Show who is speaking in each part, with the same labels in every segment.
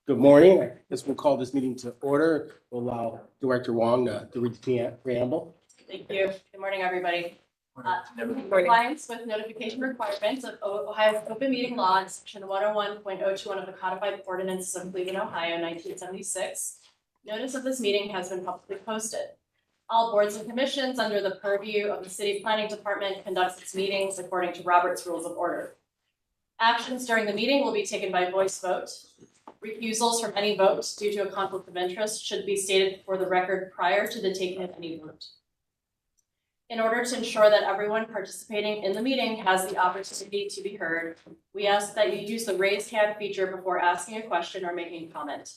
Speaker 1: Good morning. I guess we'll call this meeting to order. We'll allow Director Wong to read the preamble.
Speaker 2: Thank you. Good morning, everybody. In compliance with notification requirements of Ohio's open meeting law and section 101.021 of the codified ordinances of Cleveland, Ohio, 1976, notice of this meeting has been publicly posted. All boards and commissions under the purview of the City Planning Department conducts its meetings according to Robert's Rules of Order. Actions during the meeting will be taken by voice vote. Recusals from any vote due to a conflict of interest should be stated for the record prior to the taking of any vote. In order to ensure that everyone participating in the meeting has the opportunity to be heard, we ask that you use the raise hand feature before asking a question or making a comment.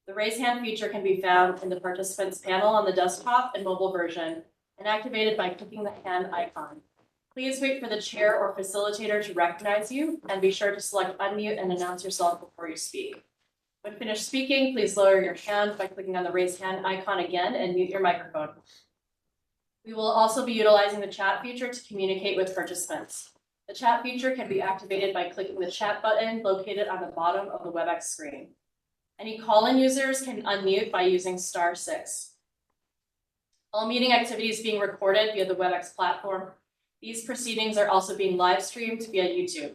Speaker 2: The raise hand feature can be found in the participants panel on the desktop and mobile version and activated by clicking the hand icon. Please wait for the chair or facilitator to recognize you and be sure to select unmute and announce yourself before you speak. When finished speaking, please lower your hand by clicking on the raise hand icon again and mute your microphone. We will also be utilizing the chat feature to communicate with participants. The chat feature can be activated by clicking the chat button located on the bottom of the WebEx screen. Any call-in users can unmute by using *6. All meeting activities being recorded via the WebEx platform. These proceedings are also being live streamed via YouTube.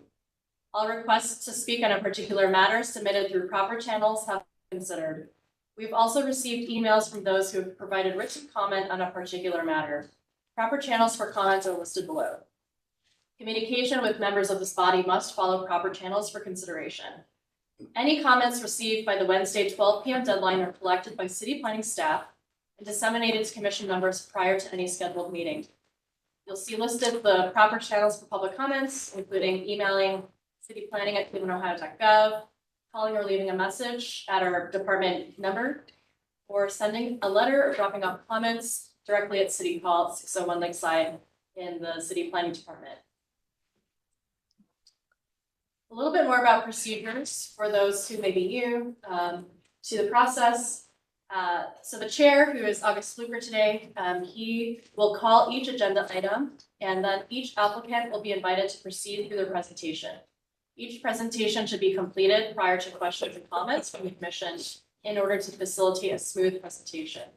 Speaker 2: All requests to speak on a particular matter submitted through proper channels have been considered. We've also received emails from those who have provided written comment on a particular matter. Proper channels for comments are listed below. Communication with members of this body must follow proper channels for consideration. Any comments received by the Wednesday 12 p.m. deadline are collected by City Planning staff and disseminated to Commission members prior to any scheduled meeting. You'll see listed the proper channels for public comments, including emailing cityplanning@clevelandohio.gov, calling or leaving a message at our department number, or sending a letter or dropping off comments directly at City Hall 601 Lakeside in the City Planning Department. A little bit more about procedures for those who may be new to the process. So the chair, who is August Fluker today, he will call each agenda item, and then each applicant will be invited to proceed through their presentation. Each presentation should be completed prior to questions and comments from the commission in order to facilitate a smooth presentation.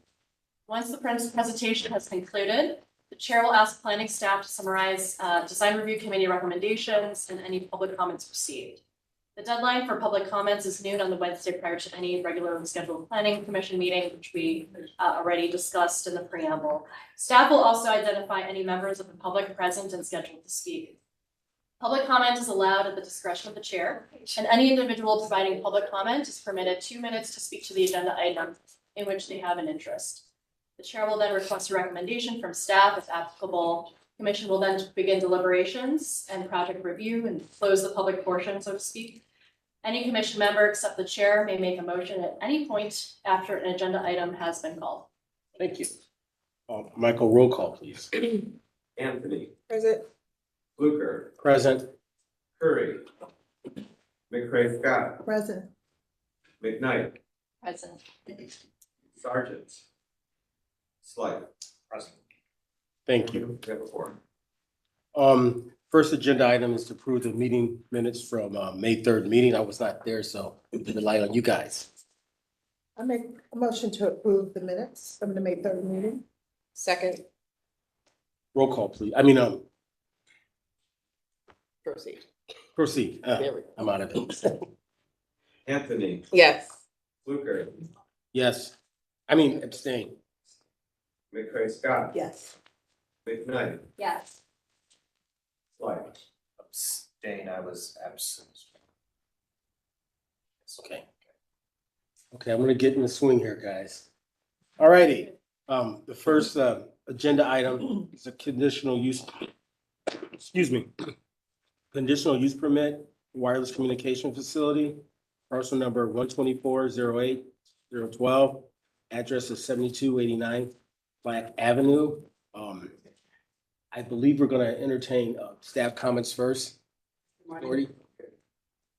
Speaker 2: Once the presentation has concluded, the chair will ask planning staff to summarize design review committee recommendations and any public comments received. The deadline for public comments is noon on the Wednesday prior to any regularly scheduled planning commission meeting, which we already discussed in the preamble. Staff will also identify any members of the public present and scheduled to speak. Public comment is allowed at the discretion of the chair, and any individual providing public comment is permitted 2 minutes to speak to the agenda item in which they have an interest. The chair will then request a recommendation from staff if applicable. Commission will then begin deliberations and project review and close the public portion, so to speak. Any commission member except the chair may make a motion at any point after an agenda item has been called.
Speaker 1: Thank you. Michael, roll call, please.
Speaker 3: Anthony.
Speaker 4: Present.
Speaker 3: Fluker.
Speaker 1: Present.
Speaker 3: Curry. McCray Scott.
Speaker 4: Present.
Speaker 3: McKnight.
Speaker 2: Present.
Speaker 3: Sargent. Slight.
Speaker 1: Present. Thank you.
Speaker 3: We have a forum.
Speaker 1: First agenda item is to approve the meeting minutes from May 3rd meeting. I was not there, so we rely on you guys.
Speaker 4: I make a motion to approve the minutes from the May 3rd meeting. Second.
Speaker 1: Roll call, please.
Speaker 4: Proceed.
Speaker 1: Proceed.
Speaker 4: There we go.
Speaker 1: I'm out of it.
Speaker 3: Anthony.
Speaker 4: Yes.
Speaker 3: Fluker.
Speaker 1: Yes. Abstain.
Speaker 3: McCray Scott.
Speaker 4: Yes.
Speaker 3: McKnight.
Speaker 2: Yes.
Speaker 3: Slight.
Speaker 5: Abstain, I was absent.
Speaker 1: Okay. Okay, I'm gonna get in the swing here, guys. All righty. The first agenda item is a conditional use, conditional use permit, wireless communication facility, parcel number 124-08-012, address is 7289 Black Avenue. I believe we're gonna entertain staff comments first. Doherty?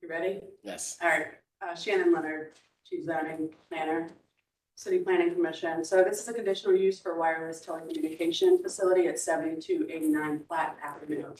Speaker 6: You ready?
Speaker 1: Yes.
Speaker 6: All right, Shannon Leonard, Chief Zoning Planner, City Planning Commission. So this is a conditional use for wireless telecommunication facility at 7289 Platte Avenue.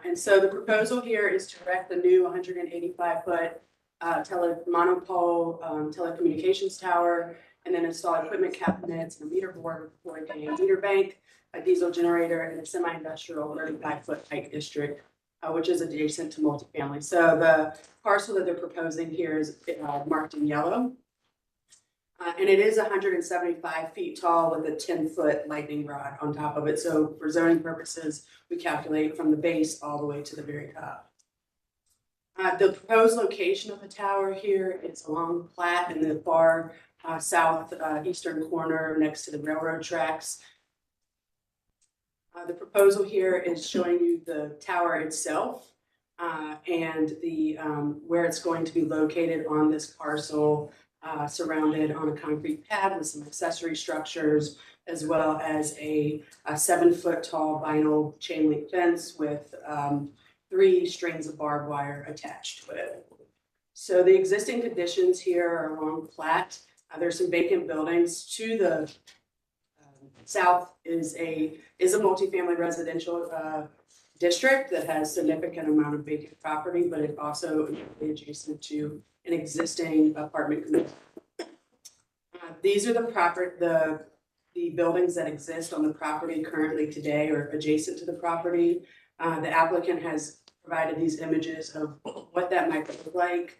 Speaker 6: And so the proposal here is to erect the new 185-foot monopole, telecommunications tower, and then install equipment cabinets and a meter board for a meter bank, a diesel generator, and a semi-industrial 35-foot height district, which is adjacent to multifamily. So the parcel that they're proposing here is marked in yellow. And it is 175 feet tall with a 10-foot lightning rod on top of it. So for zoning purposes, we calculate from the base all the way to the very top. The proposed location of the tower here is along Platte in the far south eastern corner next to the railroad tracks. The proposal here is showing you the tower itself and the where it's going to be located on this parcel, surrounded on a concrete pad with some accessory structures, as well as a 7-foot tall vinyl chain link fence with 3 strings of barbed wire attached to it. So the existing conditions here are along Platte. There's some vacant buildings. To the south is a multifamily residential district that has significant amount of vacant property, but it also is adjacent to an existing apartment community. These are the buildings that exist on the property currently today or adjacent to the property. The applicant has provided these images of what that might look like.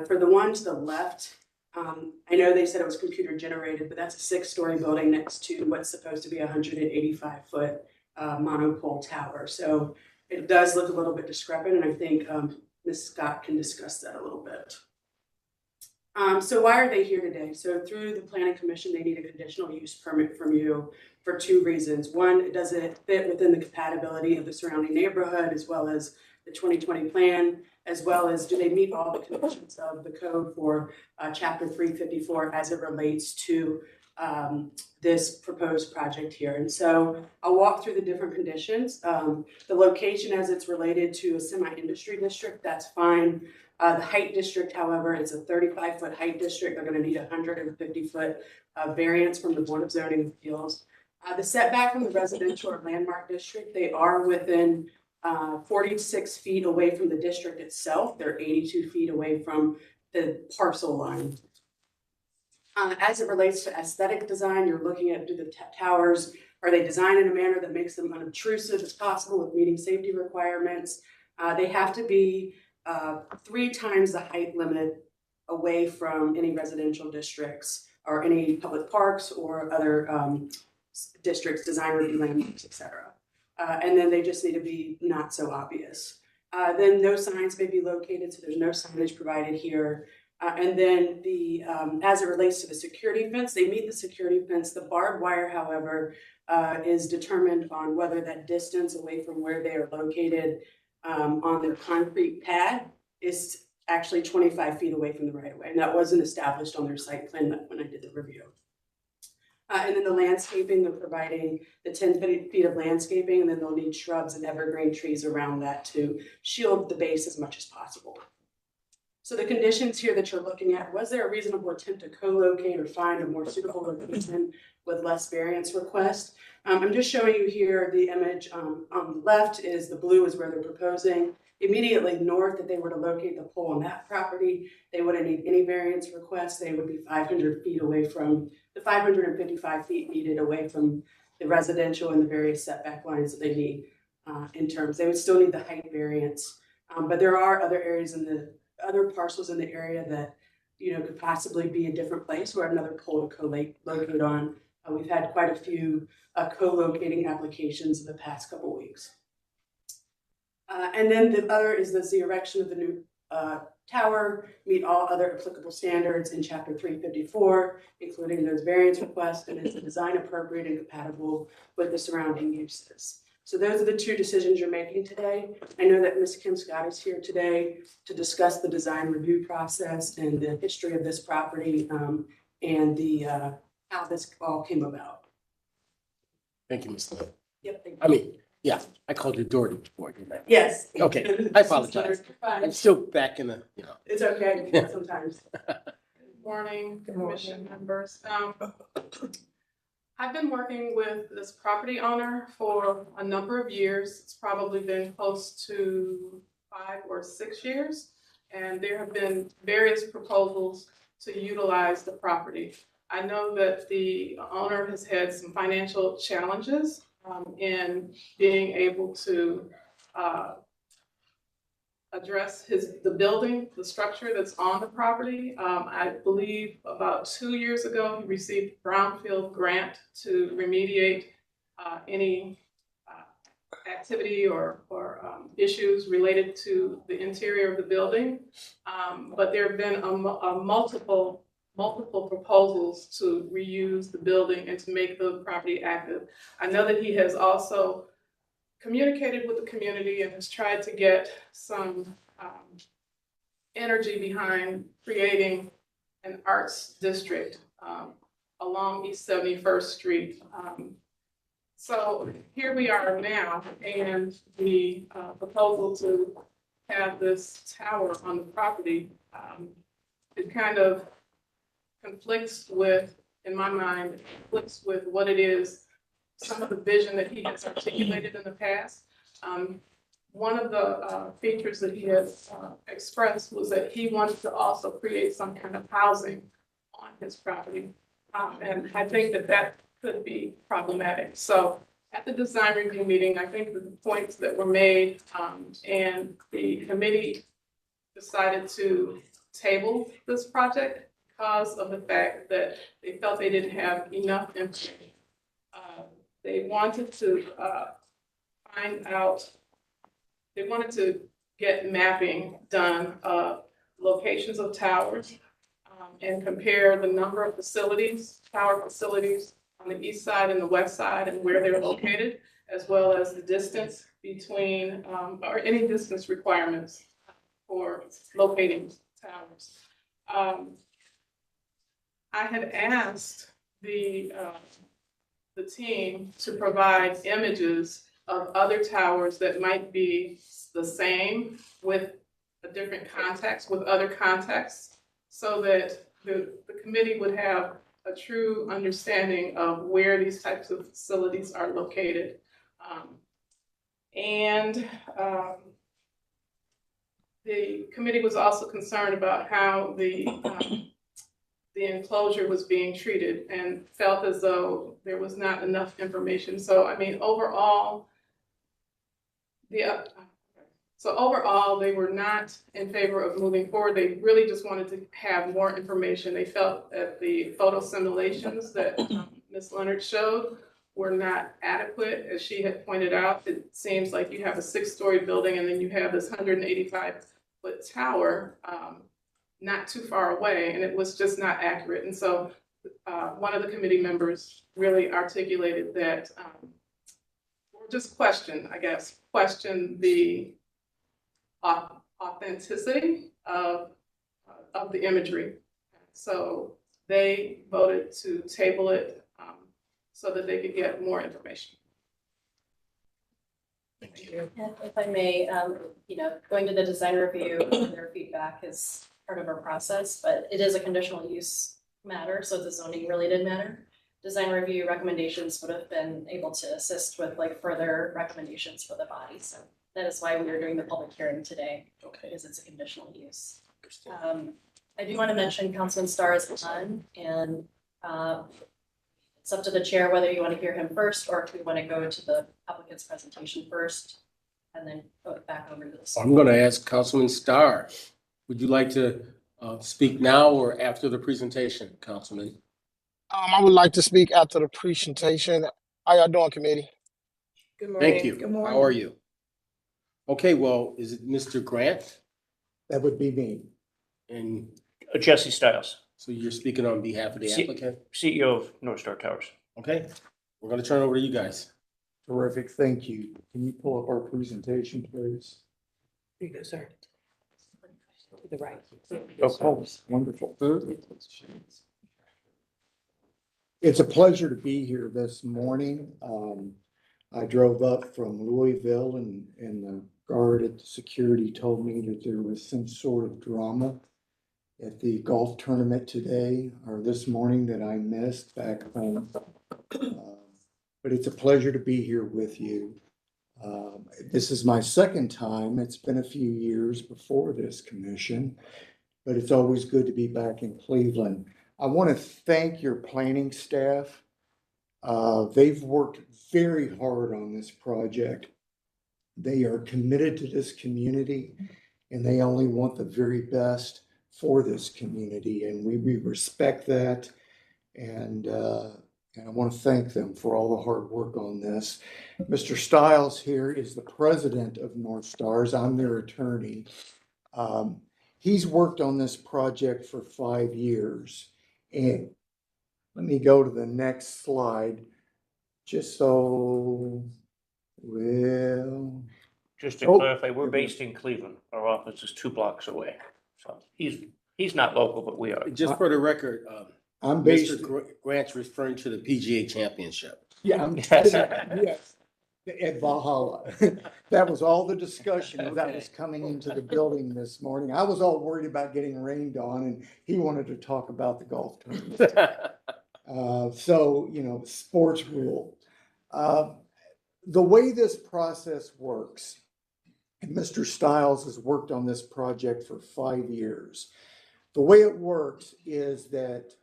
Speaker 6: For the one to the left, I know they said it was computer generated, but that's a 6-story building next to what's supposed to be a 185-foot monopole tower. So it does look a little bit discrepant, and I think Ms. Scott can discuss that a little bit. So why are they here today? So through the Planning Commission, they need a conditional use permit from you for 2 reasons. One, does it fit within the compatibility of the surrounding neighborhood as well as the 2020 plan, as well as do they meet all the conditions of the code for chapter 354 as it relates to this proposed project here. And so I'll walk through the different conditions. The location as it's related to a semi-industry district, that's fine. The height district, however, it's a 35-foot height district. They're going to need a 150-foot variance from the Board of Zoning Appeals. The setback from the residential or landmark district, they are within 46 feet away from the district itself. They're 82 feet away from the parcel line. As it relates to aesthetic design, you're looking at, do the towers, are they designed in a manner that makes them unobtrusive as possible with meeting safety requirements? They have to be 3 times the height limit away from any residential districts or any public parks or other districts, design review landmarks, etc. And then they just need to be not so obvious. Then no signs may be located, so there's no signage provided here. And then as it relates to the security fence, they meet the security fence. The barbed wire, however, is determined on whether that distance away from where they are located on their concrete pad is actually 25 feet away from the right of way. And that wasn't established on their site plan when I did the review. And then the landscaping, they're providing the 10 feet of landscaping, and then they'll need shrubs and evergreen trees around that to shield the base as much as possible. So the conditions here that you're looking at, was there a reasonable attempt to co-locate or find a more suitable location with less variance request? I'm just showing you here the image on the left is the blue is where they're proposing. Immediately north, if they were to locate the pole on that property, they wouldn't need any variance requests. They would be 500 feet away from the 555 feet needed away from the residential and the various setback lines that they need in terms. They would still need the height variance, but there are other areas in the other parcels in the area that could possibly be a different place or another pole to co-locate on. We've had quite a few co-locating applications in the past couple weeks. And then the other is the erection of the new tower, meet all other applicable standards in chapter 354, including those variance requests, and is design appropriate and compatible with the surrounding uses. So those are the 2 decisions you're making today. I know that Ms. Kim Scott is here today to discuss the design review process and the history of this property and the how this all came about.
Speaker 1: Thank you, Ms. Lynn.
Speaker 6: Yep. Thank you.
Speaker 1: I mean, yeah, I called you Doherty before, didn't I?
Speaker 6: Yes.
Speaker 1: Okay, I apologize. I'm
Speaker 6: Fine.
Speaker 1: still back in the,
Speaker 6: It's okay sometimes.
Speaker 7: Morning,
Speaker 4: Good morning.
Speaker 7: commission members. I've been working with this property owner for a number of years. It's probably been close to 5 or 6 years. and there have been various proposals to utilize the property. I know that the owner has had some financial challenges in being able to address the building, the structure that's on the property. I believe about 2 years ago, he received a brownfield grant to remediate any activity or issues related to the interior of the building. But there have been multiple proposals to reuse the building and to make the property active. I know that he has also communicated with the community and has tried to get some energy behind creating an arts district along East 71st Street. So here we are now, and the proposal to have this tower on the property, it kind of conflicts with, in my mind, conflicts with what it is, some of the vision that he has articulated in the past. One of the features that he has expressed was that he wanted to also create some kind of housing on his property. And I think that could be problematic. So at the design review meeting, I think the points that were made, and the committee decided to table this project because of the fact that they felt they didn't have enough information. They wanted to they wanted to get mapping done of locations of towers and compare the number of tower facilities on the east side and the west side and where they're located, as well as the distance between, or any distance requirements for locating towers. I had asked the team to provide images of other towers that might be the same with a different context, with other contexts, so that the committee would have a true understanding of where these types of facilities are located. The committee was also concerned about how the enclosure was being treated and felt as though there was not enough information. So, I mean, overall, they were not in favor of moving forward. They really just wanted to have more information. They felt that the photo simulations that Ms. Leonard showed were not adequate. As she had pointed out, it seems like you have a 6-story building and then you have this 185-foot tower not too far away, and it was just not accurate. And so one of the committee members really articulated that, or just question the authenticity of the imagery. So they voted to table it so that they could get more information.
Speaker 2: Thank you. And if I may, going to the design review, their feedback is part of our process, but it is a conditional use matter, so it's a zoning related matter. Design review recommendations would have been able to assist with further recommendations for the body. So that is why we are doing the public hearing today, because it's a conditional use. I do want to mention Councilman Starr is on, and it's up to the chair whether you want to hear him first or if we want to go to the applicant's presentation first and then go back over to this.
Speaker 1: I'm going to ask Councilman Starr, would you like to speak now or after the presentation, Councilman?
Speaker 8: I would like to speak after the presentation. How y'all doing, committee?
Speaker 4: Good morning.
Speaker 1: Thank you.
Speaker 4: Good morning.
Speaker 1: How are you? Okay, well, is it Mr. Grant?
Speaker 9: That would be me.
Speaker 1: And
Speaker 10: Jesse Stiles,
Speaker 1: so you're speaking on behalf of the applicant?
Speaker 10: CEO of North Star Towers.
Speaker 1: Okay, we're going to turn it over to you guys.
Speaker 9: Terrific, thank you. Can you pull up our presentation, please?
Speaker 4: Here you go, sir. To the right.
Speaker 9: Oh, wonderful. It's a pleasure to be here this morning. I drove up from Louisville and the guard at the security told me that there was some sort of drama at the golf tournament today or this morning that I missed back home. But it's a pleasure to be here with you. This is my second time. It's been a few years before this commission, but it's always good to be back in Cleveland. I want to thank your planning staff. They've worked very hard on this project. They are committed to this community and they only want the very best for this community. And we respect that. And I want to thank them for all the hard work on this. Mr. Stiles here is the president of North Stars. I'm their attorney. He's worked on this project for 5 years. And let me go to the next slide, just so, well.
Speaker 10: Just to
Speaker 9: Oh.
Speaker 10: clarify, we're based in Cleveland. Our office is 2 blocks away. So he's not local, but we are.
Speaker 1: Just for the record,
Speaker 9: I'm based.
Speaker 1: Mr. Grant's referring to the PGA Championship.
Speaker 9: Yeah,
Speaker 10: Yes.
Speaker 9: yes, at Valhalla. That was all the discussion that was coming into the building this morning. I was all worried about getting rained on and he wanted to talk about the golf tournament. So, sports rule. The way this process works, and Mr. Stiles has worked on this project for 5 years. The way it works is that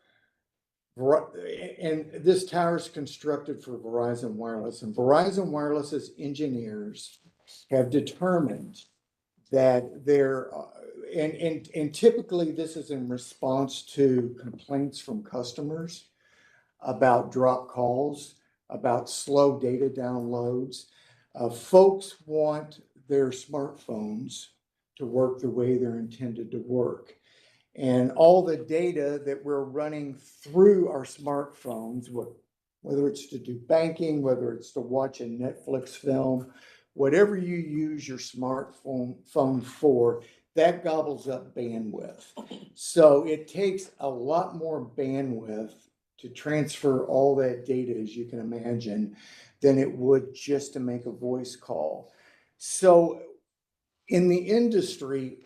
Speaker 9: and this tower is constructed for Verizon Wireless, and Verizon Wireless's engineers have determined that and typically this is in response to complaints from customers about drop calls, about slow data downloads. Folks want their smartphones to work the way they're intended to work. And all the data that we're running through our smartphones, whether it's to do banking, whether it's to watch a Netflix film, whatever you use your smartphone for, that gobbles up bandwidth. So it takes a lot more bandwidth to transfer all that data, as you can imagine, than it would just to make a voice call. So in the industry,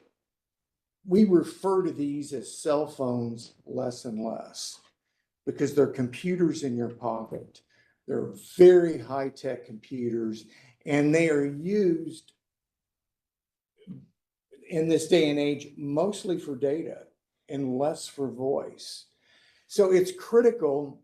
Speaker 9: we refer to these as cell phones less and less because they're computers in your pocket. They're very high-tech computers, and they are used in this day and age mostly for data and less for voice. So it's critical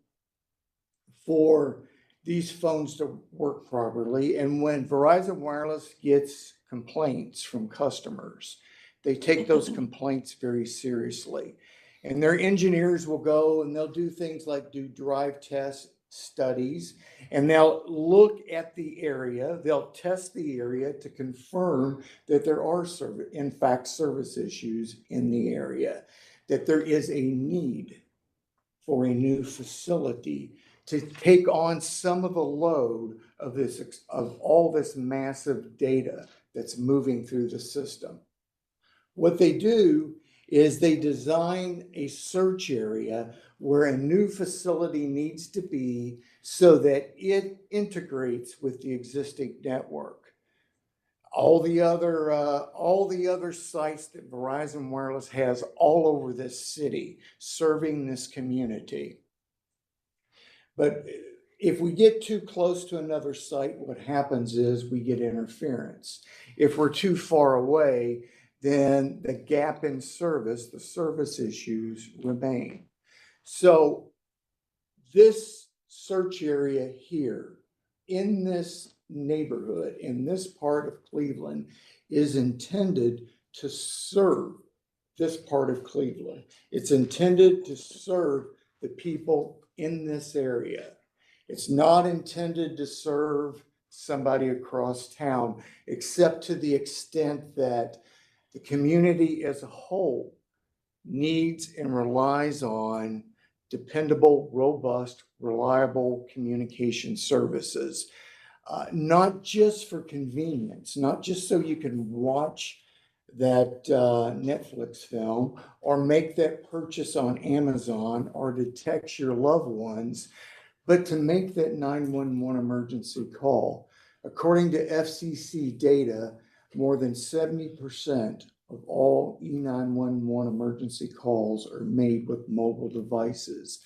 Speaker 9: for these phones to work properly. And when Verizon Wireless gets complaints from customers, they take those complaints very seriously. And their engineers will go and they'll do things like do drive test studies, and they'll look at the area, they'll test the area to confirm that there are in fact service issues in the area, that there is a need for a new facility to take on some of the load of all this massive data that's moving through the system. What they do is they design a search area where a new facility needs to be so that it integrates with the existing network. All the other sites that Verizon Wireless has all over this city serving this community. But if we get too close to another site, what happens is we get interference. If we're too far away, then the gap in service, the service issues remain. So this search area here in this neighborhood, in this part of Cleveland, is intended to serve this part of Cleveland. It's intended to serve the people in this area. It's not intended to serve somebody across town, except to the extent that the community as a whole needs and relies on dependable, robust, reliable communication services, not just for convenience, not just so you can watch that Netflix film or make that purchase on Amazon or to text your loved ones, but to make that 911 emergency call. According to FCC data, more than 70% of all E911 emergency calls are made with mobile devices.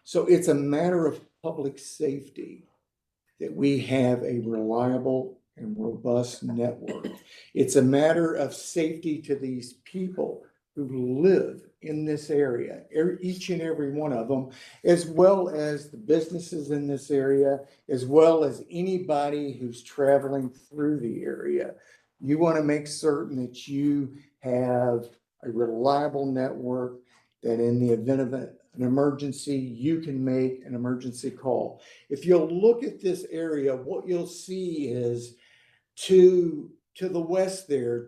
Speaker 9: So it's a matter of public safety that we have a reliable and robust network. It's a matter of safety to these people who live in this area, each and every one of them, as well as the businesses in this area, as well as anybody who's traveling through the area. You want to make certain that you have a reliable network, that in the event of an emergency, you can make an emergency call. If you'll look at this area, what you'll see is to the west there,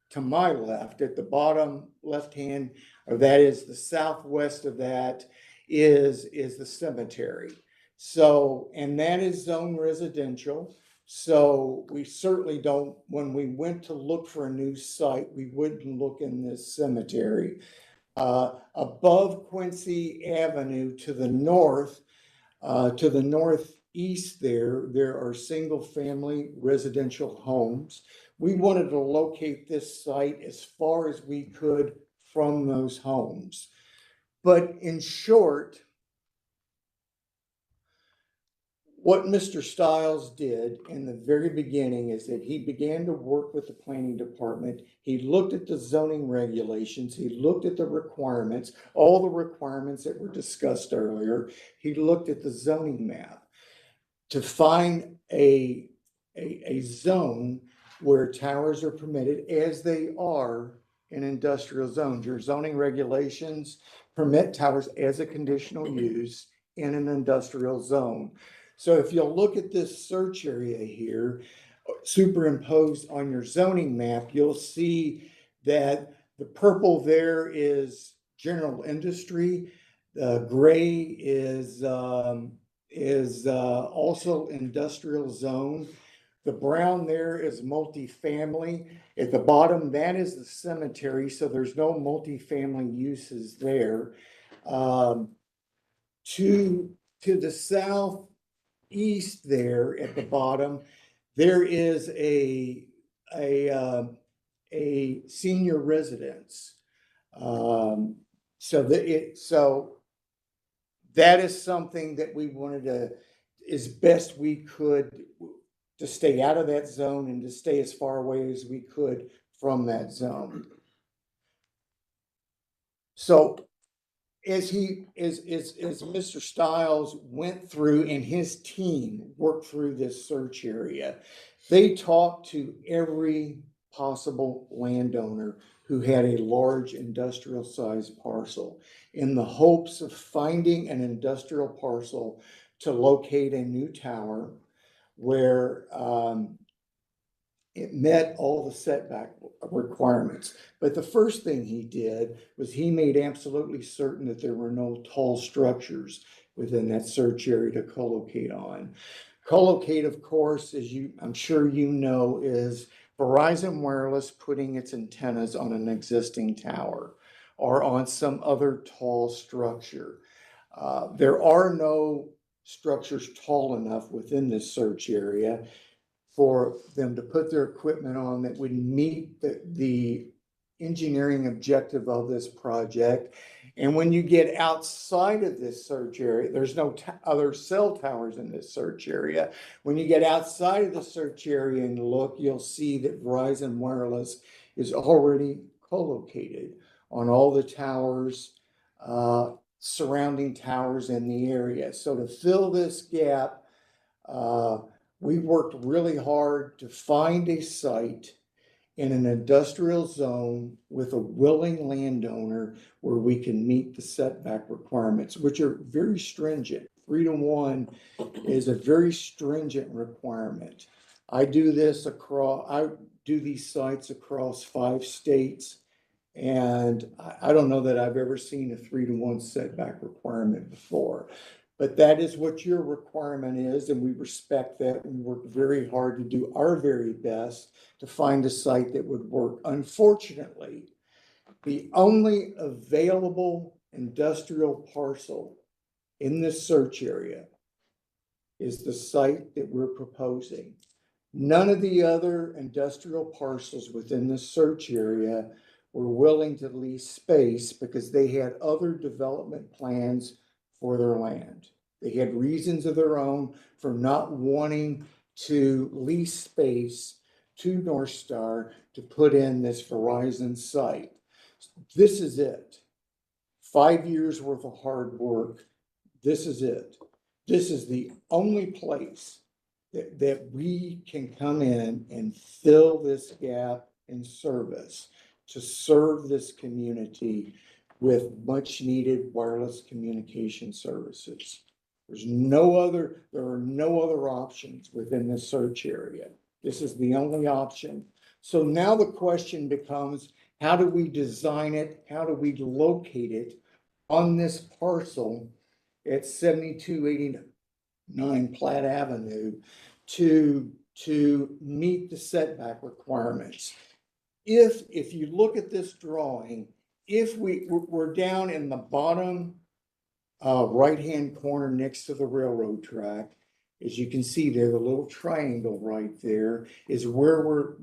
Speaker 9: to my left, at the bottom left hand, or that is the southwest of that, is the cemetery. So, and that is zone residential. So we certainly don't, when we went to look for a new site, we wouldn't look in this cemetery. Above Quincy Avenue to the northeast there are single family residential homes. We wanted to locate this site as far as we could from those homes. But in short, what Mr. Stiles did in the very beginning is that he began to work with the planning department. He looked at the zoning regulations. He looked at the requirements, all the requirements that were discussed earlier. He looked at the zoning map to find a zone where towers are permitted, as they are in industrial zones. Your zoning regulations permit towers as a conditional use in an industrial zone. So if you'll look at this search area here, superimposed on your zoning map, you'll see that the purple there is general industry. The gray is also industrial zone. The brown there is multifamily. At the bottom, that is the cemetery, so there's no multifamily uses there. To the southeast there at the bottom, there is a senior residence. So that is something that we wanted to, as best we could, to stay out of that zone and to stay as far away as we could from that zone. So as Mr. Stiles went through and his team worked through this search area, they talked to every possible landowner who had a large industrial sized parcel in the hopes of finding an industrial parcel to locate a new tower where it met all the setback requirements. But the first thing he did was he made absolutely certain that there were no tall structures within that search area to co-locate on. Co-locate, of course, as I'm sure you know, is Verizon Wireless putting its antennas on an existing tower or on some other tall structure. There are no structures tall enough within this search area for them to put their equipment on that would meet the engineering objective of this project. And when you get outside of this search area, there's no other cell towers in this search area. When you get outside of the search area and look, you'll see that Verizon Wireless is already co-located on all the towers, surrounding towers in the area. So to fill this gap, we worked really hard to find a site in an industrial zone with a willing landowner where we can meet the setback requirements, which are very stringent. 3-to-1 is a very stringent requirement. I do these sites across 5 states. And I don't know that I've ever seen a 3-to-1 setback requirement before, but that is what your requirement is. And we respect that. We work very hard to do our very best to find a site that would work. Unfortunately, the only available industrial parcel in this search area is the site that we're proposing. None of the other industrial parcels within the search area were willing to lease space because they had other development plans for their land. They had reasons of their own for not wanting to lease space to North Star to put in this Verizon site. This is it. 5 years worth of hard work. This is it. This is the only place that we can come in and fill this gap in service to serve this community with much needed wireless communication services. There are no other options within this search area. This is the only option. So now the question becomes, how do we design it? How do we locate it on this parcel at 7289 Platt Avenue to meet the setback requirements? If you look at this drawing, if we're down in the bottom right-hand corner next to the railroad track, as you can see there, the little triangle right there is where we're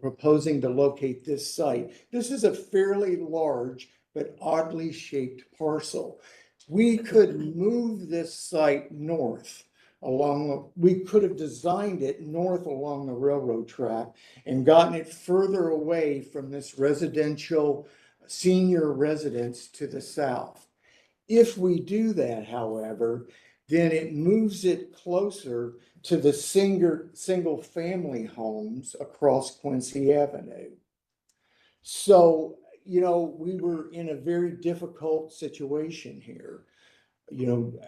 Speaker 9: proposing to locate this site. This is a fairly large but oddly shaped parcel. We could move this site north we could have designed it north along the railroad track and gotten it further away from this residential senior residence to the south. If we do that, however, then it moves it closer to the single family homes across Quincy Avenue. So, we were in a very difficult situation here.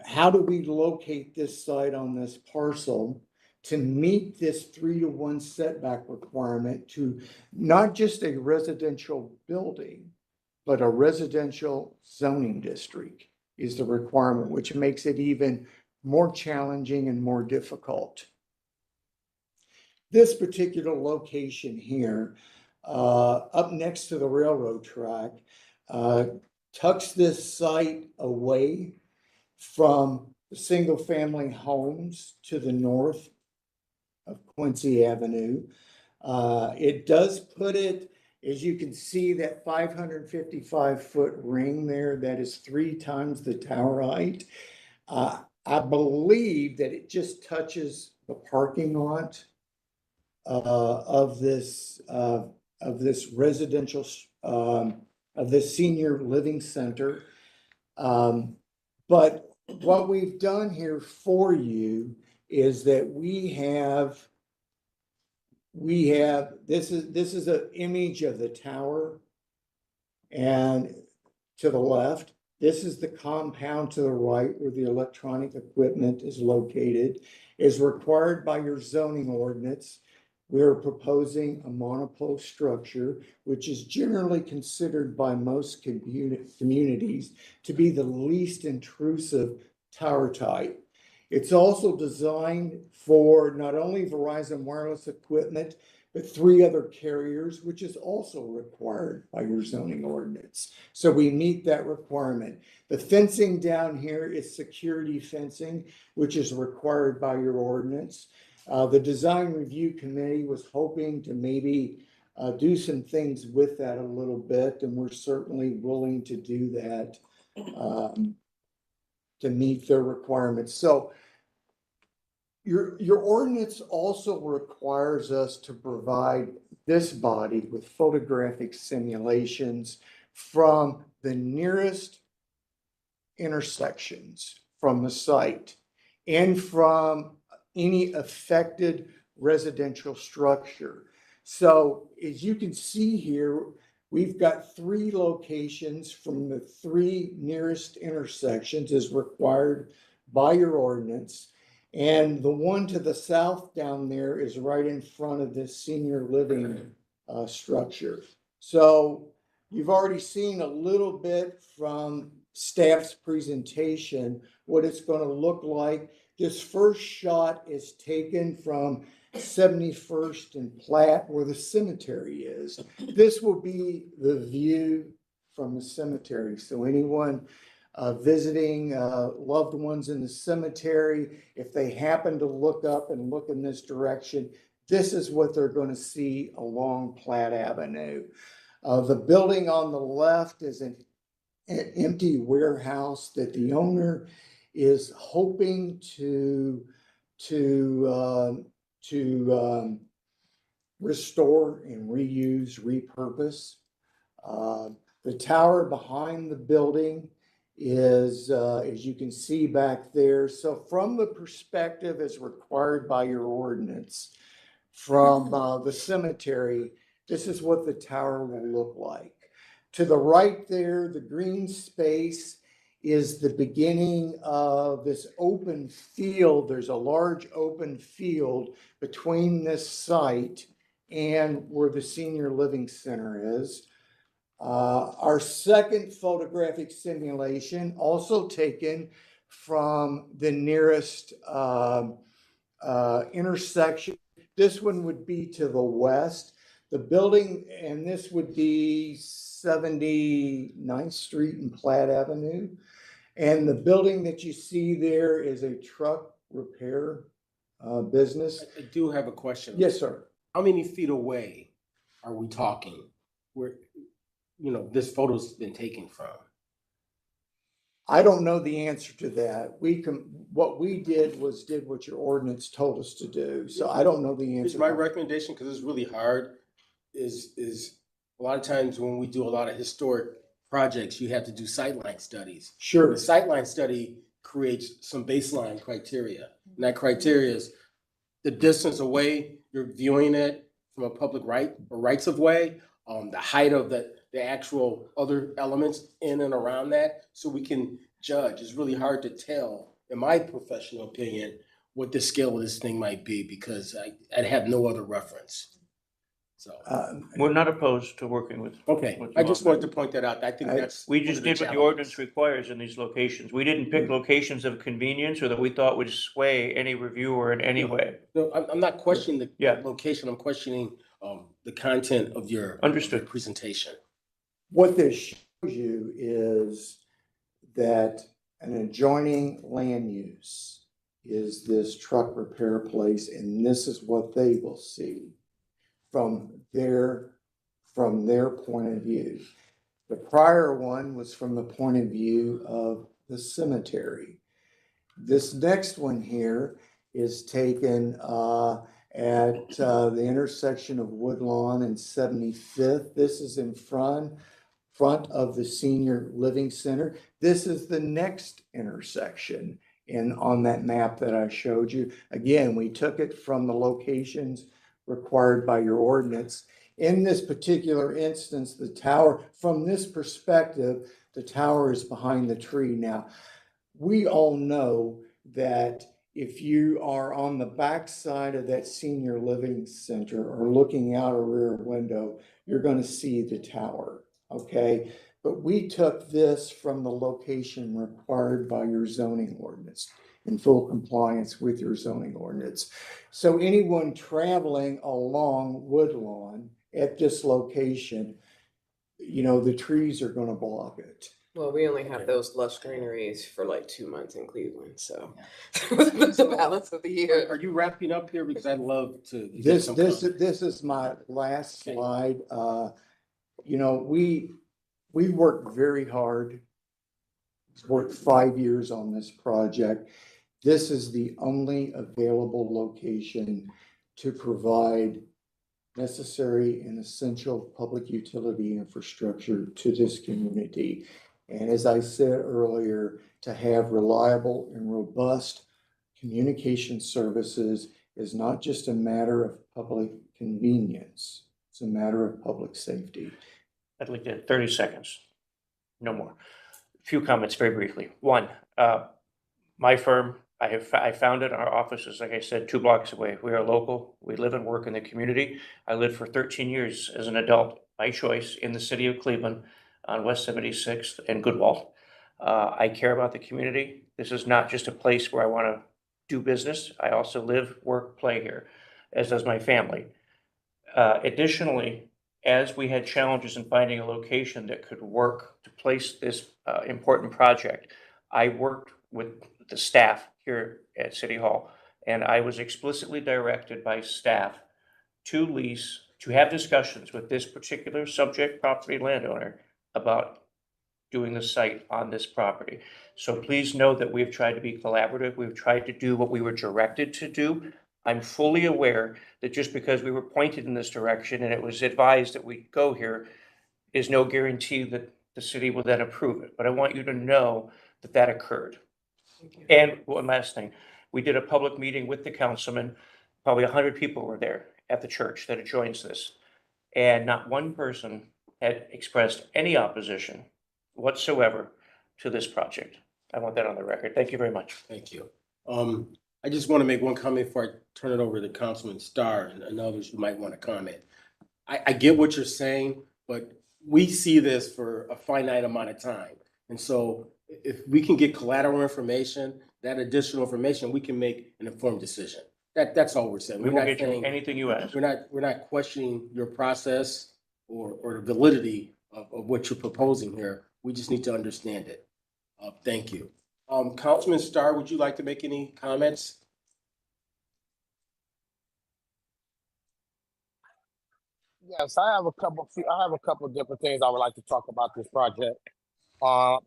Speaker 9: How do we locate this site on this parcel to meet this 3-to-1 setback requirement to not just a residential building, but a residential zoning district is the requirement, which makes it even more challenging and more difficult. This particular location here, up next to the railroad track, tucks this site away from the single family homes to the north of Quincy Avenue. It does put it, as you can see, that 555-foot ring there, that is 3 times the tower height. I believe that it just touches the parking lot of this residential, of this senior living center. But what we've done here for you is that we have, this is an image of the tower, and to the left, this is the compound to the right where the electronic equipment is located. As required by your zoning ordinance, we are proposing a monopole structure, which is generally considered by most communities to be the least intrusive tower type. It's also designed for not only Verizon wireless equipment, but 3 other carriers, which is also required by your zoning ordinance. So we meet that requirement. The fencing down here is security fencing, which is required by your ordinance. The design review committee was hoping to maybe do some things with that a little bit, and we're certainly willing to do that to meet their requirements. So your ordinance also requires us to provide this body with photographic simulations from the nearest intersections from the site and from any affected residential structure. So as you can see here, we've got 3 locations from the 3 nearest intersections as required by your ordinance. And the one to the south down there is right in front of this senior living structure. So you've already seen a little bit from staff's presentation what it's going to look like. This first shot is taken from 71st and Platt, where the cemetery is. This will be the view from the cemetery. So anyone visiting loved ones in the cemetery, if they happen to look up and look in this direction, this is what they're going to see along Platt Avenue. The building on the left is an empty warehouse that the owner is hoping to to restore and reuse, repurpose. The tower behind the building is, as you can see back there. So from the perspective as required by your ordinance, from the cemetery, this is what the tower will look like. To the right there, the green space is the beginning of this open field. There's a large open field between this site and where the senior living center is. Our second photographic simulation, also taken from the nearest intersection. This one would be to the west. The building, and this would be 79th Street and Platt Avenue. And the building that you see there is a truck repair business.
Speaker 1: I do have a question.
Speaker 9: Yes, sir.
Speaker 1: How many feet away are we talking where, this photo's been taken from?
Speaker 9: I don't know the answer to that. What we did was did what your ordinance told us to do. So I don't know the answer.
Speaker 1: It's my recommendation, because it's really hard, is a lot of times when we do a lot of historic projects, you have to do sightline studies.
Speaker 9: Sure.
Speaker 1: The sightline study creates some baseline criteria. And that criteria is the distance away you're viewing it from a public right or rights of way, the height of the actual other elements in and around that, so we can judge. It's really hard to tell, in my professional opinion, what the scale of this thing might be, because I'd have no other reference. So,
Speaker 10: We're not opposed to working with.
Speaker 1: okay,
Speaker 10: with
Speaker 1: I
Speaker 10: you
Speaker 1: just
Speaker 10: on
Speaker 1: wanted
Speaker 10: that.
Speaker 1: to point that out. I think that's.
Speaker 10: We
Speaker 1: one
Speaker 10: just
Speaker 1: of
Speaker 10: did what the
Speaker 1: challenges.
Speaker 10: ordinance requires in these locations. We didn't pick locations of convenience or that we thought would sway any reviewer in any way.
Speaker 1: No, I'm not questioning the
Speaker 10: Yeah.
Speaker 1: location. I'm questioning the content of your
Speaker 10: Understood.
Speaker 1: presentation.
Speaker 9: What this shows you is that an adjoining land use is this truck repair place, and this is what they will see from their point of view. The prior one was from the point of view of the cemetery. This next one here is taken at the intersection of Woodlawn and 75th. This is in front of the senior living center. This is the next intersection on that map that I showed you. Again, we took it from the locations required by your ordinance. In this particular instance, the tower, from this perspective, the tower is behind the tree. Now, we all know that if you are on the back side of that senior living center or looking out a rear window, you're going to see the tower, okay? But we took this from the location required by your zoning ordinance, in full compliance with your zoning ordinance. So anyone traveling along Woodlawn at this location, the trees are going to block it.
Speaker 11: Well, we only have those lush greeneries for like 2 months in Cleveland, so the balance of the year.
Speaker 1: Are you wrapping up here? Because I'd love to get
Speaker 9: This
Speaker 1: some
Speaker 9: this is my last slide. We worked very hard. Worked 5 years on this project. This is the only available location to provide necessary and essential public utility infrastructure to this community. And as I said earlier, to have reliable and robust communication services is not just a matter of public convenience, it's a matter of public safety.
Speaker 10: I'd like to 30 seconds, no more. A few comments very briefly. One, my firm, I founded our offices, like I said, 2 blocks away. We are local. We live and work in the community. I lived for 13 years as an adult by choice in the city of Cleveland on West 76th and Goodwall. I care about the community. This is not just a place where I want to do business. I also live, work, play here, as does my family. Additionally, as we had challenges in finding a location that could work to place this important project, I worked with the staff here at City Hall, and I was explicitly directed by staff to have discussions with this particular subject property landowner about doing the site on this property. So please know that we've tried to be collaborative. We've tried to do what we were directed to do. I'm fully aware that just because we were pointed in this direction and it was advised that we go here is no guarantee that the city will then approve it. But I want you to know that that occurred. And one last thing, we did a public meeting with the councilman. Probably 100 people were there at the church that joins this. And not one person had expressed any opposition whatsoever to this project. I want that on the record. Thank you very much.
Speaker 1: Thank you. I just want to make one comment before I turn it over to Councilman Starr and others who might want to comment. I get what you're saying, but we see this for a finite amount of time. And so if we can get collateral information, that additional information, we can make an informed decision. That's all we're saying.
Speaker 10: We
Speaker 1: We're
Speaker 10: won't
Speaker 1: not
Speaker 10: get you
Speaker 1: saying,
Speaker 10: anything you ask.
Speaker 1: we're not questioning your process or the validity of what you're proposing here. We just need to understand it. Thank you. Councilman Starr, would you like to make any comments?
Speaker 8: Yes, I have a couple of different things I would like to talk about this project.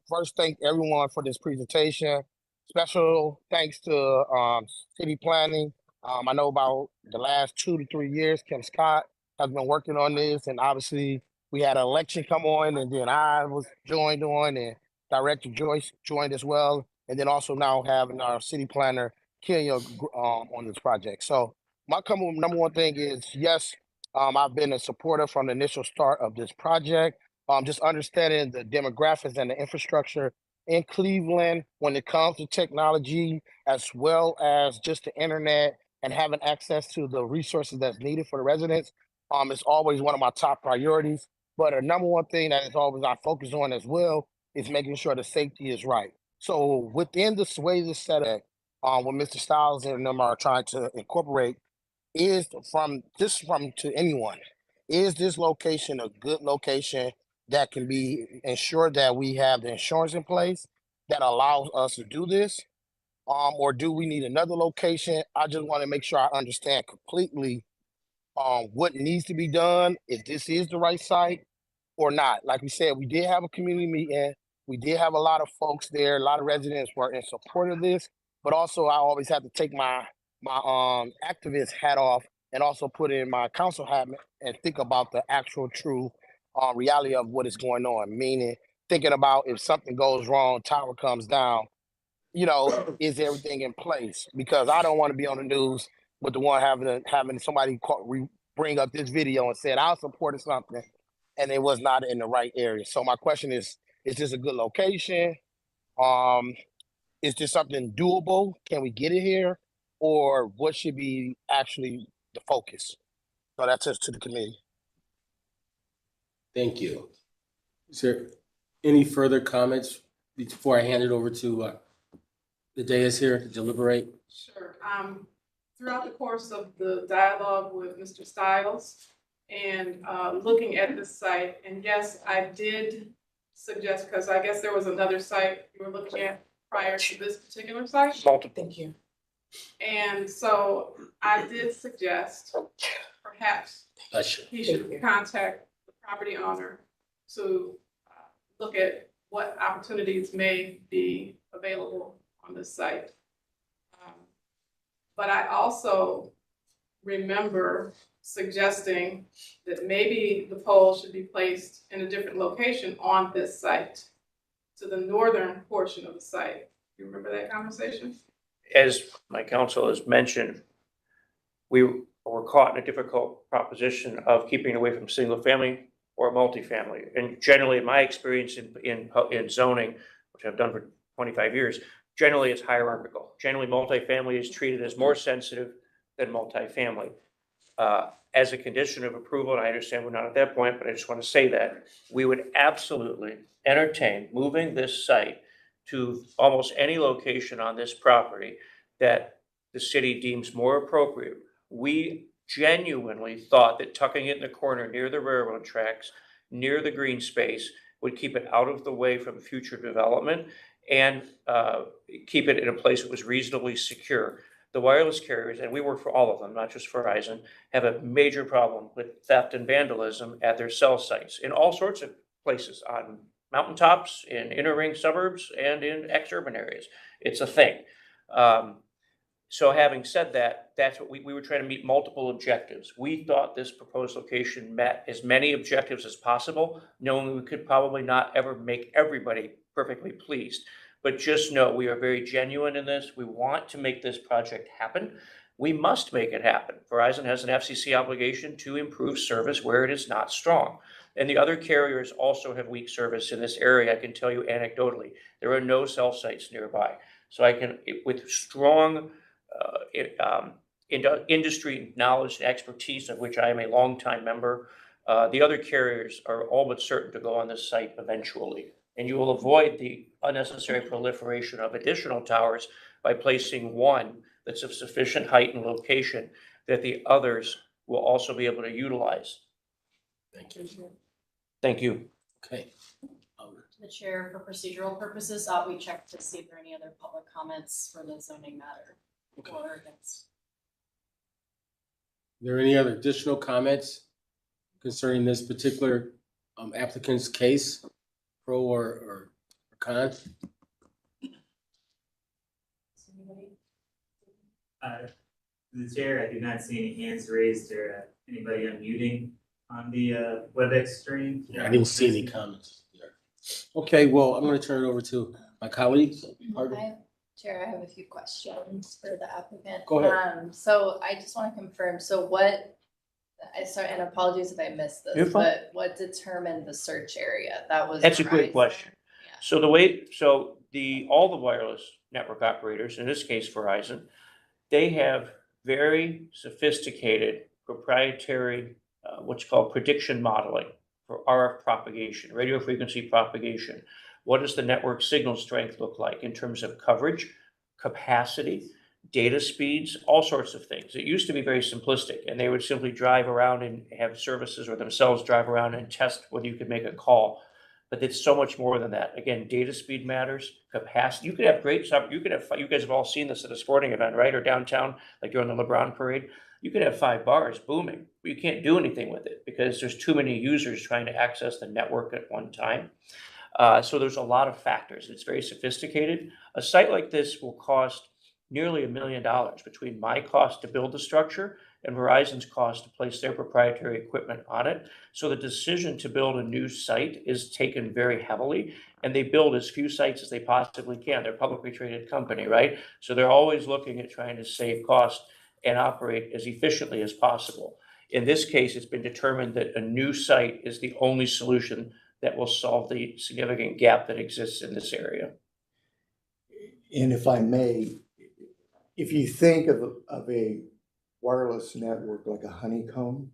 Speaker 8: First, thank everyone for this presentation. Special thanks to city planning. I know about the last 2 to 3 years, Kim Scott has been working on this, and obviously we had an election come on, and then I was joined on, and Director Joyce joined as well, and then also now having our city planner Kenya on this project. So my number one thing is, yes, I've been a supporter from the initial start of this project. Just understanding the demographics and the infrastructure in Cleveland when it comes to technology, as well as just the internet and having access to the resources that's needed for the residents, is always one of my top priorities. But a number one thing that is always I focus on as well is making sure the safety is right. So within this way this setup, what Mr. Styles and them are trying to incorporate is from to anyone, is this location a good location that can be ensured that we have the insurance in place that allows us to do this? Or do we need another location? I just want to make sure I understand completely what needs to be done, if this is the right site or not. Like we said, we did have a community meeting. We did have a lot of folks there. A lot of residents were in support of this, but also I always have to take my activist hat off and also put in my council hat and think about the actual true reality of what is going on. Meaning thinking about if something goes wrong, tower comes down, is everything in place? Because I don't want to be on the news with the one having somebody bring up this video and said I supported something and it was not in the right area. So my question is this a good location? Is this something doable? Can we get it here? Or what should be actually the focus? So that's just to the committee.
Speaker 1: Thank you. Is there any further comments before I hand it over to the dais here to deliberate?
Speaker 7: Sure. Throughout the course of the dialogue with Mr. Stiles and looking at this site, and yes, I did suggest, because I guess there was another site you were looking at prior to this particular site.
Speaker 11: Thank you.
Speaker 7: And so I did suggest perhaps he should contact the property owner to look at what opportunities may be available on this site. But I also remember suggesting that maybe the pole should be placed in a different location on this site, to the northern portion of the site. You remember that conversation?
Speaker 10: As my counsel has mentioned, we were caught in a difficult proposition of keeping away from single family or multifamily. And generally, in my experience in zoning, which I've done for 25 years, generally it's hierarchical. Generally, multifamily is treated as more sensitive than multifamily. As a condition of approval, and I understand we're not at that point, but I just want to say that we would absolutely entertain moving this site to almost any location on this property that the city deems more appropriate. We genuinely thought that tucking it in the corner near the railroad tracks, near the green space, would keep it out of the way from future development and keep it in a place that was reasonably secure. The wireless carriers, and we work for all of them, not just Verizon, have a major problem with theft and vandalism at their cell sites in all sorts of places, on mountaintops, in inner ring suburbs, and in ex-urban areas. It's a thing. So having said that, that's what we were trying to meet multiple objectives. We thought this proposed location met as many objectives as possible, knowing we could probably not ever make everybody perfectly pleased. But just know we are very genuine in this. We want to make this project happen. We must make it happen. Verizon has an FCC obligation to improve service where it is not strong. And the other carriers also have weak service in this area. I can tell you anecdotally, there are no cell sites nearby. So I can, with strong industry knowledge and expertise, of which I am a longtime member, the other carriers are all but certain to go on this site eventually. And you will avoid the unnecessary proliferation of additional towers by placing one that's of sufficient height and location that the others will also be able to utilize.
Speaker 1: Thank you.
Speaker 10: Thank you.
Speaker 1: Okay.
Speaker 2: The chair, for procedural purposes, we checked to see if there are any other public comments for the zoning matter.
Speaker 1: Okay.
Speaker 2: Or against.
Speaker 1: Are there any other additional comments concerning this particular applicant's case, pro or con?
Speaker 2: Anybody?
Speaker 12: The chair, I do not see any hands raised or anybody unmuting on the WebEx stream.
Speaker 1: I didn't see any comments. Okay, well, I'm going to turn it over to my colleagues.
Speaker 13: Chair, I have a few questions for the applicant.
Speaker 1: Go ahead.
Speaker 13: So I just want to confirm, so what, and apologies if I missed
Speaker 10: You're
Speaker 13: this,
Speaker 10: fine.
Speaker 13: but what determined the search area? That was.
Speaker 10: That's a great
Speaker 13: Verizon?
Speaker 10: question.
Speaker 13: Yeah.
Speaker 10: So all the wireless network operators, in this case Verizon, they have very sophisticated proprietary, what's called prediction modeling for RF propagation, radio frequency propagation. What does the network signal strength look like in terms of coverage, capacity, data speeds, all sorts of things? It used to be very simplistic, and they would simply drive around and have services or themselves drive around and test whether you could make a call. But it's so much more than that. Again, data speed matters, capacity. You could have great stuff. You guys have all seen this at a sporting event, right? Or downtown, like during the LeBron parade. You could have 5 bars booming, but you can't do anything with it because there's too many users trying to access the network at one time. So there's a lot of factors. It's very sophisticated. A site like this will cost nearly $1 million between my cost to build the structure and Verizon's cost to place their proprietary equipment on it. So the decision to build a new site is taken very heavily, and they build as few sites as they possibly can. They're a publicly traded company, right? So they're always looking at trying to save cost and operate as efficiently as possible. In this case, it's been determined that a new site is the only solution that will solve the significant gap that exists in this area.
Speaker 9: And if I may, if you think of a wireless network like a honeycomb,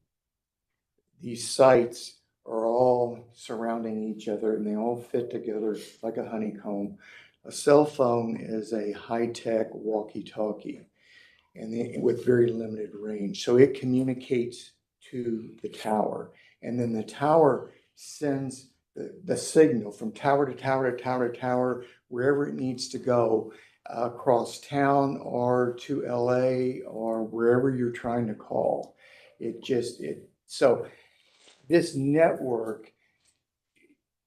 Speaker 9: these sites are all surrounding each other and they all fit together like a honeycomb. A cell phone is a high-tech walkie-talkie and with very limited range. So it communicates to the tower, and then the tower sends the signal from tower to tower to tower to tower, wherever it needs to go, across town or to LA or wherever you're trying to call. So this network,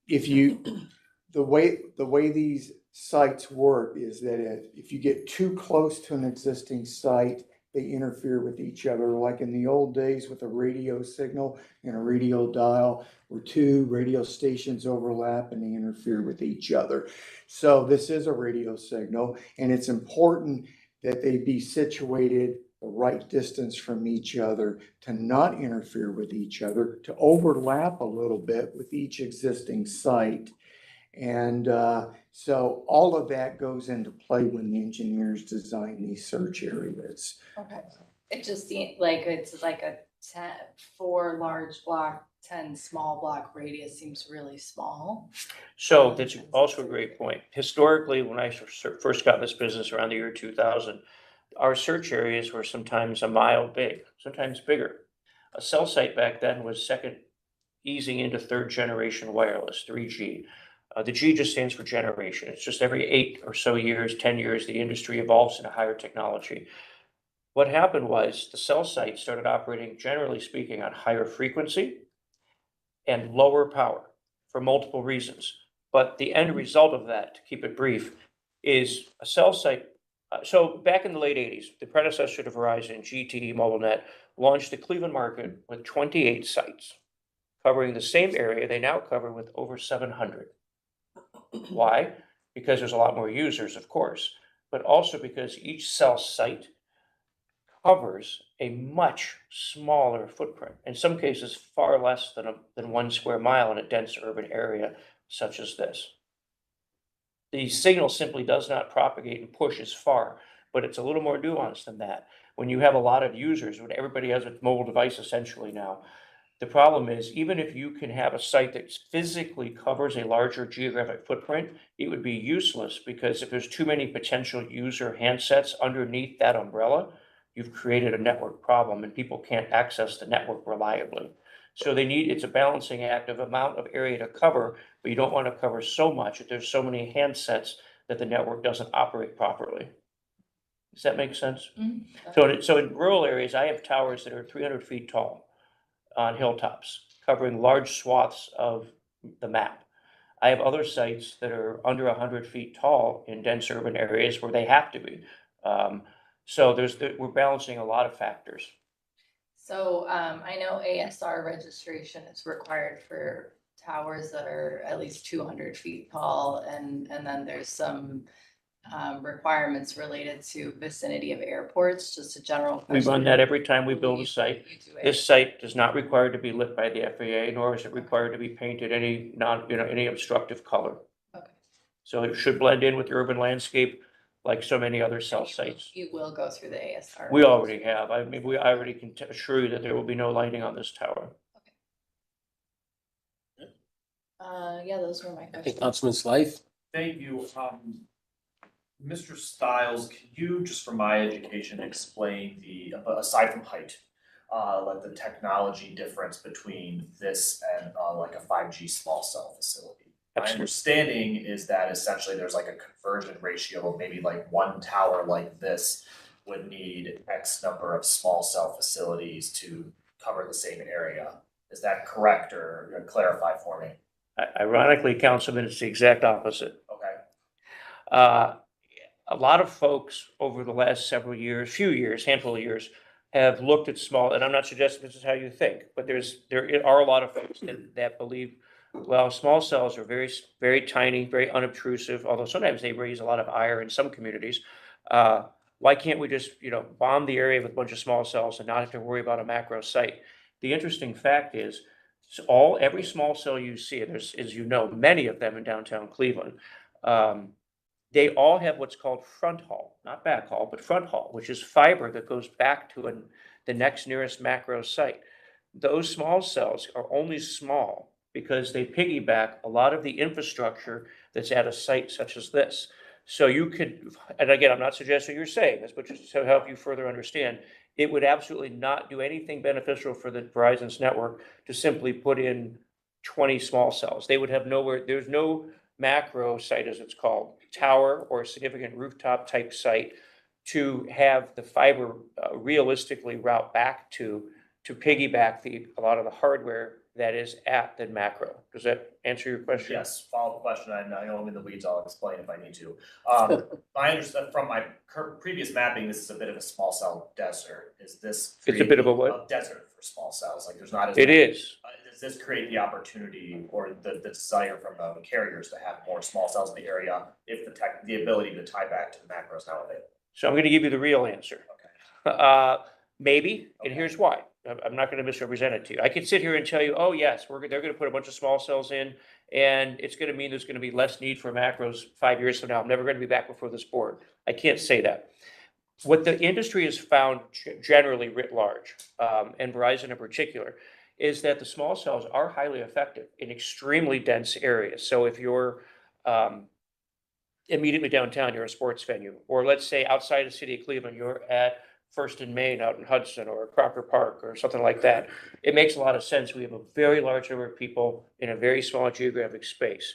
Speaker 9: the way these sites work is that if you get too close to an existing site, they interfere with each other. Like in the old days with a radio signal and a radio dial, where 2 radio stations overlap and they interfere with each other. So this is a radio signal, and it's important that they be situated the right distance from each other to not interfere with each other, to overlap a little bit with each existing site. And so all of that goes into play when the engineers design these search areas.
Speaker 13: Okay. It just seems like it's like a 4 large block, 10 small block radius seems really small.
Speaker 10: So that's also a great point. Historically, when I first got in this business around the year 2000, our search areas were sometimes a mile big, sometimes bigger. A cell site back then was easing into 3rd generation wireless, 3G. The G just stands for generation. It's just every 8 or so years, 10 years, the industry evolves into higher technology. What happened was the cell site started operating, generally speaking, on higher frequency and lower power for multiple reasons. But the end result of that, to keep it brief, is a cell site So back in the late 80s, the predecessor to Verizon, GTE MobileNet, launched the Cleveland market with 28 sites, covering the same area they now cover with over 700. Why? Because there's a lot more users, of course, but also because each cell site covers a much smaller footprint, in some cases far less than 1 square mile in a dense urban area such as this. The signal simply does not propagate and push as far, but it's a little more nuanced than that. When you have a lot of users, when everybody has a mobile device essentially now, the problem is, even if you can have a site that physically covers a larger geographic footprint, it would be useless, because if there's too many potential user handsets underneath that umbrella, you've created a network problem and people can't access the network reliably. So it's a balancing act of amount of area to cover, but you don't want to cover so much that there's so many handsets that the network doesn't operate properly. Does that make sense? So in rural areas, I have towers that are 300 feet tall on hilltops, covering large swaths of the map. I have other sites that are under 100 feet tall in dense urban areas where they have to be. So we're balancing a lot of factors.
Speaker 13: So I know ASR registration is required for towers that are at least 200 feet tall, and then there's some requirements related to vicinity of airports, just a general
Speaker 10: We
Speaker 13: question.
Speaker 10: run that every time we build a
Speaker 13: You
Speaker 10: site.
Speaker 13: do it.
Speaker 10: This site is not required to be lit by the FAA, nor is it required to be painted any obstructive color.
Speaker 13: Okay.
Speaker 10: So it should blend in with the urban landscape like so many other cell sites.
Speaker 13: You will go through the ASR.
Speaker 10: We already have. I mean, I already can assure you that there will be no lighting on this tower.
Speaker 13: Yeah, those were my
Speaker 1: I think
Speaker 13: questions.
Speaker 1: Councilman's life.
Speaker 5: Thank you. Mr. Stiles, can you, just for my education, explain aside from height, like the technology difference between this and like a 5G small cell facility? My
Speaker 10: Absolutely.
Speaker 5: understanding is that essentially there's like a conversion ratio of maybe like one tower like this would need X number of small cell facilities to cover the same area. Is that correct, or clarify for me?
Speaker 10: Ironically, Councilman, it's the exact opposite.
Speaker 5: Okay.
Speaker 10: A lot of folks over the last handful of years, have looked at small, and I'm not suggesting this is how you think, but there are a lot of folks that believe, well, small cells are very, very tiny, very unobtrusive, although sometimes they raise a lot of ire in some communities. Why can't we just, bomb the area with a bunch of small cells and not have to worry about a macro site? The interesting fact is, every small cell you see, there's, as you know, many of them in downtown Cleveland, they all have what's called front haul, not back haul, but front haul, which is fiber that goes back to the next nearest macro site. Those small cells are only small because they piggyback a lot of the infrastructure that's at a site such as this. So you could, and again, I'm not suggesting you're saying this, but just to help you further understand, it would absolutely not do anything beneficial for the Verizon's network to simply put in 20 small cells. They would have nowhere, there's no macro site, as it's called, tower or significant rooftop type site to have the fiber realistically route back to piggyback a lot of the hardware that is at the macro. Does that answer your question?
Speaker 5: Yes, follow-up question. I know I'm in the weeds. I'll explain if I need to. I understand from my previous mapping, this is a bit of a small cell desert. Is this?
Speaker 10: It's a bit of a what?
Speaker 5: A desert for small cells. Like there's not as.
Speaker 10: It is.
Speaker 5: Does this create the opportunity or the desire from the carriers to have more small cells in the area if the ability to tie back to the macro is now available?
Speaker 10: So I'm going to give you the real answer.
Speaker 5: Okay.
Speaker 10: Maybe, and here's why. I'm not going to misrepresent it to you. I could sit here and tell you, oh yes, they're going to put a bunch of small cells in, and it's going to mean there's going to be less need for macros 5 years from now. I'm never going to be back before this board. I can't say that. What the industry has found generally writ large, and Verizon in particular, is that the small cells are highly effective in extremely dense areas. So if you're immediately downtown, you're a sports venue, or let's say outside the city of Cleveland, you're at First and Main out in Hudson or Crocker Park or something like that. It makes a lot of sense. We have a very large number of people in a very small geographic space.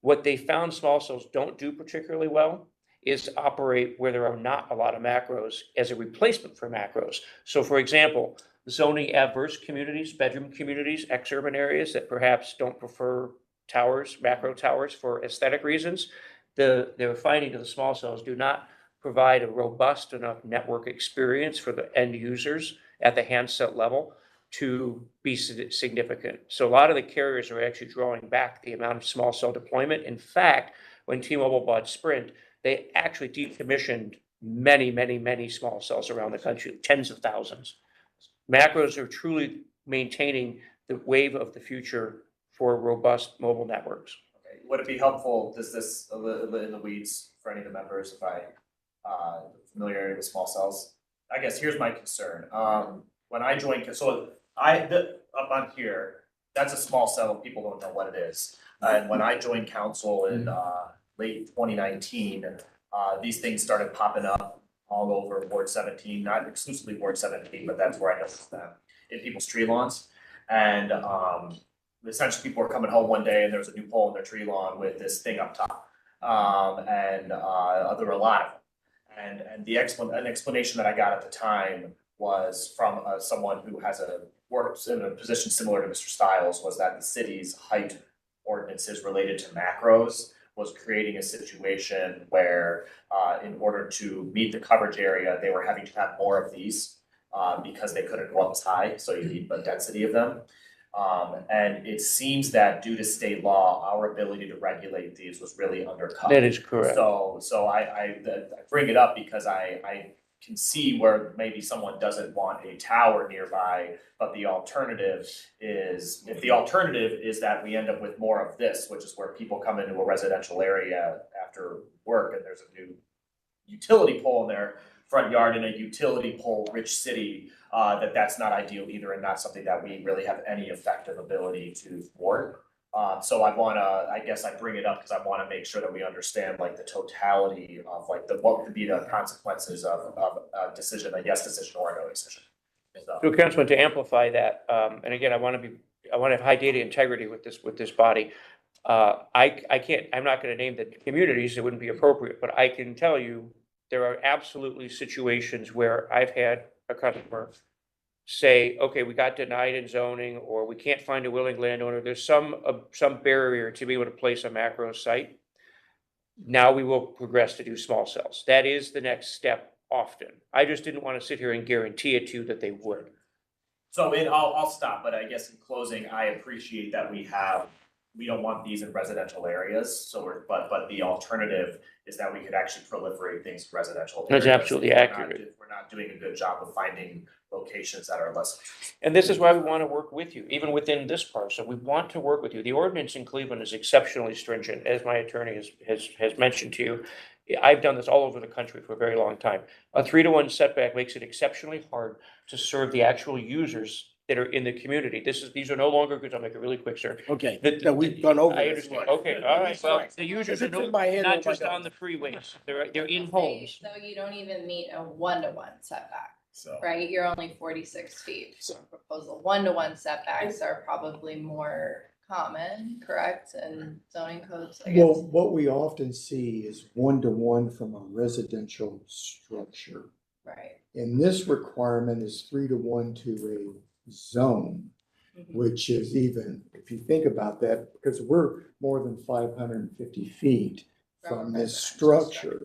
Speaker 10: What they found small cells don't do particularly well is operate where there are not a lot of macros as a replacement for macros. So for example, zoning adverse communities, bedroom communities, ex-urban areas that perhaps don't prefer towers, macro towers for aesthetic reasons, they're finding that the small cells do not provide a robust enough network experience for the end users at the handset level to be significant. So a lot of the carriers are actually drawing back the amount of small cell deployment. In fact, when T-Mobile bought Sprint, they actually decommissioned many small cells around the country, tens of thousands. Macros are truly maintaining the wave of the future for robust mobile networks.
Speaker 5: Okay, would it be helpful, does this, a little in the weeds for any of the members, if I, familiarity with small cells? I guess here's my concern, when I joined, up on here, that's a small cell, people don't know what it is. And when I joined council in, late 2019, these things started popping up all over Ward 17, not exclusively Ward 17, but that's where I noticed them, in people's tree lawns. And, essentially people were coming home one day and there was a new pole in their tree lawn with this thing up top. There were a lot of them. And the explanation that I got at the time was from someone who works in a position similar to Mr. Stiles, was that the city's height ordinances related to macros was creating a situation where in order to meet the coverage area, they were having to have more of these because they couldn't go up as high, so you need a density of them. And it seems that due to state law, our ability to regulate these was really undercut.
Speaker 10: That is correct.
Speaker 5: So I bring it up because I can see where maybe someone doesn't want a tower nearby, but the alternative is, if the alternative is that we end up with more of this, which is where people come into a residential area after work and there's a new utility pole in their front yard in a utility pole rich city, that's not ideal either and not something that we really have any effective ability to thwart. So I guess I bring it up because I want to make sure that we understand like the totality of like what could be the consequences of a decision, a yes decision or a no decision.
Speaker 10: So Councilman, to amplify that, and again, I want to have high data integrity with this body. I'm not going to name the communities, it wouldn't be appropriate, but I can tell you there are absolutely situations where I've had a customer say, okay, we got denied in zoning, or we can't find a willing landowner. There's some barrier to be able to place a macro site. Now we will progress to do small cells. That is the next step often. I just didn't want to sit here and guarantee it to you that they would.
Speaker 5: So I'll stop, but I guess in closing, I appreciate that we don't want these in residential areas, but the alternative is that we could actually proliferate things in residential areas.
Speaker 10: That's absolutely accurate.
Speaker 5: We're not doing a good job of finding locations that are less.
Speaker 10: And this is why we want to work with you, even within this parcel. We want to work with you. The ordinance in Cleveland is exceptionally stringent, as my attorney has mentioned to you. I've done this all over the country for a very long time. A 3-to-1 setback makes it exceptionally hard to serve the actual users that are in the community. These are no longer good. I'll make it really quick, sir.
Speaker 1: Okay, now we've gone over
Speaker 10: I
Speaker 1: this.
Speaker 10: understand. Okay, all right. Well, the users are
Speaker 1: It's in my head,
Speaker 10: not
Speaker 1: oh my
Speaker 10: just
Speaker 1: God.
Speaker 10: on the freeways. They're in homes.
Speaker 13: So you don't even meet a 1-to-1 setback,
Speaker 5: So.
Speaker 13: right? You're only 46 feet. So proposal 1-to-1 setbacks are probably more common, correct, in zoning codes, I guess.
Speaker 9: Well, what we often see is 1-to-1 from a residential structure.
Speaker 13: Right.
Speaker 9: And this requirement is 3-to-1 to a zone, which is even, if you think about that, because we're more than 550 feet from this structure.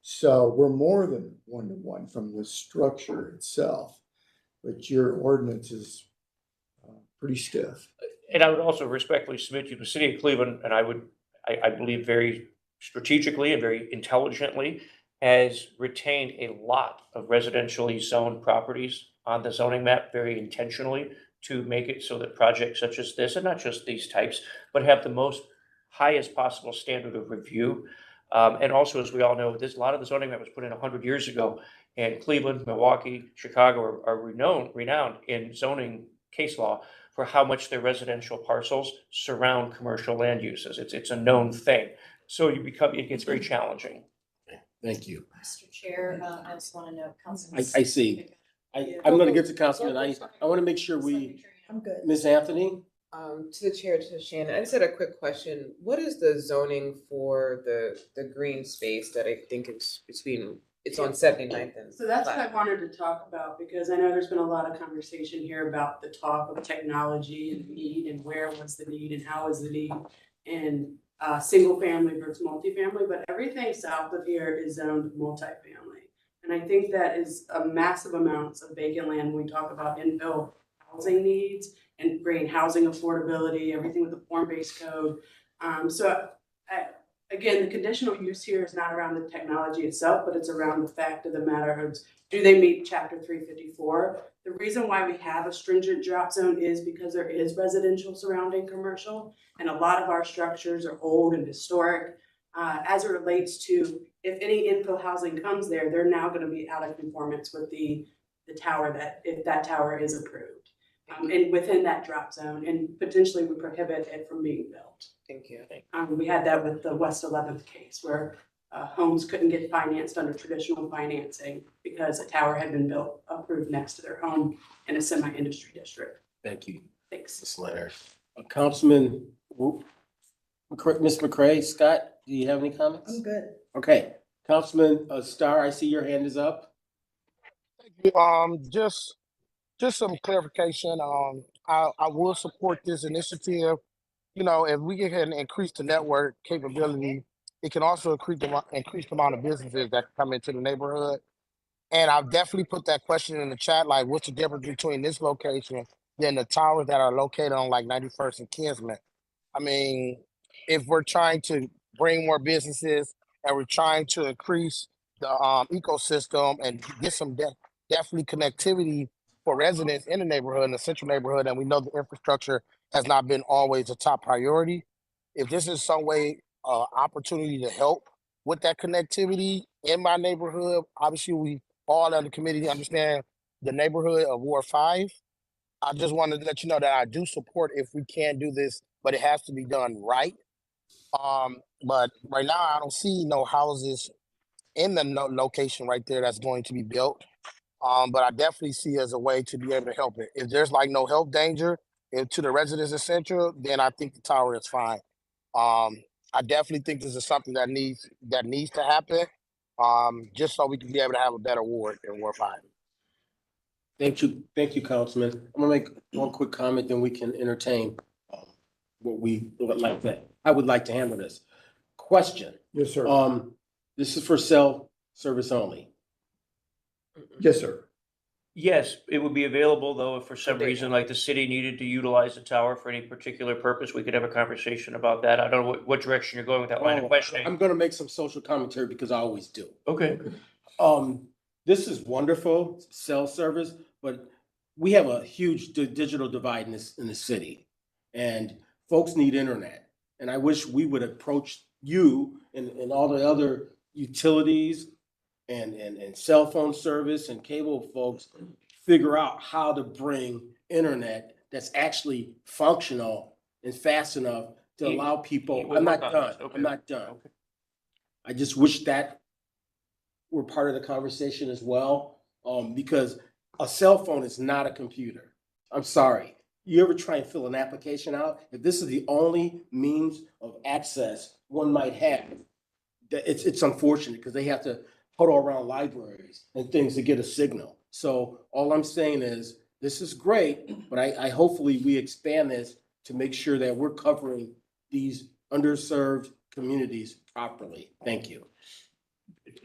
Speaker 9: So we're more than 1-to-1 from the structure itself, but your ordinance is pretty stiff.
Speaker 10: And I would also respectfully submit to the city of Cleveland, and I believe very strategically and very intelligently, has retained a lot of residentially zoned properties on the zoning map very intentionally to make it so that projects such as this, and not just these types, but have the most highest possible standard of review. And also, as we all know, a lot of the zoning map was put in 100 years ago, and Cleveland, Milwaukee, Chicago are renowned in zoning case law for how much their residential parcels surround commercial land uses. It's a known thing. So it gets very challenging.
Speaker 1: Thank you.
Speaker 2: Mr. Chair, I just want to know, Councilman.
Speaker 1: I see. I'm gonna get to Councilman. I want to make sure
Speaker 4: I'm good.
Speaker 1: Ms. Anthony?
Speaker 11: To the chair, to Shannon, I just had a quick question. What is the zoning for the green space that I think it's on 79th and?
Speaker 6: So that's what I wanted to talk about, because I know there's been a lot of conversation here about the talk of technology and the need and where was the need and how is the need. And single family versus multifamily, but everything south of here is zoned multifamily. And I think that is a massive amounts of vacant land when we talk about infill housing needs and bringing housing affordability, everything with the form-based code. Again, the conditional use here is not around the technology itself, but it's around the fact of the matter of, do they meet chapter 354? The reason why we have a stringent drop zone is because there is residential surrounding commercial, and a lot of our structures are old and historic. As it relates to, if any infill housing comes there, they're now gonna be out of conformance with the tower if that tower is approved. And within that drop zone, and potentially would prohibit it from being built.
Speaker 11: Thank you.
Speaker 6: We had that with the West 11th case where homes couldn't get financed under traditional financing because a tower had been built, approved next to their home in a semi-industry district.
Speaker 1: Thank you,
Speaker 6: Thanks.
Speaker 1: Ms. Leonard. Councilman, Ms. McCray, Scott, do you have any comments?
Speaker 4: I'm good.
Speaker 1: Okay, Councilman Starr, I see your hand is up.
Speaker 8: Just some clarification. I will support this initiative. You know, if we can increase the network capability, it can also increase the amount of businesses that come into the neighborhood. And I've definitely put that question in the chat, like, what's the difference between this location than the towers that are located on like 91st and Kinsman? I mean, if we're trying to bring more businesses and we're trying to increase the ecosystem and get some definitely connectivity for residents in the neighborhood, in the central neighborhood, and we know the infrastructure has not been always a top priority. If this is some way, opportunity to help with that connectivity in my neighborhood, obviously we all on the committee understand the neighborhood of Ward 5. I just wanted to let you know that I do support if we can do this, but it has to be done right. But right now I don't see no houses in the location right there that's going to be built. But I definitely see it as a way to be able to help it. If there's like no health danger to the residents of Central, then I think the tower is fine. I definitely think this is something that needs to happen. Just so we can be able to have a better ward in Ward 5.
Speaker 1: Thank you, Councilman. I'm gonna make one quick comment, then we can entertain what we would like to. I would like to handle this. Question.
Speaker 9: Yes, sir.
Speaker 1: This is for cell service only.
Speaker 9: Yes, sir.
Speaker 10: Yes, it would be available, though, if for some reason, like the city needed to utilize the tower for any particular purpose, we could have a conversation about that. I don't know what direction you're going with that line of questioning.
Speaker 1: I'm gonna make some social commentary because I always do.
Speaker 10: Okay.
Speaker 1: This is wonderful, cell service, but we have a huge digital divide in the city. And folks need internet. And I wish we would approach you and all the other utilities and cell phone service and cable folks, figure out how to bring internet that's actually functional and fast enough to allow people. I'm not done. I'm not done. I just wish that were part of the conversation as well, because a cell phone is not a computer. I'm sorry. You ever try and fill an application out? If this is the only means of access one might have, it's unfortunate because they have to huddle around libraries and things to get a signal. So all I'm saying is, this is great, but I hopefully we expand this to make sure that we're covering these underserved communities properly. Thank you.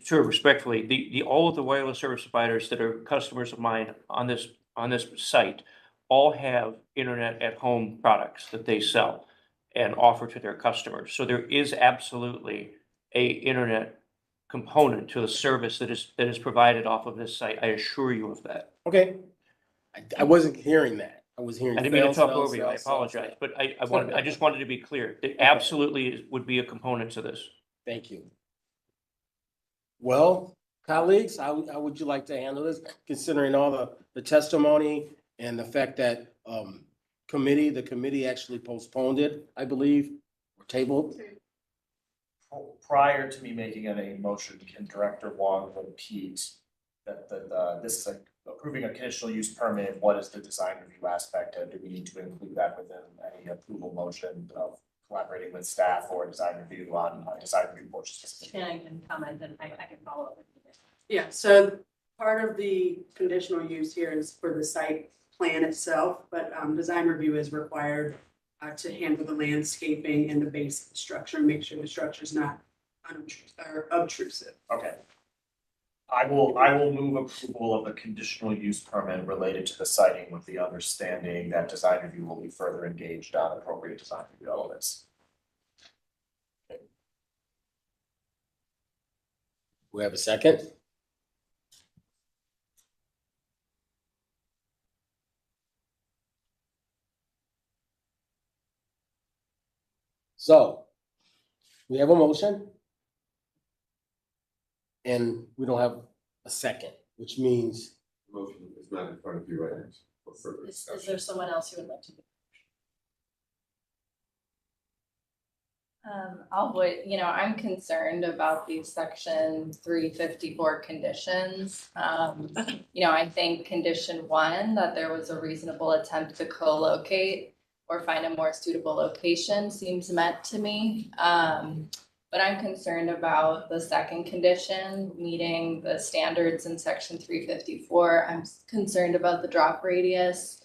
Speaker 10: Sure, respectfully, all of the wireless service providers that are customers of mine on this site all have internet at home products that they sell and offer to their customers. So there is absolutely a internet component to the service that is provided off of this site. I assure you of that.
Speaker 1: Okay. I wasn't hearing that. I was hearing.
Speaker 10: I didn't mean to talk over you. I apologize, but I just wanted to be clear. It absolutely would be a component to this.
Speaker 1: Thank you. Well, colleagues, how would you like to handle this, considering all the testimony and the fact that the committee actually postponed it, I believe, or tabled?
Speaker 5: Prior to me making a motion, can Director Wong repeat that this is approving a conditional use permit? What is the design review aspect? And do we need to include that within any approval motion of collaborating with staff or design review on design review portions?
Speaker 2: Shannon can comment and I can follow up with you.
Speaker 6: Yeah, so part of the conditional use here is for the site plan itself, but design review is required to handle the landscaping and the base of the structure, and make sure the structure is not obtrusive.
Speaker 5: Okay. I will move approval of the conditional use permit related to the siting with the understanding that design review will be further engaged on appropriate design review elements.
Speaker 1: We have a second? So, we have a motion. And we don't have a second, which means,
Speaker 3: Motion is not in front of you right now. For further
Speaker 2: Is
Speaker 3: discussion.
Speaker 2: there someone else who would like to?
Speaker 13: I'll wait, I'm concerned about these section 354 conditions. I think condition 1, that there was a reasonable attempt to co-locate or find a more suitable location seems met to me. But I'm concerned about the second condition, meeting the standards in section 354. I'm concerned about the drop radius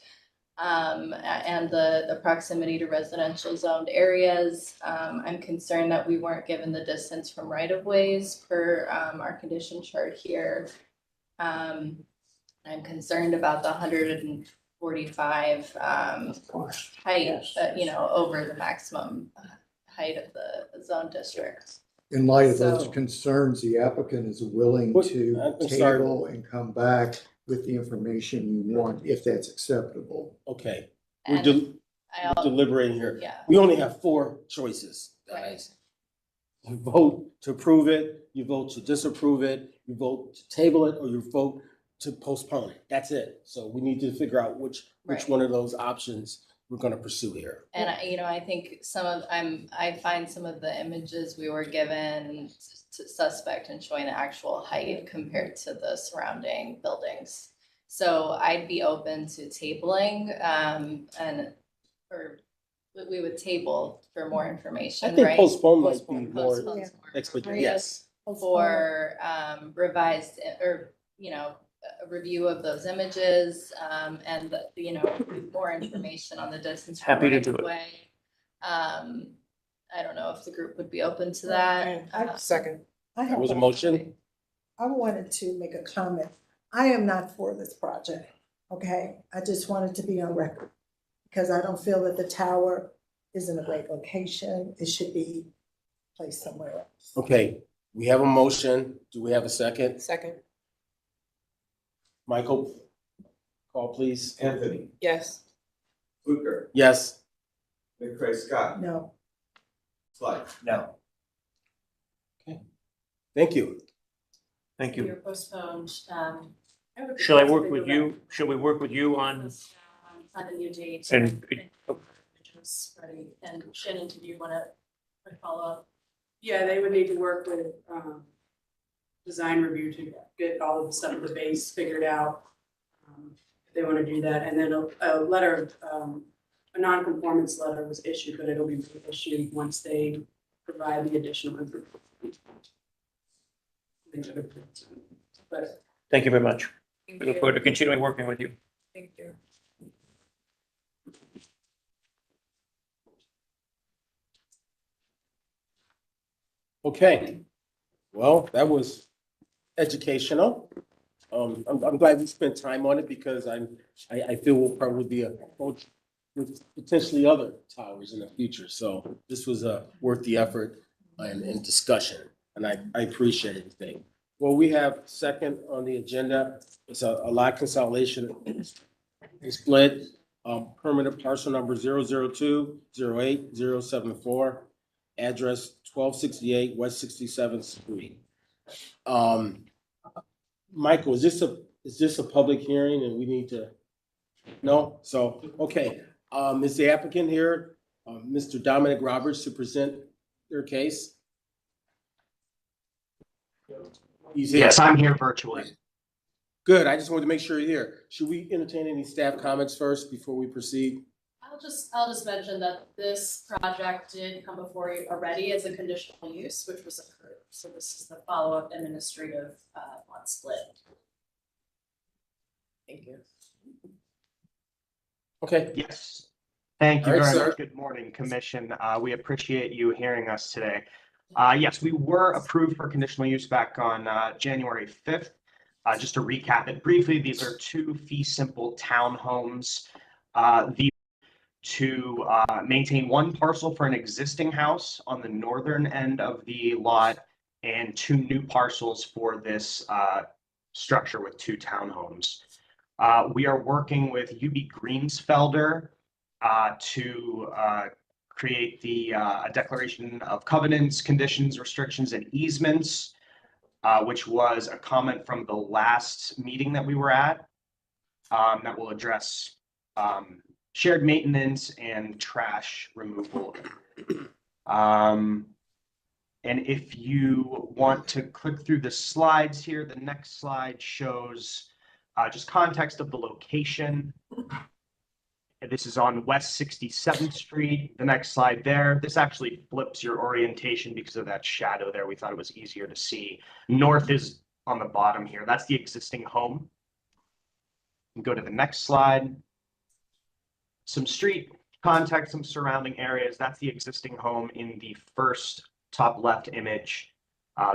Speaker 13: and the proximity to residential zoned areas. I'm concerned that we weren't given the distance from right-of-ways per our condition chart here. I'm concerned about the 145 height, over the maximum height of the zone district.
Speaker 9: In light of those
Speaker 13: So-
Speaker 9: concerns, the applicant is willing
Speaker 1: What-
Speaker 9: to
Speaker 1: I'm sorry.
Speaker 9: table and come back with the information you want, if that's acceptable.
Speaker 1: okay, we're
Speaker 13: And I'll,
Speaker 1: deliberating here.
Speaker 13: yeah,
Speaker 1: We only have 4 choices, guys. You vote to approve it, you vote to disapprove it, you vote to table it, or you vote to postpone it. That's it. So we need to figure out which
Speaker 13: Right.
Speaker 1: one of those options we're gonna pursue here.
Speaker 13: and I think I find some of the images we were given suspect in showing the actual height compared to the surrounding buildings. So I'd be open to tabling, or we would table for more information,
Speaker 1: I think
Speaker 13: right?
Speaker 1: postpone might be more
Speaker 13: Postpone's more
Speaker 1: expeditious. Yes.
Speaker 13: for revised or a review of those images and more information on the distance from
Speaker 10: Happy to do it.
Speaker 13: right-of-way. I don't know if the group would be open to that.
Speaker 11: Second.
Speaker 1: That was a motion.
Speaker 4: I wanted to make a comment. I am not for this project, okay? I just wanted to be on record because I don't feel that the tower is in a great location. It should be placed somewhere else.
Speaker 1: Okay, we have a motion. Do we have a second?
Speaker 11: Second.
Speaker 1: Michael, call please.
Speaker 3: Anthony,
Speaker 11: Yes.
Speaker 3: Fluker,
Speaker 1: Yes.
Speaker 3: McCray Scott,
Speaker 4: No,
Speaker 3: Sly.
Speaker 5: No.
Speaker 1: Thank you.
Speaker 10: Thank you.
Speaker 2: You're postponed. would
Speaker 10: Shall I
Speaker 2: like to
Speaker 10: work
Speaker 2: figure
Speaker 10: with
Speaker 2: out-
Speaker 10: you? Shall we work with you on,
Speaker 2: On a new date.
Speaker 10: and,
Speaker 2: Ready. And Shannon, do you wanna follow up?
Speaker 6: Yeah, they would need to work with, design review to get all of the stuff at the base figured out. If they wanna do that, and then a letter of, a non-conformance letter was issued, but it'll be issued once they provide the additional information. But
Speaker 10: thank you very much. We look forward to continuing working with you.
Speaker 11: Thank you.
Speaker 1: Okay, well, that was educational. I'm glad we spent time on it because I feel we'll probably be approached with potentially other towers in the future. So this was worth the effort and discussion, and I appreciate everything. Well, we have second on the agenda. It's a lot consolidation split, permanent parcel number 002-08-074, address 1268 West 67th Street. Michael, is this a public hearing and we need to? No? So, okay, is the applicant here, Mr. Dominic Roberts, to present their case? He's here.
Speaker 14: Yes, I'm here virtually.
Speaker 1: Good, I just wanted to make sure you're here. Should we entertain any staff comments first before we proceed?
Speaker 2: I'll just mention that this project did come before you already as a conditional use, which was approved. So this is the follow-up administrative lot split.
Speaker 11: Thank you.
Speaker 1: Okay,
Speaker 14: Yes. Thank you
Speaker 1: All right,
Speaker 14: very
Speaker 1: sir.
Speaker 14: much. Good morning, Commission. We appreciate you hearing us today. Yes, we were approved for conditional use back on January 5th. Just to recap it briefly, these are two fee simple townhomes. To maintain one parcel for an existing house on the northern end of the lot and two new parcels for this structure with two townhomes. We are working with UB Greensfelder to create the declaration of covenants, conditions, restrictions, and easements, which was a comment from the last meeting that we were at that will address shared maintenance and trash removal. And if you want to click through the slides here, the next slide shows just context of the location. And this is on West 67th Street. The next slide there, this actually flips your orientation because of that shadow there. We thought it was easier to see. North is on the bottom here. That's the existing home. And go to the next slide. Some street context, some surrounding areas. That's the existing home in the first top left image.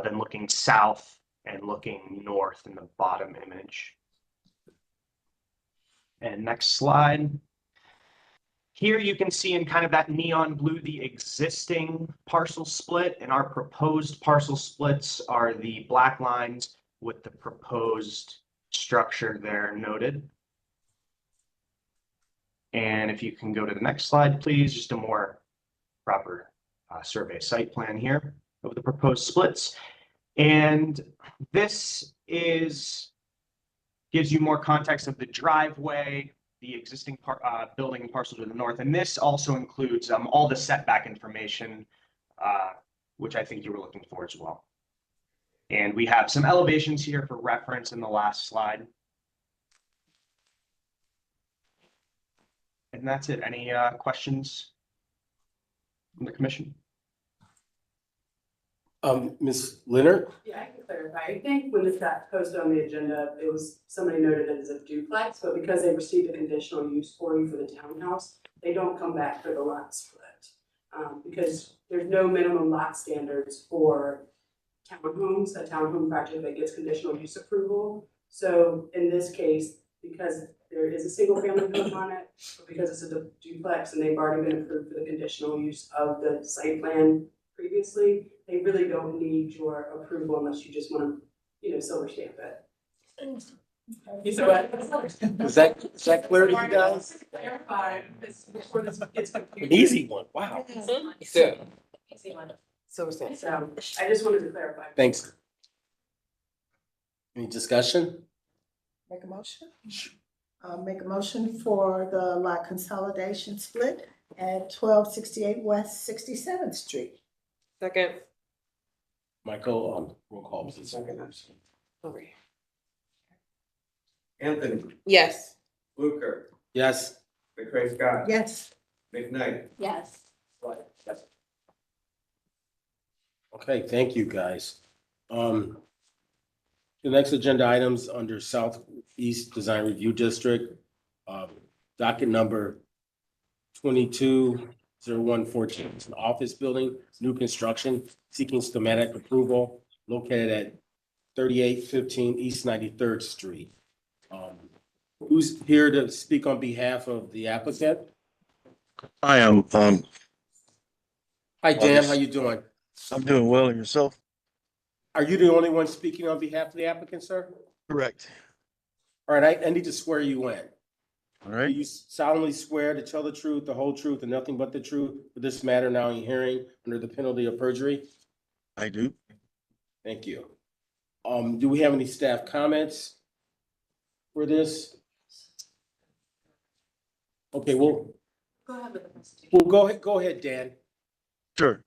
Speaker 14: Then looking south and looking north in the bottom image. And next slide. Here you can see in kind of that neon blue the existing parcel split, and our proposed parcel splits are the black lines with the proposed structure there noted. And if you can go to the next slide, please, just a more proper survey site plan here of the proposed splits. And this gives you more context of the driveway, the existing building parcel to the north. And this also includes all the setback information, which I think you were looking for as well. And we have some elevations here for reference in the last slide. And that's it. Any questions from the commission?
Speaker 1: Ms. Leonard?
Speaker 6: Yeah, I can clarify. I think when this got posted on the agenda, it was, somebody noted it as a duplex, but because they received a conditional use for you for the townhouse, they don't come back for the lot split. Because there's no minimum lot standards for townhomes, a townhome project that gets conditional use approval. So in this case, because there is a single family home on it, but because it's a duplex and they've already been approved for the conditional use of the site plan previously, they really don't need your approval unless you just want to, silver stamp it.
Speaker 1: Is that clear to you guys?
Speaker 6: Clarify, before this gets confused.
Speaker 1: An easy one, wow.
Speaker 6: Yeah.
Speaker 2: Easy one.
Speaker 6: So I just wanted to clarify.
Speaker 1: Thanks. Any discussion?
Speaker 4: Make a motion? Make a motion for the lot consolidation split at 1268 West 67th Street.
Speaker 11: Second.
Speaker 1: Michael, roll call, please.
Speaker 3: Anthony,
Speaker 11: Yes.
Speaker 3: Fluker,
Speaker 1: Yes.
Speaker 3: McCray Scott.
Speaker 4: Yes.
Speaker 3: McKnight.
Speaker 2: Yes.
Speaker 1: Okay, thank you, guys. The next agenda items under Southeast Design Review District, docket number 220114. It's an office building, new construction, seeking schematic approval located at 3815 East 93rd Street. Who's here to speak on behalf of the applicant?
Speaker 15: I am.
Speaker 1: Hi, Dan, how you doing?
Speaker 15: I'm doing well, and yourself?
Speaker 1: Are you the only one speaking on behalf of the applicant, sir?
Speaker 15: Correct.
Speaker 1: All right, I need to swear you in.
Speaker 15: All
Speaker 1: Do
Speaker 15: right.
Speaker 1: you solemnly swear to tell the truth, the whole truth, and nothing but the truth for this matter now in hearing under the penalty of perjury?
Speaker 15: I do.
Speaker 1: Thank you. Do we have any staff comments for this? Okay,
Speaker 2: Go ahead with the presentation.
Speaker 1: go ahead, Dan.
Speaker 15: Sure.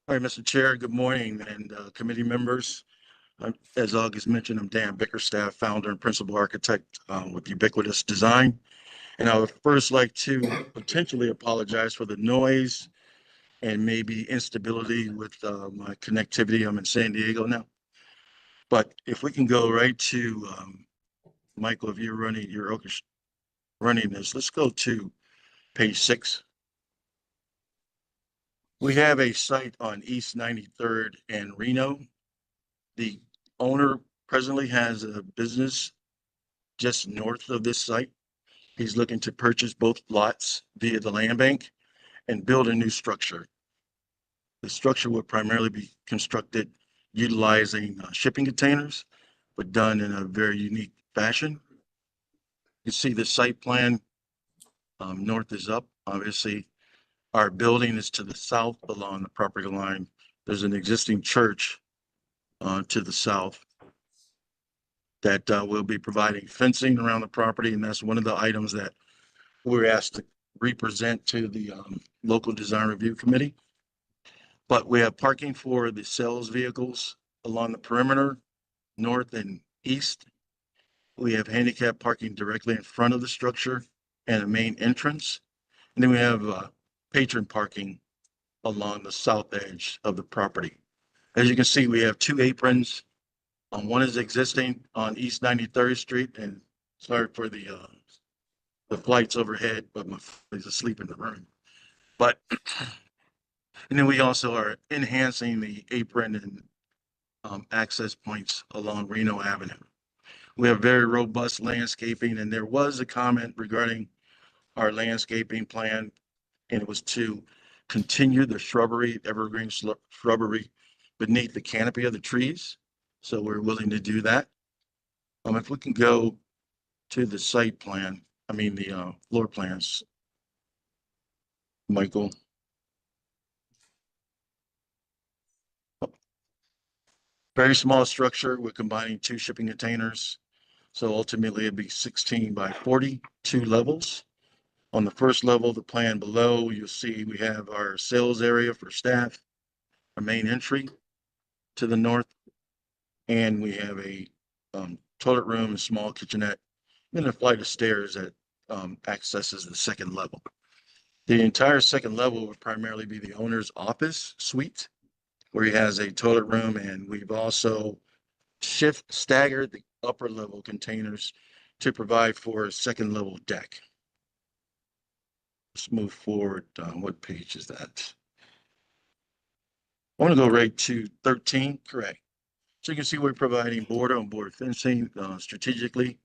Speaker 15: All right, Mr. Chair, good morning, and committee members. As August mentioned, I'm Dan Bickerstaff, founder and principal architect with Ubiquitous Design. And I would first like to potentially apologize for the noise and maybe instability with my connectivity. I'm in San Diego now. But if we can go right to Michael, if you're running this, let's go to page 6. We have a site on East 93rd and Reno. The owner presently has a business just north of this site. He's looking to purchase both lots via the land bank and build a new structure. The structure will primarily be constructed utilizing shipping containers, but done in a very unique fashion. You see the site plan, north is up. Obviously, our building is to the south along the property line. There's an existing church to the south that will be providing fencing around the property, and that's one of the items that we're asked to represent to the local design review committee. But we have parking for the sales vehicles along the perimeter, north and east. We have handicap parking directly in front of the structure and a main entrance. And then we have patron parking along the south edge of the property. As you can see, we have 2 aprons. One is existing on East 93rd Street, and sorry for the flights overhead, but my family's asleep in the room. But and then we also are enhancing the apron and access points along Reno Avenue. We have very robust landscaping, and there was a comment regarding our landscaping plan, and it was to continue the shrubbery, evergreen shrubbery beneath the canopy of the trees. So we're willing to do that. If we can go to the site plan, the floor plans, Michael. Very small structure. We're combining 2 shipping containers. So ultimately it'd be 16 by 40, 2 levels. On the first level, the plan below, you'll see we have our sales area for staff, our main entry to the north, and we have a toilet room, a small kitchenette, and a flight of stairs that accesses the second level. The entire second level would primarily be the owner's office suite, where he has a toilet room, and we've also staggered the upper level containers to provide for a second level deck. Let's move forward. What page is that? I want to go right to 13, correct. So you can see we're providing border-on-board fencing strategically.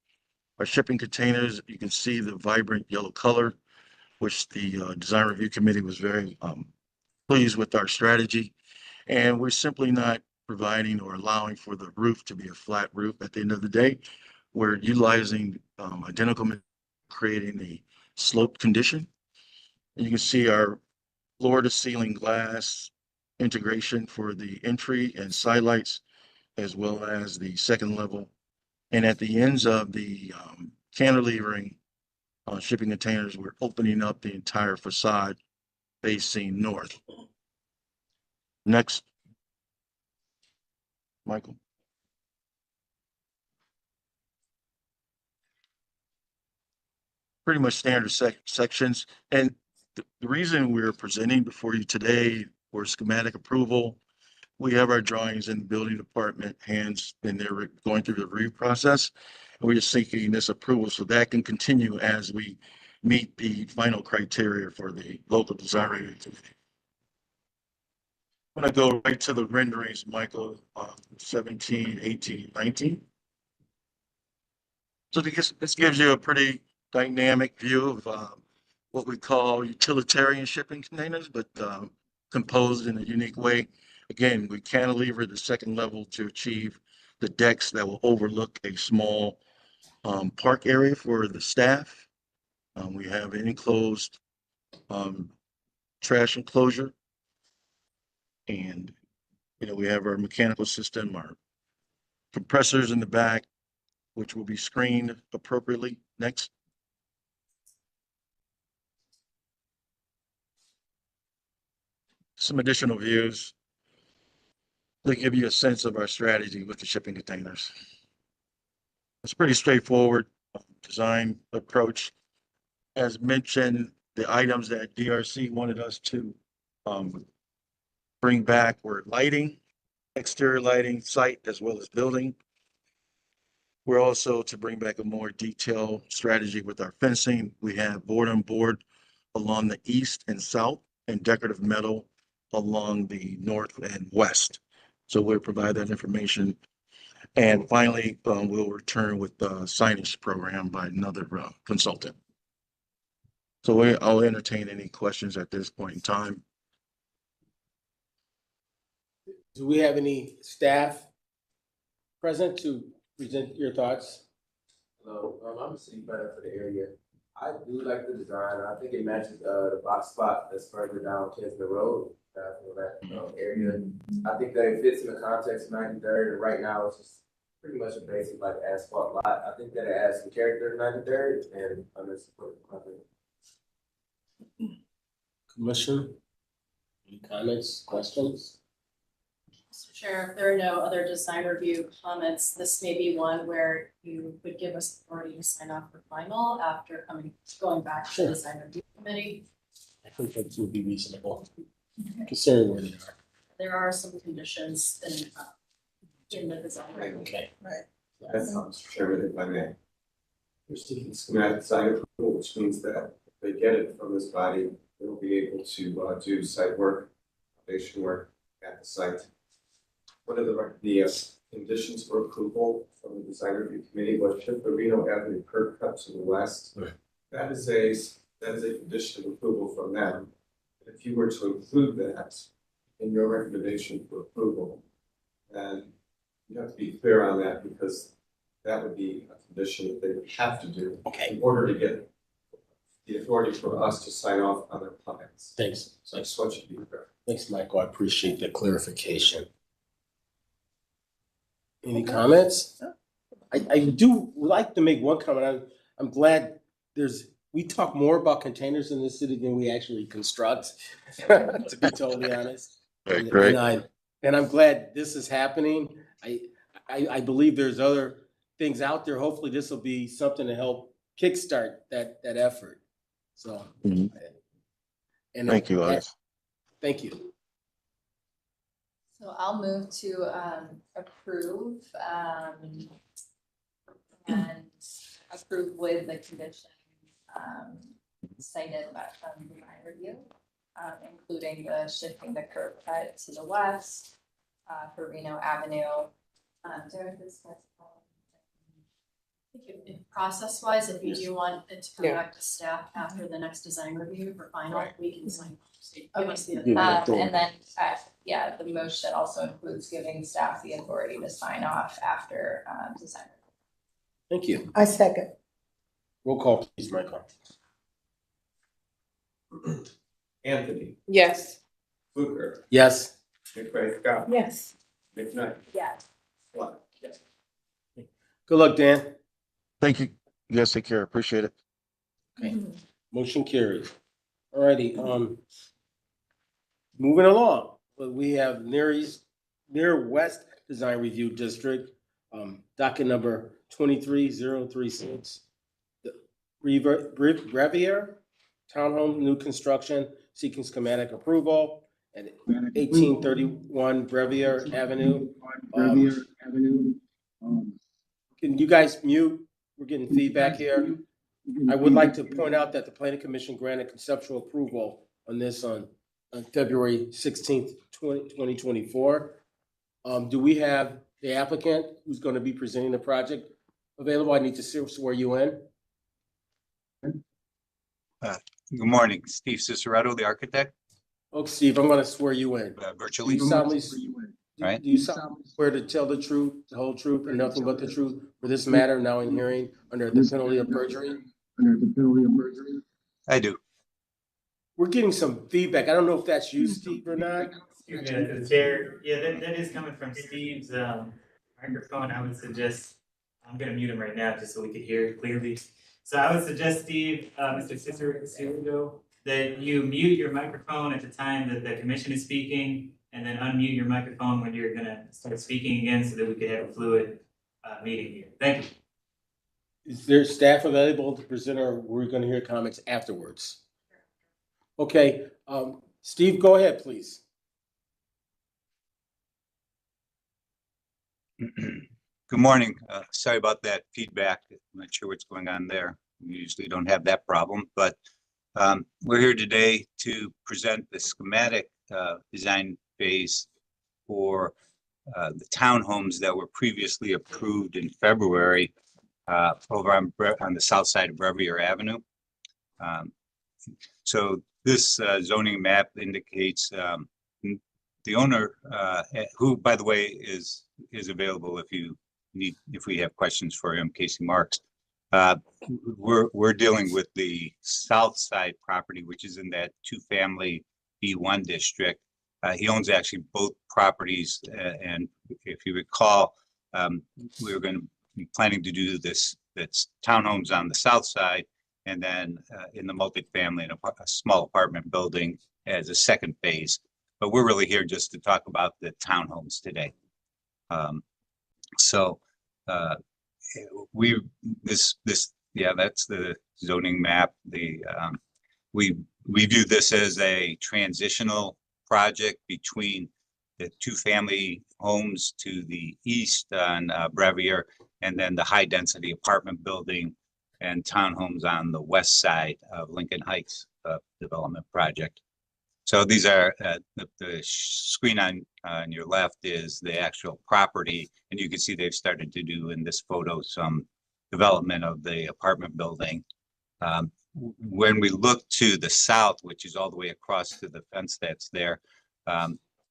Speaker 15: Our shipping containers, you can see the vibrant yellow color, which the design review committee was very pleased with our strategy. And we're simply not providing or allowing for the roof to be a flat roof. At the end of the day, we're utilizing identical, creating a sloped condition. And you can see our floor to ceiling glass integration for the entry and side lights, as well as the second level. And at the ends of the cantilevering shipping containers, we're opening up the entire facade facing north. Next, Michael. Pretty much standard sections. And the reason we're presenting before you today for schematic approval, we have our drawings in the building department hands, and they're going through the review process. And we're just seeking this approval so that can continue as we meet the final criteria for the local design review. I'm going to go right to the renderings, Michael, 17, 18, 19. So this gives you a pretty dynamic view of what we call utilitarian shipping containers, but composed in a unique way. Again, we cantilever the second level to achieve the decks that will overlook a small park area for the staff. We have an enclosed trash enclosure. And, we have our mechanical system, our compressors in the back, which will be screened appropriately. Next. Some additional views to give you a sense of our strategy with the shipping containers. It's pretty straightforward design approach. As mentioned, the items that DRC wanted us to bring back were lighting, exterior lighting, site, as well as building. We're also to bring back a more detailed strategy with our fencing. We have board on board along the east and south, and decorative metal along the north and west. So we'll provide that information. And finally, we'll return with the signage program by another consultant. So I'll entertain any questions at this point in time.
Speaker 1: Do we have any staff present to present your thoughts?
Speaker 16: Hello, I'm a city planner for the area. I do like the design. I think it matches the box spot that's further down Kinsman Road. That area. I think that it fits in the context of 93rd, and right now it's just pretty much a basic like asphalt lot. I think that it adds some character to 93rd, and I'm gonna support it.
Speaker 1: Commission, any comments, questions?
Speaker 2: Mr. Chair, if there are no other design review comments, this may be one where you would give us authority to sign off for final after going back to the design review committee.
Speaker 1: I think that would be reasonable, considering where they are.
Speaker 2: There are some conditions in the design review.
Speaker 1: Okay.
Speaker 4: Right.
Speaker 3: That's Mr. Chairman, if I may. It's schematic design approval, which means that if they get it from this body, they'll be able to do site work, foundation work at the site. One of the conditions for approval from the design review committee was should the Reno Avenue curb cut to the west.
Speaker 1: Right.
Speaker 3: That is a condition of approval from them. If you were to include that in your recommendation for approval, then you have to be clear on that, because that would be a condition that they would have to do in order to get the authority for us to sign off on their plans.
Speaker 1: Thanks.
Speaker 3: So I just want you to be clear.
Speaker 1: Thanks, Michael. I appreciate the clarification. Any comments? I do like to make one comment. I'm glad we talk more about containers in this city than we actually construct, to be totally honest.
Speaker 15: Right, great.
Speaker 1: And I'm glad this is happening. I believe there's other things out there. Hopefully this will be something to help kickstart that effort. So.
Speaker 15: Mhm.
Speaker 1: And
Speaker 15: Thank you, Alex.
Speaker 1: Thank you.
Speaker 13: So I'll move to approve and approve with the condition cited by from design review, including the shifting the curb cut to the west for Reno Avenue. Do I have to discuss?
Speaker 2: Process-wise, if you do want it to come
Speaker 11: Yeah.
Speaker 2: back to staff after the next design review for final,
Speaker 1: Right.
Speaker 2: we can sign. Give
Speaker 13: Okay.
Speaker 2: us the.
Speaker 13: And then, the motion also includes giving staff the authority to sign off after design.
Speaker 1: Thank you.
Speaker 4: I second.
Speaker 1: Roll call, please, Michael.
Speaker 3: Anthony,
Speaker 11: Yes.
Speaker 3: Fluker,
Speaker 1: Yes.
Speaker 3: McRae Scott,
Speaker 4: Yes.
Speaker 3: McKnight,
Speaker 13: Yes.
Speaker 3: Swat. Yes.
Speaker 1: Good luck, Dan.
Speaker 15: Thank you. You guys take care. Appreciate it.
Speaker 1: Okay. Motion carries. Alrighty, moving along, but we have Near West Design Review District, docket number 23036. The Brevier Townhome New Construction seeking schematic approval at 1831 Brevier Avenue. Can you guys mute? We're getting feedback here. I would like to point out that the planning commission granted conceptual approval on this on February 16th, 2024. Do we have the applicant who's going to be presenting the project available? I need to swear you in.
Speaker 17: Good morning, Steve Ciceretto, the architect,
Speaker 1: Oh, Steve, I'm going to swear you in.
Speaker 17: virtually.
Speaker 1: Do you solemnly
Speaker 17: Right.
Speaker 1: Do you solemnly swear to tell the truth, the whole truth, and nothing but the truth for this matter now in hearing under the penalty of perjury?
Speaker 17: I do.
Speaker 1: We're getting some feedback. I don't know if that's you, Steve, or not.
Speaker 12: Excuse me, the chair, yeah, that is coming from Steve's microphone. I would suggest, I'm gonna mute him right now just so we could hear it clearly. So I would suggest, Steve, Mr. Ciceretto, that you mute your microphone at the time that the commission is speaking, and then unmute your microphone when you're gonna start speaking again so that we could have a fluid meeting here. Thank you.
Speaker 1: Is there staff available to present, or we're gonna hear comments afterwards? Okay, Steve, go ahead, please.
Speaker 17: Good morning. Sorry about that feedback. I'm not sure what's going on there. We usually don't have that problem, but We're here today to present the schematic design phase for the townhomes that were previously approved in February over on the south side of Brevier Avenue. So this zoning map indicates the owner, who, by the way, is available if we have questions for him, Casey Marks. We're dealing with the south side property, which is in that two-family B1 district. He owns actually both properties, and if you recall, we were going to be planning to do that's townhomes on the south side, and then in the multifamily, a small apartment building as a second phase. But we're really here just to talk about the townhomes today. That's the zoning map. We view this as a transitional project between the two-family homes to the east on Brevier, and then the high-density apartment building and townhomes on the west side of Lincoln Heights development project. So these are the screen on your left is the actual property, and you can see they've started to do in this photo some development of the apartment building. When we look to the south, which is all the way across to the fence that's there,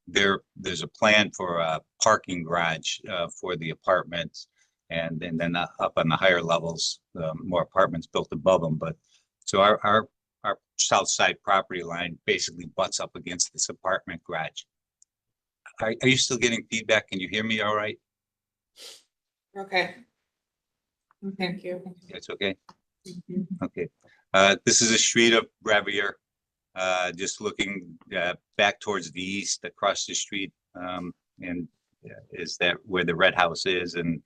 Speaker 17: there's a plan for a parking garage for the apartments, and then up on the higher levels, more apartments built above them. But so our south side property line basically butts up against this apartment garage. Are you still getting feedback? Can you hear me all right?
Speaker 11: Okay. Thank you.
Speaker 17: It's okay. Okay. This is a street of Brevier, just looking back towards the east across the street, and is that where the red house is, and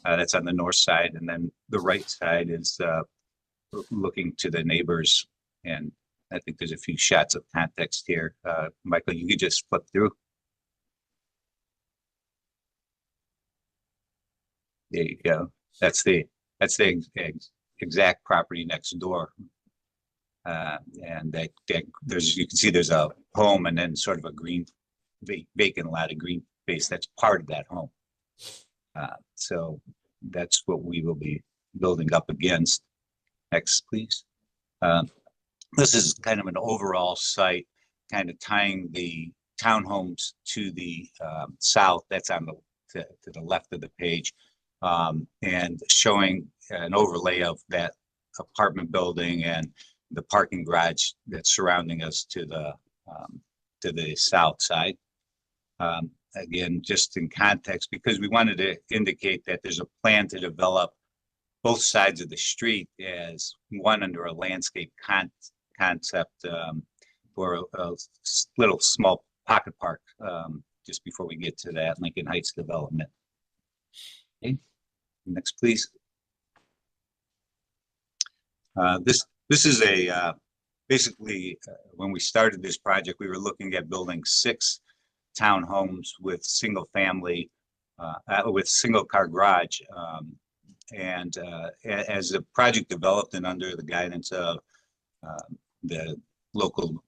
Speaker 17: that's on the north side, and then the right side is looking to the neighbors. And I think there's a few shots of context here. Michael, you could just flip through. There you go. That's the exact property next door. And that there's, you can see there's a home and then sort of a green vacant lot of green space that's part of that home. So that's what we will be building up against. Next, please. This is kind of an overall site, kind of tying the townhomes to the south. That's on to the left of the page, and showing an overlay of that apartment building and the parking garage that's surrounding us to the south side. Again, just in context, because we wanted to indicate that there's a plan to develop both sides of the street as one under a landscape concept for a little small pocket park just before we get to that Lincoln Heights development. Okay. Next, please. This is a basically when we started this project, we were looking at building 6 townhomes with single family with single car garage. And as the project developed and under the guidance of the local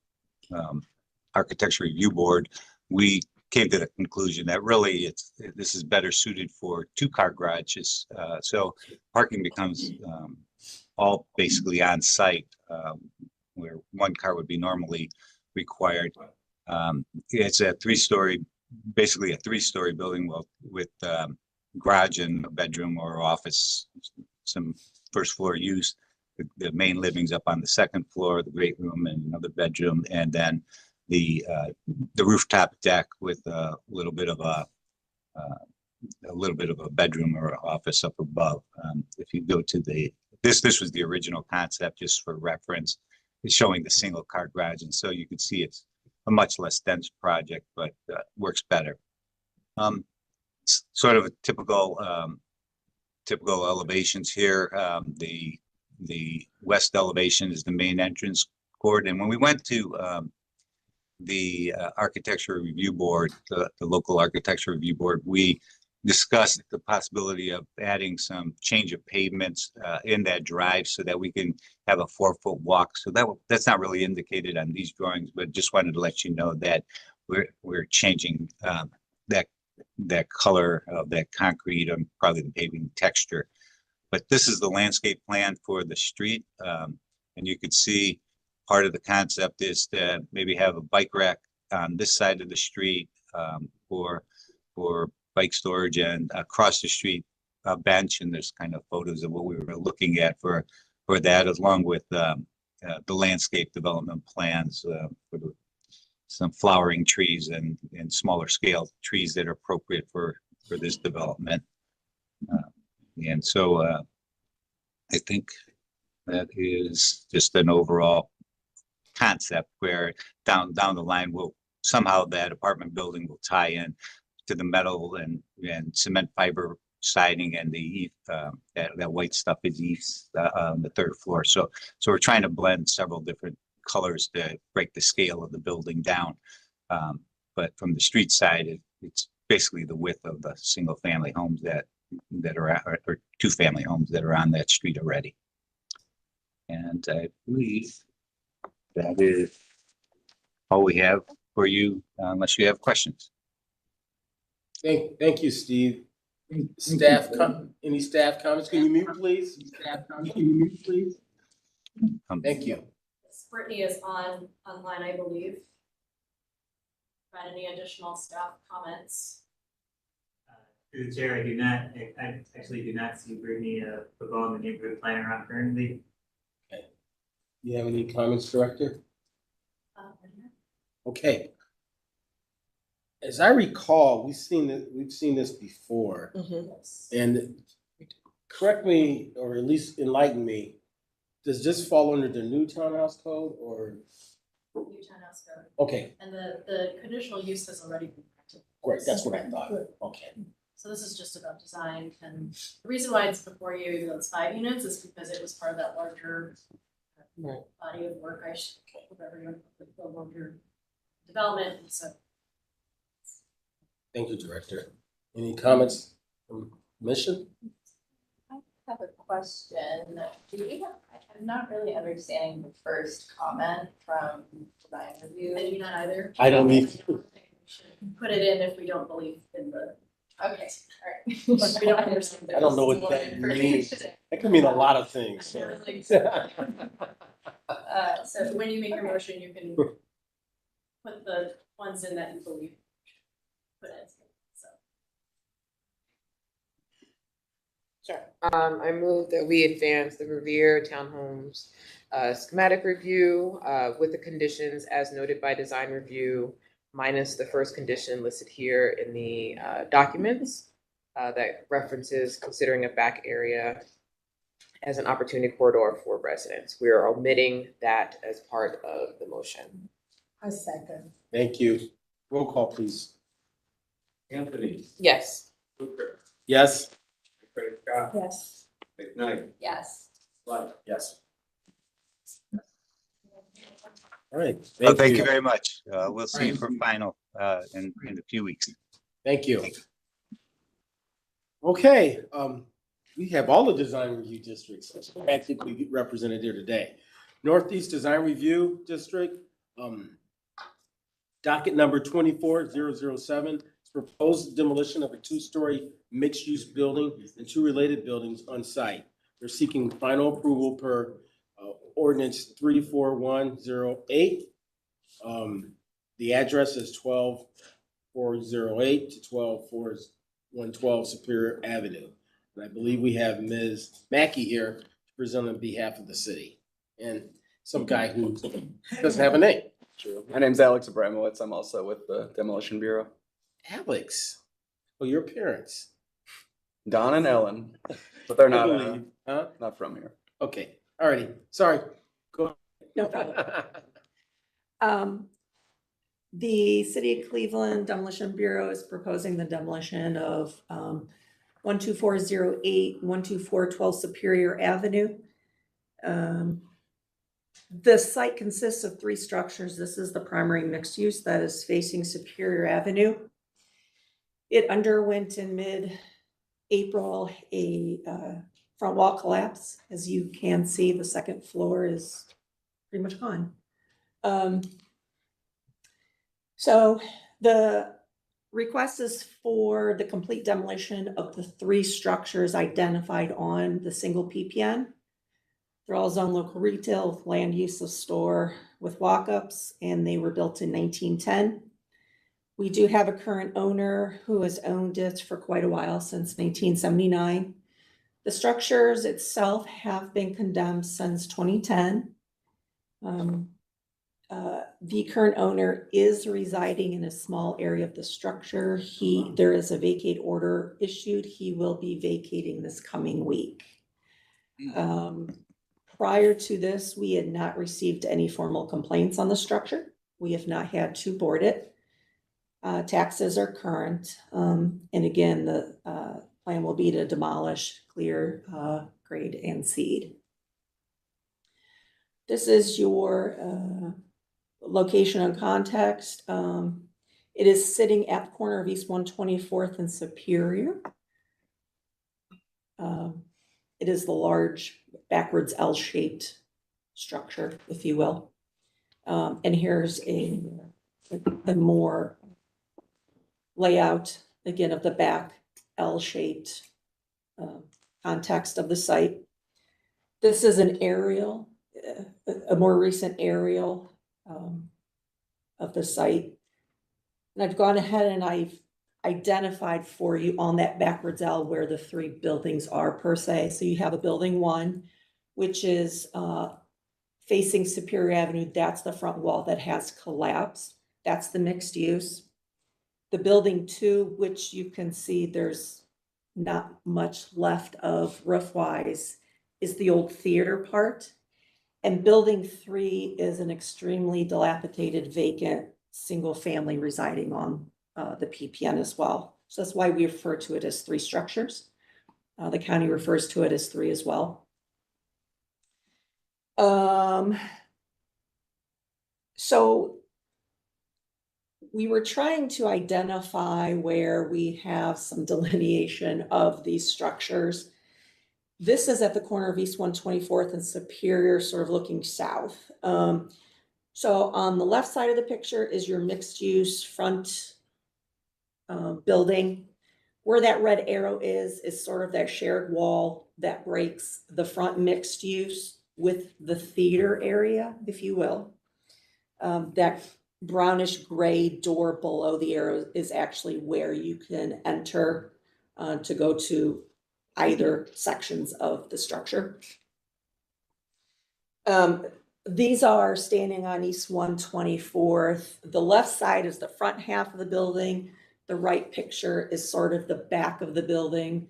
Speaker 17: architecture review board, we came to the conclusion that really this is better suited for 2-car garages. So parking becomes all basically on site, where 1 car would be normally required. It's a 3-story, basically a 3-story building with garage and a bedroom or office, some first floor use. The main living's up on the 2nd floor, the great room and another bedroom, and then the rooftop deck with a little bit of a bedroom or office up above. If you go to this was the original concept, just for reference. It's showing the single car garage, and so you can see it's a much less dense project, but works better. Sort of a typical elevations here. The west elevation is the main entrance court, and when we went to the architecture review board, the local architecture review board, we discussed the possibility of adding some change of pavements in that drive so that we can have a 4-foot walk. So that's not really indicated on these drawings, but just wanted to let you know that we're changing that color of that concrete and probably the paving texture. But this is the landscape plan for the street. And you could see part of the concept is to maybe have a bike rack on this side of the street for bike storage, and across the street a bench. And there's kind of photos of what we were looking at for that, along with the landscape development plans for some flowering trees and smaller scale trees that are appropriate for this development. And so I think that is just an overall concept where down the line somehow that apartment building will tie in to the metal and cement fiber siding and the that white stuff is on the 3rd floor. So we're trying to blend several different colors to break the scale of the building down. But from the street side, it's basically the width of the single family homes that are, or 2-family homes that are on that street already. And I believe that is all we have for you, unless you have questions.
Speaker 1: Thank you, Steve. Any staff comments? Can you mute, please? Thank you.
Speaker 2: Brittany is online, I believe. Got any additional staff comments?
Speaker 12: Through the chair, I actually do not see Brittany Pavone, the neighborhood planner, on currently.
Speaker 1: Okay. You have any comments, Director? Okay. As I recall, we've seen this before. And correct me, or at least enlighten me, does this fall under the new townhouse code or?
Speaker 2: New townhouse code.
Speaker 1: Okay,
Speaker 2: And the conditional use has already been granted.
Speaker 1: great, that's what I thought. Okay.
Speaker 2: So this is just about design, and the reason why it's before you, even though it's 5 units, is because it was part of that larger body of work. I should hope everyone the larger development, so.
Speaker 1: Thank you, Director. Any comments from Commission?
Speaker 13: I have a question. I'm not really understanding the first comment from design review.
Speaker 2: I do not either.
Speaker 1: I don't need.
Speaker 2: Put it in if we don't believe in the.
Speaker 13: Okay, all
Speaker 2: We don't understand.
Speaker 1: I don't know what that means. That could mean a lot of things, so.
Speaker 2: So when you make your motion, you can put the ones in that you believe. Put in, so.
Speaker 11: Sure. I move that we advance the Revere Townhomes schematic review with the conditions as noted by design review, minus the first condition listed here in the documents that references considering a back area as an opportunity corridor for residents. We are omitting that as part of the motion.
Speaker 4: I second.
Speaker 1: Thank you. Roll call, please.
Speaker 3: Anthony.
Speaker 11: Yes.
Speaker 3: Luker.
Speaker 1: Yes.
Speaker 3: Craig Scott.
Speaker 4: Yes.
Speaker 3: McKnight.
Speaker 13: Yes.
Speaker 3: Flood.
Speaker 1: Yes. All right.
Speaker 17: Thank you very much. We'll see you for final in a few weeks.
Speaker 1: Thank you. Okay, we have all the design review districts practically represented here today. Northeast Design Review District, docket number 24007, proposed demolition of a 2-story mixed-use building and 2 related buildings on site. They're seeking final approval per ordinance 34108. The address is 12408 to 12412 Superior Avenue. And I believe we have Ms. Mackey here to present on behalf of the city, and some guy who doesn't have a name.
Speaker 18: True. My name's Alex Abramowitz. I'm also with the Demolition Bureau.
Speaker 1: Alex, well, your parents.
Speaker 18: Don and Ellen, but they're
Speaker 1: I
Speaker 18: not,
Speaker 1: believe,
Speaker 18: not from here.
Speaker 1: Okay, alrighty, sorry. Go.
Speaker 19: No problem. The City of Cleveland Demolition Bureau is proposing the demolition of 12408, 12412 Superior Avenue. The site consists of 3 structures. This is the primary mixed use that is facing Superior Avenue. It underwent in mid-April a front wall collapse. As you can see, the second floor is pretty much gone. So the request is for the complete demolition of the 3 structures identified on the single PPN. They're all zone local retail with land use of store with walk-ups, and they were built in 1910. We do have a current owner who has owned it for quite a while, since 1979. The structures itself have been condemned since 2010. The current owner is residing in a small area of the structure. There is a vacate order issued. He will be vacating this coming week. Prior to this, we had not received any formal complaints on the structure. We have not had to board it. Taxes are current. And again, the plan will be to demolish, clear, grade, and seed. This is your location and context. It is sitting at the corner of East 124th and Superior. It is the large backwards L-shaped structure, if you will. And here's a more layout, again, of the back L-shaped context of the site. This is an aerial, a more recent aerial of the site. And I've gone ahead and I've identified for you on that backwards L where the 3 buildings are per se. So you have a building 1, which is facing Superior Avenue. That's the front wall that has collapsed. That's the mixed use. The building 2, which you can see there's not much left of roof-wise, is the old theater part. And building 3 is an extremely dilapidated, vacant, single family residing on the PPN as well. So that's why we refer to it as 3 structures. The county refers to it as 3 as well. So we were trying to identify where we have some delineation of these structures. This is at the corner of East 124th and Superior, sort of looking south. So on the left side of the picture is your mixed use front building. Where that red arrow is sort of that shared wall that breaks the front mixed use with the theater area, if you will. That brownish gray door below the arrow is actually where you can enter to go to either sections of the structure. These are standing on East 124th. The left side is the front half of the building. The right picture is sort of the back of the building.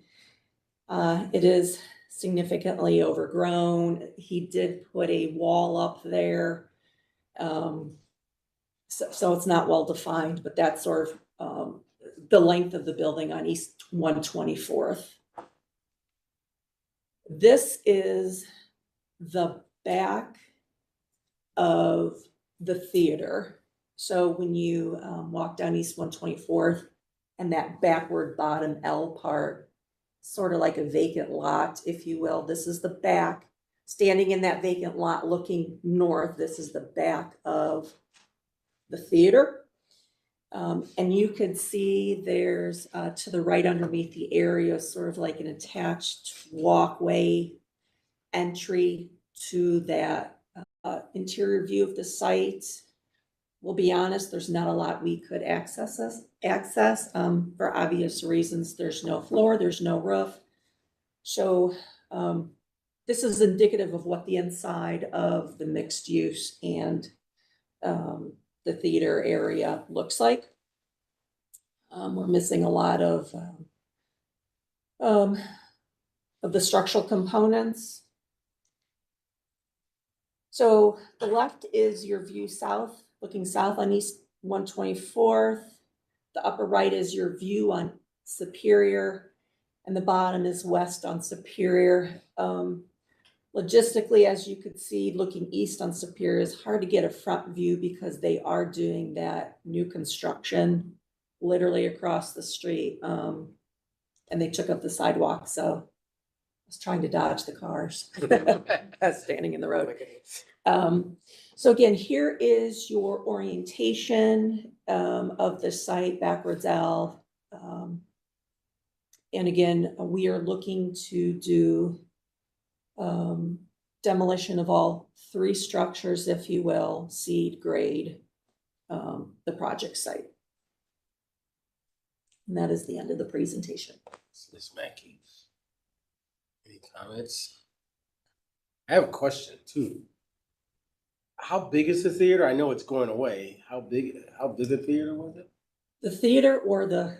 Speaker 19: It is significantly overgrown. He did put a wall up there. So it's not well defined, but that's sort of the length of the building on East 124th. This is the back of the theater. So when you walk down East 124th and that backward bottom L part, sort of like a vacant lot, if you will, this is the back. Standing in that vacant lot looking north, this is the back of the theater. And you can see there's to the right underneath the area, sort of like an attached walkway entry to that interior view of the site. We'll be honest, there's not a lot we could access for obvious reasons. There's no floor, there's no roof. So this is indicative of what the inside of the mixed use and the theater area looks like. We're missing a lot of the structural components. So the left is your view south, looking south on East 124th. The upper right is your view on Superior, and the bottom is west on Superior. Logistically, as you could see, looking east on Superior is hard to get a front view because they are doing that new construction literally across the street. And they took up the sidewalk, so I was trying to dodge the cars standing in the road. So again, here is your orientation of the site, backwards L. And again, we are looking to do demolition of all three structures, if you will, seed, grade, the project site. And that is the end of the presentation.
Speaker 1: Ms. Mackey. Any comments? I have a question too. How big is the theater? I know it's going away. How big a theater was it?
Speaker 19: The theater or the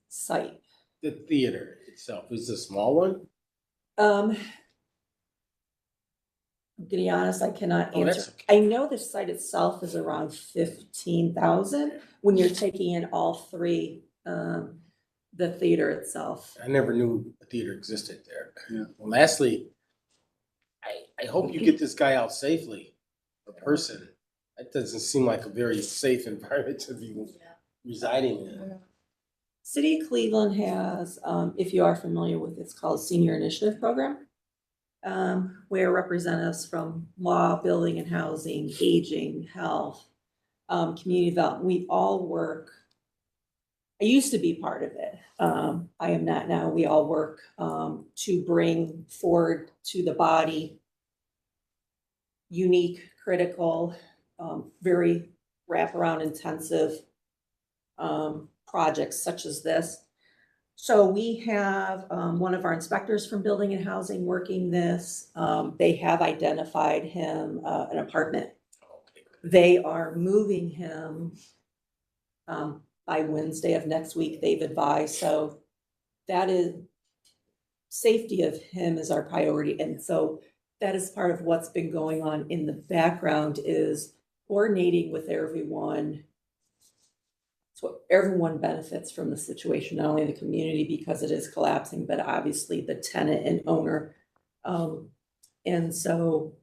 Speaker 19: site?
Speaker 1: The theater itself. Is it a small one?
Speaker 19: I'm gonna be honest, I cannot
Speaker 1: Oh, that's
Speaker 19: answer. I know the site itself is around 15,000 when you're taking in all three, the theater itself.
Speaker 1: I never knew a theater existed there. Well, lastly, I hope you get this guy out safely, a person. That doesn't seem like a very safe environment to be residing in.
Speaker 19: City of Cleveland has, if you are familiar with, it's called Senior Initiative Program, where representatives from law, building and housing, aging, health, community development, we all work. I used to be part of it. I am not now. We all work to bring forward to the body unique, critical, very wraparound intensive projects such as this. So we have one of our inspectors from building and housing working this. They have identified him an apartment. They are moving him by Wednesday of next week, they've advised. So that is, safety of him is our priority. And so that is part of what's been going on in the background, is coordinating with everyone. So everyone benefits from the situation, not only the community because it is collapsing, but obviously the tenant and owner. And so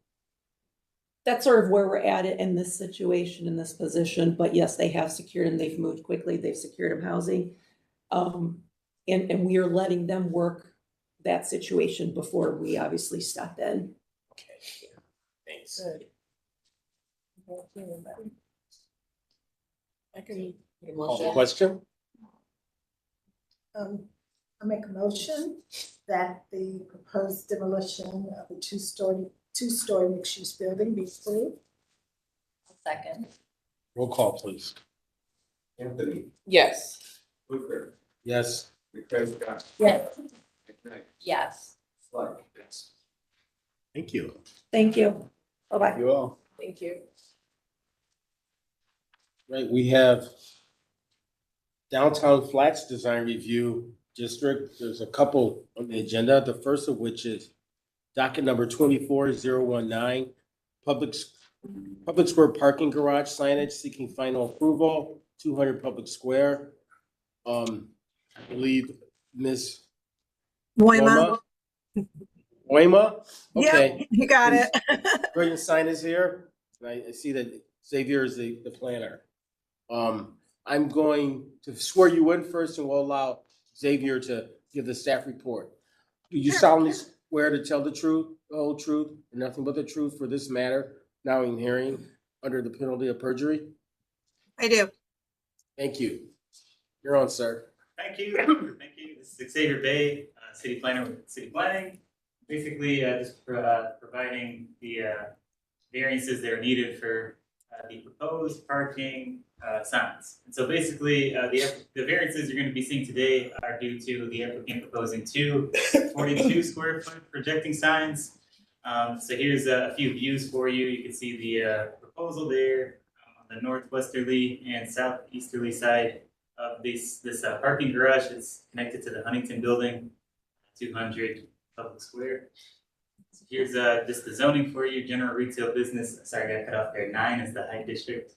Speaker 19: that's sort of where we're at in this situation, in this position. But yes, they have secured and they've moved quickly. They've secured him housing. And we are letting them work that situation before we obviously step in.
Speaker 1: Okay, thanks.
Speaker 4: I can.
Speaker 1: Call the question?
Speaker 4: I make a motion that the proposed demolition of the two-story mixed-use building be approved.
Speaker 13: Second.
Speaker 1: Roll call, please.
Speaker 3: Anthony,
Speaker 11: Yes.
Speaker 3: Hoover,
Speaker 1: Yes.
Speaker 3: McFetrich.
Speaker 4: Yes.
Speaker 3: McKnight,
Speaker 13: Yes.
Speaker 3: Slug. Yes.
Speaker 1: Thank you.
Speaker 19: Thank you. Bye-bye.
Speaker 18: You all.
Speaker 11: Thank you.
Speaker 1: Right, we have Downtown Flats Design Review District. There's a couple on the agenda, the first of which is docket number 24019, Public Square Parking Garage Signage seeking final approval, 200 Public Square. I believe Ms.
Speaker 4: Moima.
Speaker 1: Moima? Okay.
Speaker 4: Yep, you got it.
Speaker 1: Brilliant sign is here. And I see that Xavier is the planner. I'm going to swear you in first and we'll allow Xavier to give the staff report. Do you solemnly swear to tell the truth, the whole truth, and nothing but the truth for this matter, now in hearing, under the penalty of perjury?
Speaker 4: I do.
Speaker 1: Thank you. You're on, sir.
Speaker 12: Thank you. Thank you. This is Xavier Bay, city planner with city planning. Basically, just providing the variances that are needed for the proposed parking signs. And so basically, the variances you're going to be seeing today are due to the applicant proposing two 42 square foot projecting signs. So here's a few views for you. You can see the proposal there on the northwesterly and southeasterly side of this parking garage is connected to the Huntington Building, 200 Public Square. So here's just the zoning for you, general retail business. Sorry, I got cut off there. 9 is the high district.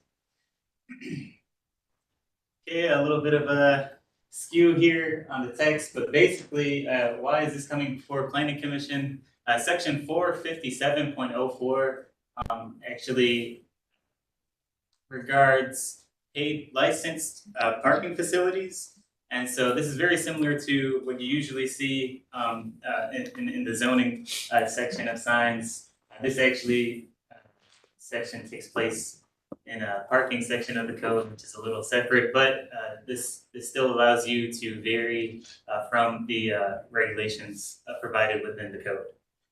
Speaker 12: Okay, a little bit of a skew here on the text, but basically, why is this coming before Planning Commission? Section 457.04 actually regards paid licensed parking facilities. And so this is very similar to what you usually see in the zoning section of signs. This actually section takes place in a parking section of the code, which is a little separate, but this still allows you to vary from the regulations provided within the code.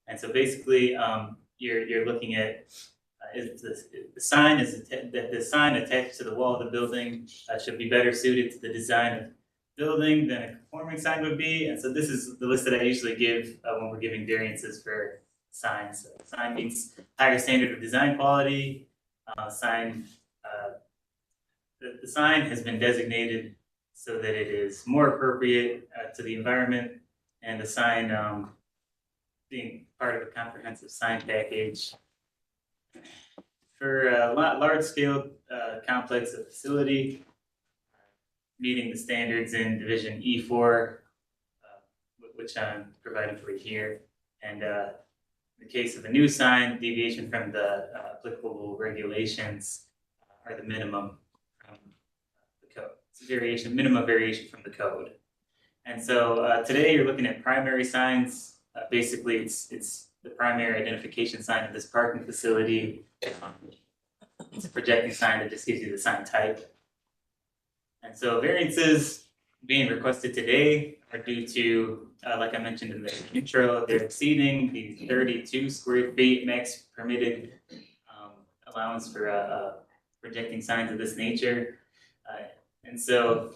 Speaker 12: And so basically, you're looking at is the sign attached to the wall of the building should be better suited to the design of building than a conforming sign would be. And so this is the list that I usually give when we're giving variances for signs. So sign meets higher standard of design quality. The sign has been designated so that it is more appropriate to the environment, and the sign being part of a comprehensive sign package. For a large scale complex of facility, meeting the standards in Division E4, which I'm providing for you here. And in the case of a new sign, deviation from the applicable regulations are the minimum from the code. It's minimum variation from the code. And so today you're looking at primary signs. Basically, it's the primary identification sign of this parking facility. It's a projecting sign that just gives you the sign type. And so variances being requested today are due to, like I mentioned in the intro, they're exceeding the 32 square feet max permitted allowance for projecting signs of this nature. And so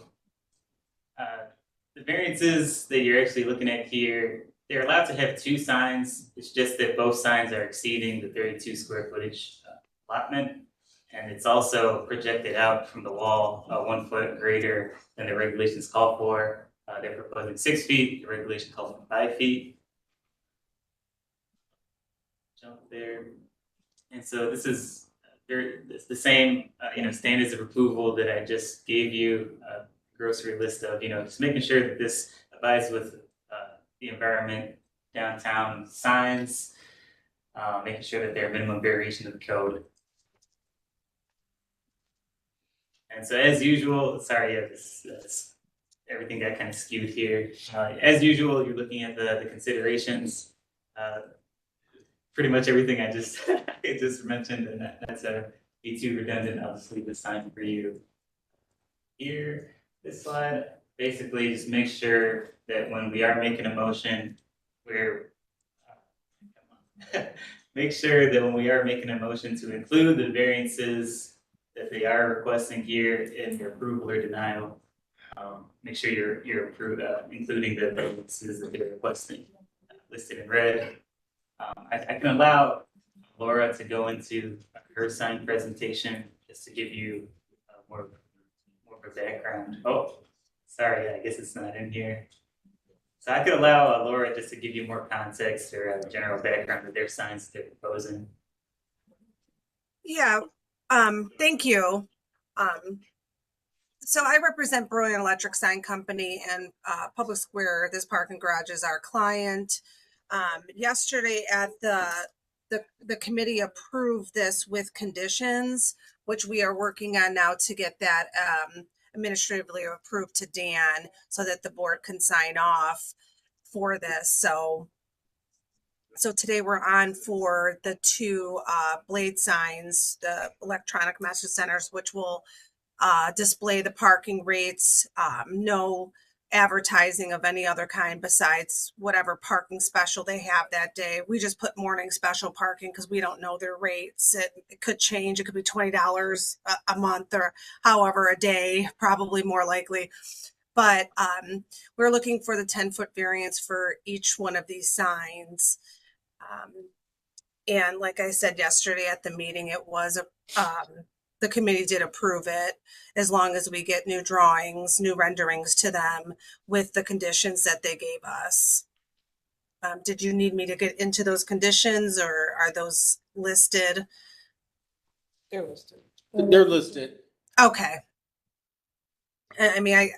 Speaker 12: the variances that you're actually looking at here, they're allowed to have two signs. It's just that both signs are exceeding the 32 square footage allotment. And it's also projected out from the wall 1 foot greater than the regulations call for. They're proposing 6 feet, the regulation calls for 5 feet. Jump there. And so this is it's the same standards of approval that I just gave you, a grocery list of, just making sure that this abides with the environment, downtown signs, making sure that they're minimum variation of the code. And so as usual, sorry, this everything got kind of skewed here. As usual, you're looking at the considerations. Pretty much everything I just I just mentioned, and that's be too redundant. I'll just leave the sign for you here. This slide basically just make sure that when we are making a motion, make sure that when we are making a motion to include the variances that they are requesting here in your approval or denial, make sure you're including the variances that they're requesting listed in red. I can allow Laura to go into her sign presentation just to give you more of a background. Oh, sorry, I guess it's not in here. So I could allow Laura just to give you more context or a general background of their signs they're proposing.
Speaker 20: Yeah, thank you. So I represent Brilliant Electric Sign Company and Public Square. This parking garage is our client. Yesterday at the committee approved this with conditions, which we are working on now to get that administratively approved to Dan so that the board can sign off for this. So today we're on for the two blade signs, the electronic message centers, which will display the parking rates, no advertising of any other kind besides whatever parking special they have that day. We just put morning special parking because we don't know their rates. It could change. It could be $20 a month or however a day, probably more likely. But we're looking for the 10-foot variance for each one of these signs. And like I said yesterday at the meeting, it was the committee did approve it as long as we get new drawings, new renderings to them with the conditions that they gave us. Did you need me to get into those conditions or are those listed?
Speaker 11: They're listed.
Speaker 1: They're listed.
Speaker 20: Okay. I mean,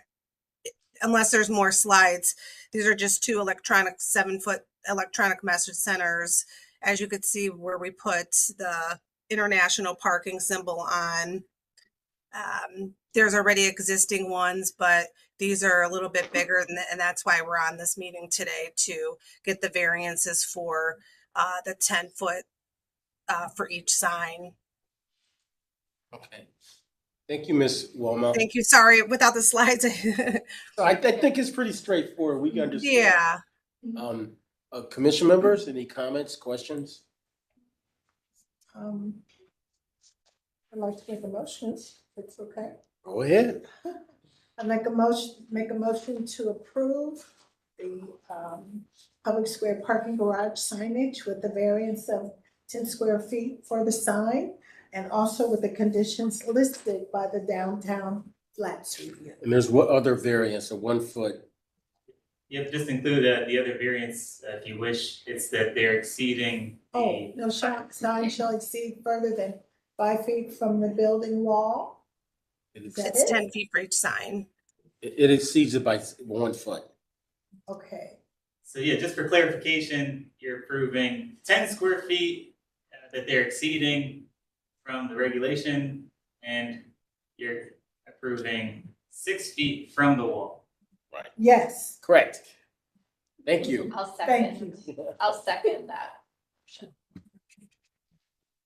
Speaker 20: unless there's more slides, these are just two electronic 7-foot electronic message centers. As you could see where we put the international parking symbol on. There's already existing ones, but these are a little bit bigger, and that's why we're on this meeting today to get the variances for the 10-foot for each sign.
Speaker 1: Okay. Thank you, Ms. Wilma.
Speaker 20: Thank you. Sorry, without the slides.
Speaker 1: So I think it's pretty straightforward. We can understand.
Speaker 20: Yeah.
Speaker 1: Commission members, any comments, questions?
Speaker 4: I'd like to make a motion, if it's okay.
Speaker 1: Go ahead.
Speaker 4: I'd make a motion to approve the public square parking garage signage with the variance of 10 square feet for the sign, and also with the conditions listed by the downtown flats review.
Speaker 1: And there's what other variance of 1 foot?
Speaker 12: You have to just include the other variance if you wish. It's that they're exceeding
Speaker 4: Oh, no sign shall exceed further than 5 feet from the building wall.
Speaker 20: It's 10 feet for each sign.
Speaker 1: It exceeds it by 1 foot.
Speaker 4: Okay.
Speaker 12: So yeah, just for clarification, you're approving 10 square feet that they're exceeding from the regulation, and you're approving 6 feet from the wall.
Speaker 1: Right.
Speaker 4: Yes.
Speaker 1: Correct. Thank you.
Speaker 4: Thank you.
Speaker 13: I'll second that.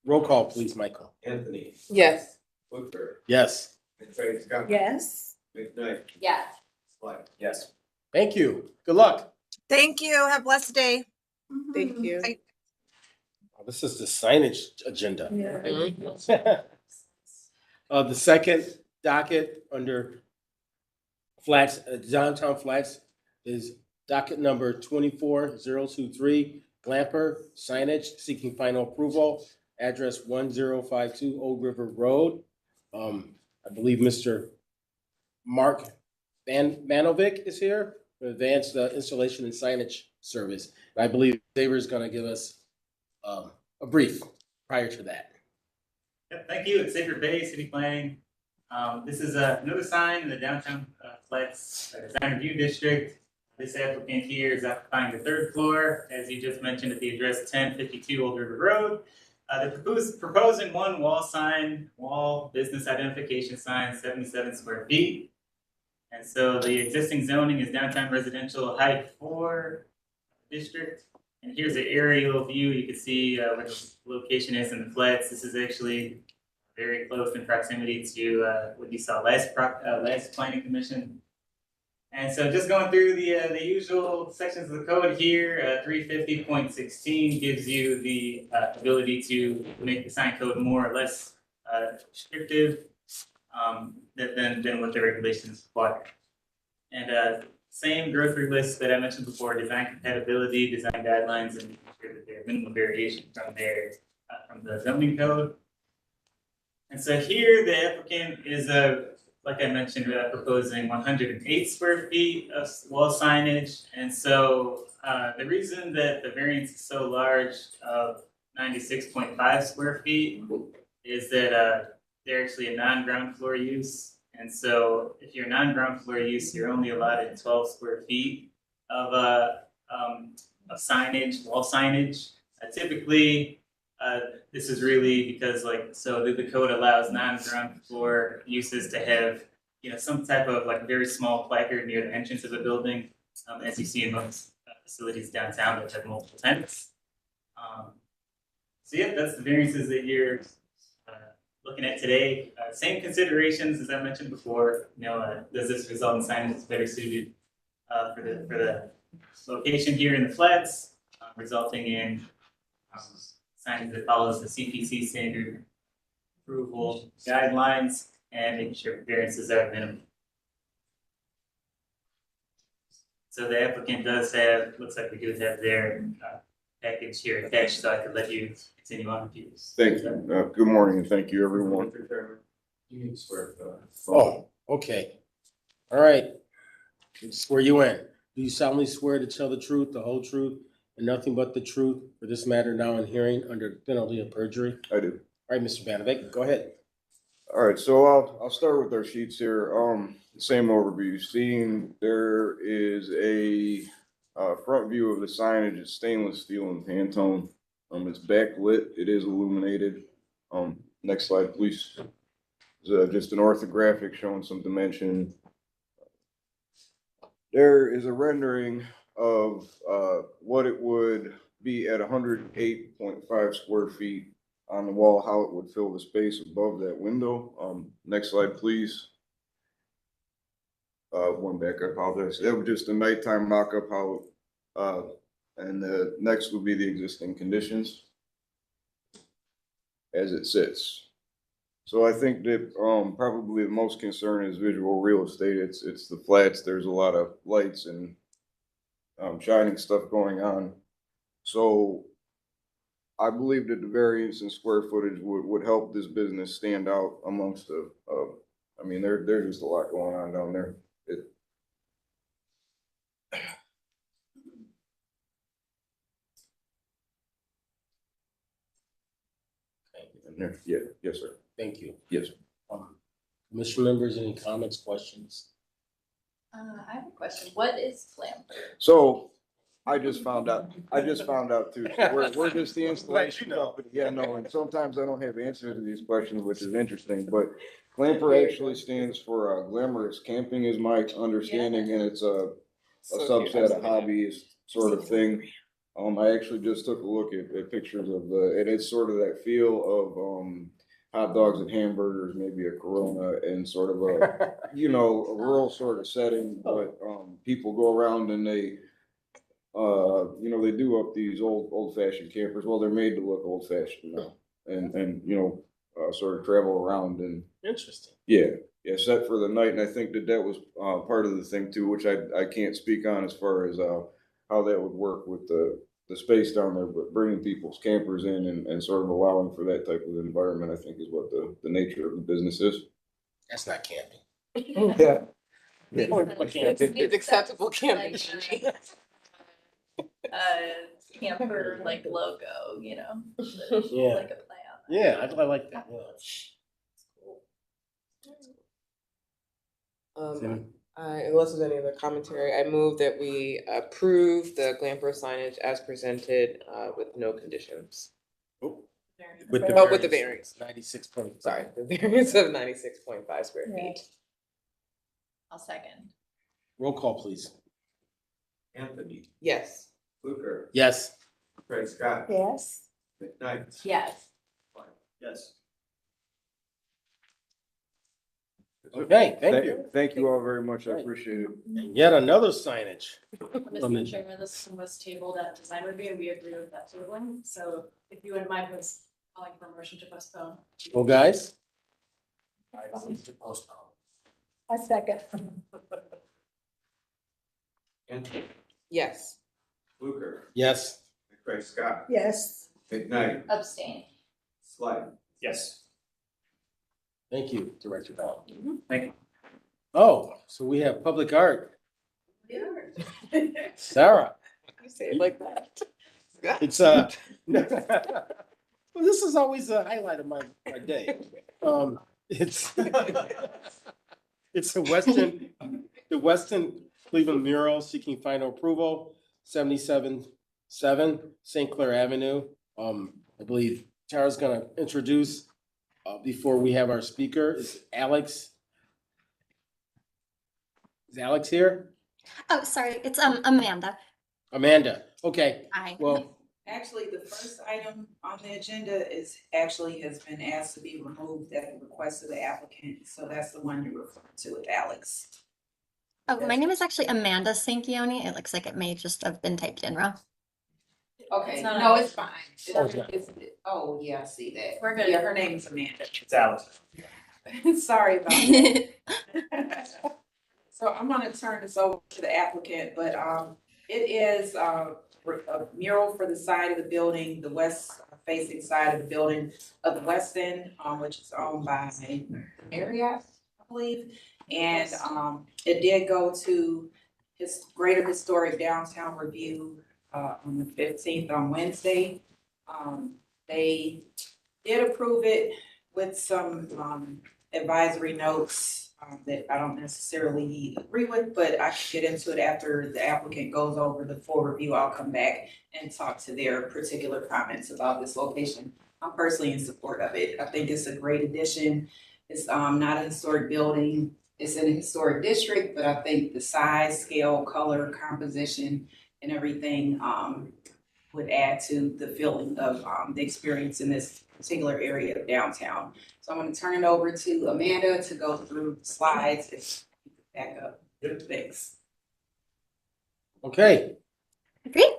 Speaker 1: Roll call, please, Michael.
Speaker 3: Anthony.
Speaker 11: Yes.
Speaker 3: Woodford.
Speaker 1: Yes.
Speaker 3: McFerrin Scott.
Speaker 4: Yes.
Speaker 3: McKnight.
Speaker 13: Yes.
Speaker 3: Sly.
Speaker 5: Yes.
Speaker 1: Thank you. Good luck.
Speaker 20: Thank you. Have a blessed day.
Speaker 11: Thank you.
Speaker 20: Bye.
Speaker 1: This is the signage agenda.
Speaker 4: Yeah.
Speaker 1: The second docket under flats, downtown flats is docket number 24023, Glamper signage seeking final approval, address 1052 Old River Road. I believe Mr. Mark Manovic is here to advance the installation and signage service. I believe Xavier is going to give us a brief prior to that.
Speaker 12: Yep, thank you. It's Sacred Bay City Planning. This is another sign in the downtown flats design review district. This applicant here is occupying the 3rd floor, as you just mentioned, at the address 1052 Old River Road. They're proposing one wall business identification sign, 77 square feet. And so the existing zoning is downtown residential height 4 district. And here's an aerial view. You can see where the location is in the flats. This is actually very close in proximity to what you saw last planning commission. And so just going through the usual sections of the code here, 350.16 gives you the ability to make the sign code more or less restrictive than what the regulations require. And same grocery list that I mentioned before: design compatibility, design guidelines, and making sure that there are minimal variation from the zoning code. And so here the applicant is like I mentioned, proposing 108 square feet of wall signage. And so the reason that the variance is so large of 96.5 square feet is that they're actually a non-ground floor use. And so if you're non-ground floor use, you're only allotted 12 square feet of signage, wall signage. Typically, this is really because the code allows non-ground floor uses to have, some type of very small placard near the entrance of the building, as you see in most facilities downtown that have multiple tenants. So yeah, that's the variances that you're looking at today. Same considerations as I mentioned before. Does this result in signage that's better suited for the location here in the flats, resulting in signage that follows the CPC standard approval guidelines and making sure variances are minimum. So the applicant does have, looks like we do have their package here attached, so I could let you continue on with you.
Speaker 21: Thank you. Good morning, and thank you, everyone.
Speaker 3: You need to swear.
Speaker 1: Oh, okay. All right. Swear you in. Do you solemnly swear to tell the truth, the whole truth, and nothing but the truth for this matter now in hearing under penalty of perjury?
Speaker 21: I do.
Speaker 1: All right, Mr. Vanovic, go ahead.
Speaker 21: All right, so I'll start with our sheets here. Same overview. Seeing there is a front view of the signage. It's stainless steel and Pantone. It's backlit. It is illuminated. Next slide, please. just an orthographic showing some dimension. There is a rendering of what it would be at 108.5 square feet on the wall, how it would fill the space above that window. Next slide, please. One back, I apologize. That was just a nighttime mock-up how, and the next would be the existing conditions as it sits. So I think that probably the most concern is visual real estate. It's the flats. There's a lot of lights and shining stuff going on. So I believe that the variance in square footage would help this business stand out amongst the, I mean, there's just a lot going on down there. Yeah, yes, sir.
Speaker 1: Thank you.
Speaker 21: Yes.
Speaker 1: Commission members, any comments, questions?
Speaker 13: I have a question. What is Clamper?
Speaker 21: So I just found out too. So we're just the installation company. Yeah, no, and sometimes I don't have answers to these questions, which is interesting, but Clamper actually stands for glamorous camping is my understanding, and it's a subset of hobbies sort of thing. I actually just took a look at pictures of and it's sort of that feel of hot dogs and hamburgers, maybe a Corona, and sort of a, a rural sort of setting, but people go around and they do up these old fashioned campers. Well, they're made to look old fashioned now, and sort of travel around and.
Speaker 1: Interesting.
Speaker 21: Yeah, set for the night, and I think that was part of the thing too, which I can't speak on as far as how that would work with the space down there, but bringing people's campers in and sort of allowing for that type of environment, I think is what the nature of the business is.
Speaker 1: That's not camping.
Speaker 21: Yeah.
Speaker 11: It's acceptable camping.
Speaker 13: Camper like logo, you know?
Speaker 1: Yeah.
Speaker 13: Like a play on that.
Speaker 1: Yeah, I like that.
Speaker 11: Unless there's any other commentary, I move that we approve the Glamper signage as presented with no conditions.
Speaker 1: With
Speaker 11: the variance.
Speaker 1: 96 point.
Speaker 11: Sorry, the variance of 96.5 square feet.
Speaker 13: I'll second.
Speaker 1: Roll call, please.
Speaker 3: Anthony,
Speaker 11: Yes.
Speaker 3: Fluker,
Speaker 1: Yes.
Speaker 3: Craig Scott,
Speaker 4: Yes.
Speaker 3: McKnight.
Speaker 13: Yes.
Speaker 5: Yes.
Speaker 1: Okay, thank you.
Speaker 21: Thank you all very much. I appreciate it.
Speaker 1: And yet another signage.
Speaker 2: Mr. Chairman, this was tabled at design review, and we agree with that tabling, so if you wouldn't mind, please calling for a motion to postpone.
Speaker 1: Well, guys.
Speaker 4: I second.
Speaker 3: Anthony,
Speaker 11: Yes.
Speaker 3: Fluker,
Speaker 1: Yes.
Speaker 3: Craig Scott,
Speaker 4: Yes.
Speaker 3: McKnight,
Speaker 13: Abstain.
Speaker 3: Slide.
Speaker 5: Yes.
Speaker 1: Thank you, Director Bell.
Speaker 5: Thank you.
Speaker 1: Oh, so we have public art. Sarah.
Speaker 11: You say it like that.
Speaker 1: It's well, this is always a highlight of my day. It's the Weston Cleveland mural seeking final approval, 77-7 St. Clair Avenue. I believe Tara's gonna introduce before we have our speaker. Is Alex here?
Speaker 7: Oh, sorry, it's Amanda.
Speaker 1: Amanda, okay.
Speaker 7: Hi.
Speaker 1: Well,
Speaker 22: Actually, the first item on the agenda has been asked to be removed at the request of the applicant, so that's the one you're referring to with Alex.
Speaker 7: Oh, my name is actually Amanda Sanchioni. It looks like it may just have been typed in wrong.
Speaker 22: Okay,
Speaker 2: It's not
Speaker 22: no,
Speaker 2: on-
Speaker 22: it's fine.
Speaker 1: Oh, it's not.
Speaker 22: Oh, yeah, I see that.
Speaker 2: We're good.
Speaker 22: Yeah, her name is Amanda.
Speaker 5: It's Alex.
Speaker 22: Sorry about that. So I'm gonna turn this over to the applicant, but it is a mural for the side of the building, the west facing side of the building of the Westin, which is owned by Marriott, I believe. And it did go to his Greater Historic Downtown Review on the 15th on Wednesday. They did approve it with some advisory notes that I don't necessarily agree with, but I can get into it after the applicant goes over the full review. I'll come back and talk to their particular comments about this location. I'm personally in support of it. I think it's a great addition It's not a historic building. It's in a historic district, but I think the size, scale, color, composition, and everything would add to the feeling of the experience in this particular area of downtown. So I'm gonna turn it over to Amanda to go through the slides. If you could back up. Thanks.
Speaker 1: Okay.
Speaker 7: Great.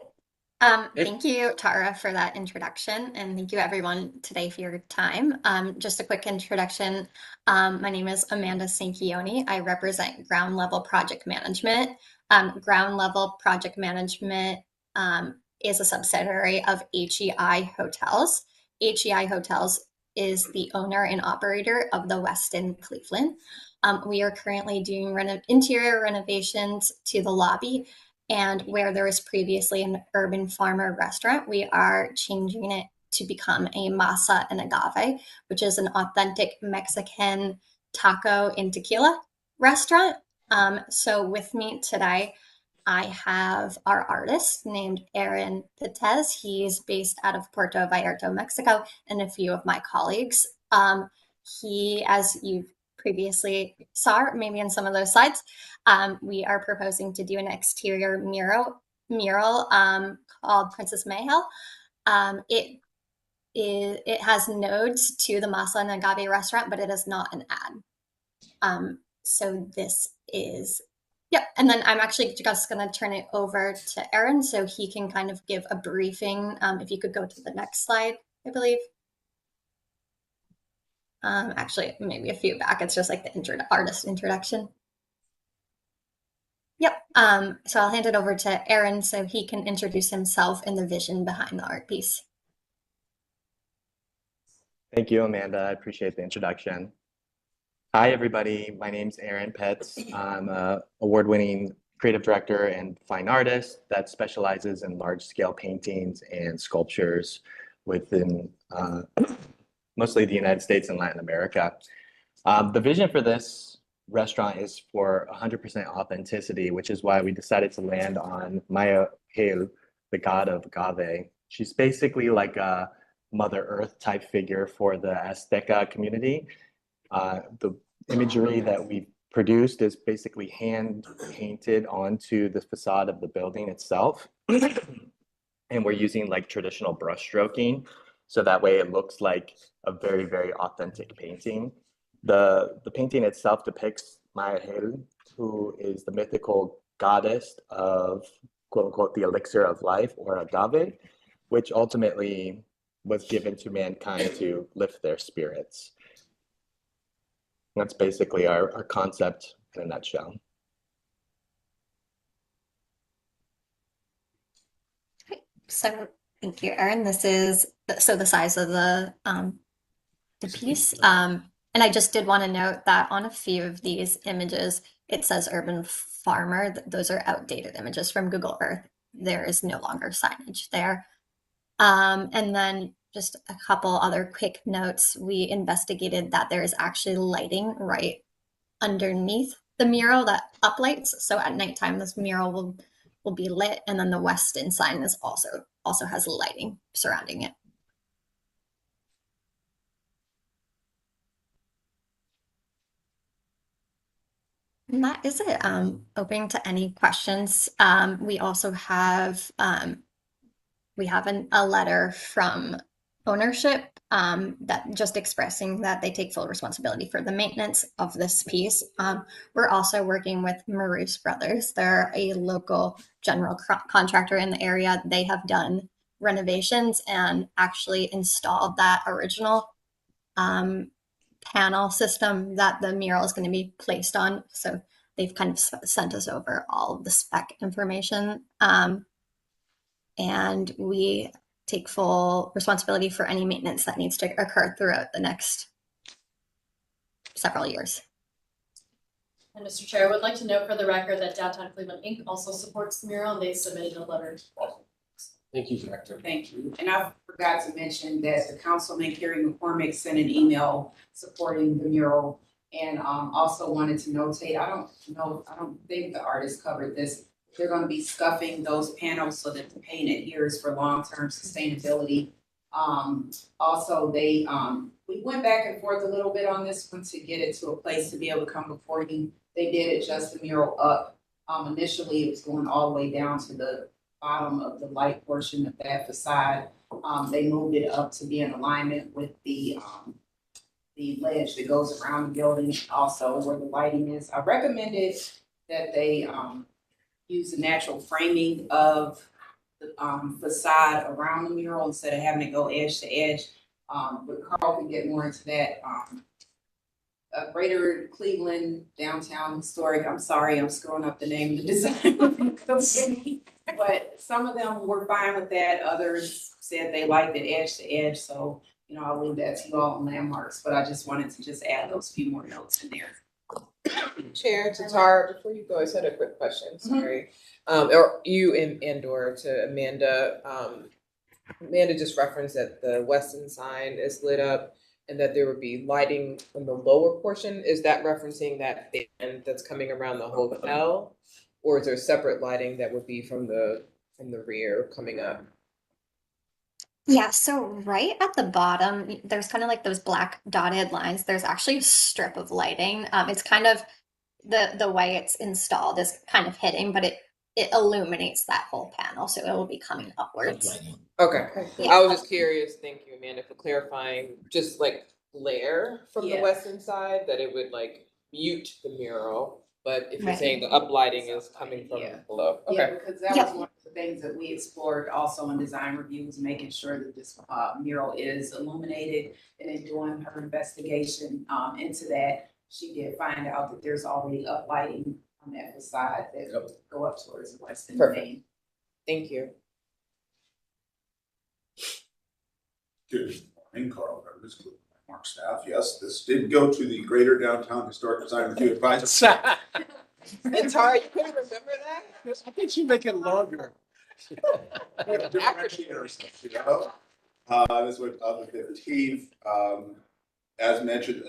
Speaker 7: Thank you, Tara, for that introduction, and thank you everyone today for your time. Just a quick introduction. My name is Amanda Sanchioni. I represent Ground Level Project Management. Ground Level Project Management is a subsidiary of HEI Hotels. HEI Hotels is the owner and operator of the Westin Cleveland. We are currently doing interior renovations to the lobby, and where there was previously an Urban Farmer restaurant, we are changing it to become a Masa and Agave, which is an authentic Mexican taco and tequila restaurant. So with me today, I have our artist named Aaron Petez. He's based out of Puerto Vallarta, Mexico, and a few of my colleagues. He, as you previously saw, maybe in some of those slides, we are proposing to do an exterior mural called Princess Mayhel. It has nodes to the Masa and Agave restaurant, but it is not an ad. So this is, yep. And then I'm actually just going to turn it over to Aaron so he can kind of give a briefing. If you could go to the next slide, I believe. Actually, maybe a few back. It's just like the artist introduction. Yep. So I'll hand it over to Aaron so he can introduce himself and the vision behind the art piece.
Speaker 8: Thank you, Amanda. I appreciate the introduction. Hi, everybody. My name's Aaron Petz. I'm an award-winning creative director and fine artist that specializes in large-scale paintings and sculptures within mostly the United States and Latin America. The vision for this restaurant is for 100% authenticity, which is why we decided to land on Maya Hel, the god of agave. She's basically like a Mother Earth type figure for the Azteca community. The imagery that we produced is basically hand painted onto the facade of the building itself. And we're using like traditional brush stroking. So that way it looks like a very, very authentic painting. The painting itself depicts Maya Hel, who is the mythical goddess of quote unquote the elixir of life, or agave, which ultimately was given to mankind to lift their spirits. That's basically our concept in a nutshell.
Speaker 7: So thank you, Aaron. This is so the size of the piece. And I just did want to note that on a few of these images, it says Urban Farmer. Those are outdated images from Google Earth. There is no longer signage there. And then just a couple other quick notes. We investigated that there is actually lighting right underneath the mural that uplights. So at nighttime, this mural will be lit, and then the Westin sign is also has lighting surrounding it. And that is it. Open to any questions. We also have a letter from ownership that just expressing that they take full responsibility for the maintenance of this piece. We're also working with Maruce Brothers. They're a local general contractor in the area. They have done renovations and actually installed that original panel system that the mural is going to be placed on. So they've kind of sent us over all of the spec information. And we take full responsibility for any maintenance that needs to occur throughout the next several years.
Speaker 2: And Mr. Chair, I would like to note for the record that Downtown Cleveland Inc. also supports the mural, and they submitted a letter.
Speaker 1: Thank you, Director.
Speaker 22: Thank you. And I forgot to mention that the Councilman Kerry McCormick sent an email supporting the mural, and also wanted to notate, I don't think the artist covered this. They're going to be scuffing those panels so that the paint adheres for long-term sustainability. Also, we went back and forth a little bit on this one to get it to a place to be able to come before you. They did adjust the mural up. Initially, it was going all the way down to the bottom of the light portion of that facade. They moved it up to be in alignment with the ledge that goes around the building, also where the lighting is. I recommended that they use the natural framing of the facade around the mural instead of having it go edge to edge. But Carl can get more into that. Greater Cleveland Downtown Historic, I'm sorry, I'm screwing up the name of the design. But some of them were fine with that, others said they liked it edge to edge, so, you know, I'll leave that to you all on landmarks, but I just wanted to just add those few more notes in there.
Speaker 11: Chair, to Tara, before you go, I just had a quick question, sorry. Or you and or to Amanda. Amanda just referenced that the western sign is lit up and that there would be lighting in the lower portion. Is that referencing that band that's coming around the hotel? Or is there separate lighting that would be from the rear coming up?
Speaker 7: Yeah, so right at the bottom, there's kind of like those black dotted lines. There's actually a strip of lighting. It's kind of the way it's installed is kind of hitting, but it illuminates that whole panel, so it will be coming upwards.
Speaker 11: Okay,
Speaker 7: Yeah.
Speaker 11: I was just curious, thank you, Amanda, for clarifying, just like glare from the
Speaker 22: Yeah.
Speaker 11: western side, that it would like mute the mural, but if you're
Speaker 7: Right.
Speaker 11: saying the uplighting is coming from below,
Speaker 22: Yeah,
Speaker 11: okay.
Speaker 22: because that was one of the things that we explored also in design reviews, making sure that this mural is illuminated. And in doing her investigation into that, she did find out that there's already uplighting on that facade that go up towards the west and
Speaker 11: Perfect.
Speaker 22: main.
Speaker 11: Thank you.
Speaker 9: Good morning, Carl Rose, Mark staff. Yes, this did go to the Greater Downtown Historic Design Review Advisory.
Speaker 11: And Tara, you couldn't remember that?
Speaker 1: I think you make it longer.
Speaker 9: Differentiators, you know? This went on the 15th. As mentioned,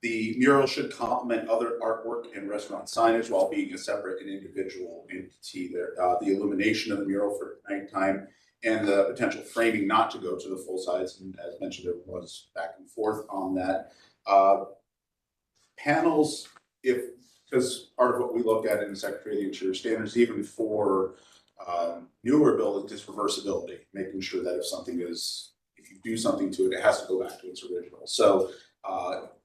Speaker 9: the mural should complement other artwork and restaurant signage while being a separate and individual entity there. The illumination of the mural for nighttime and the potential framing not to go to the full size, and as mentioned, there was back and forth on that. Panels, because part of what we look at in the Secretary of the Interior standards, even for newer buildings, is reversibility, making sure that if you do something to it, it has to go back to its original. So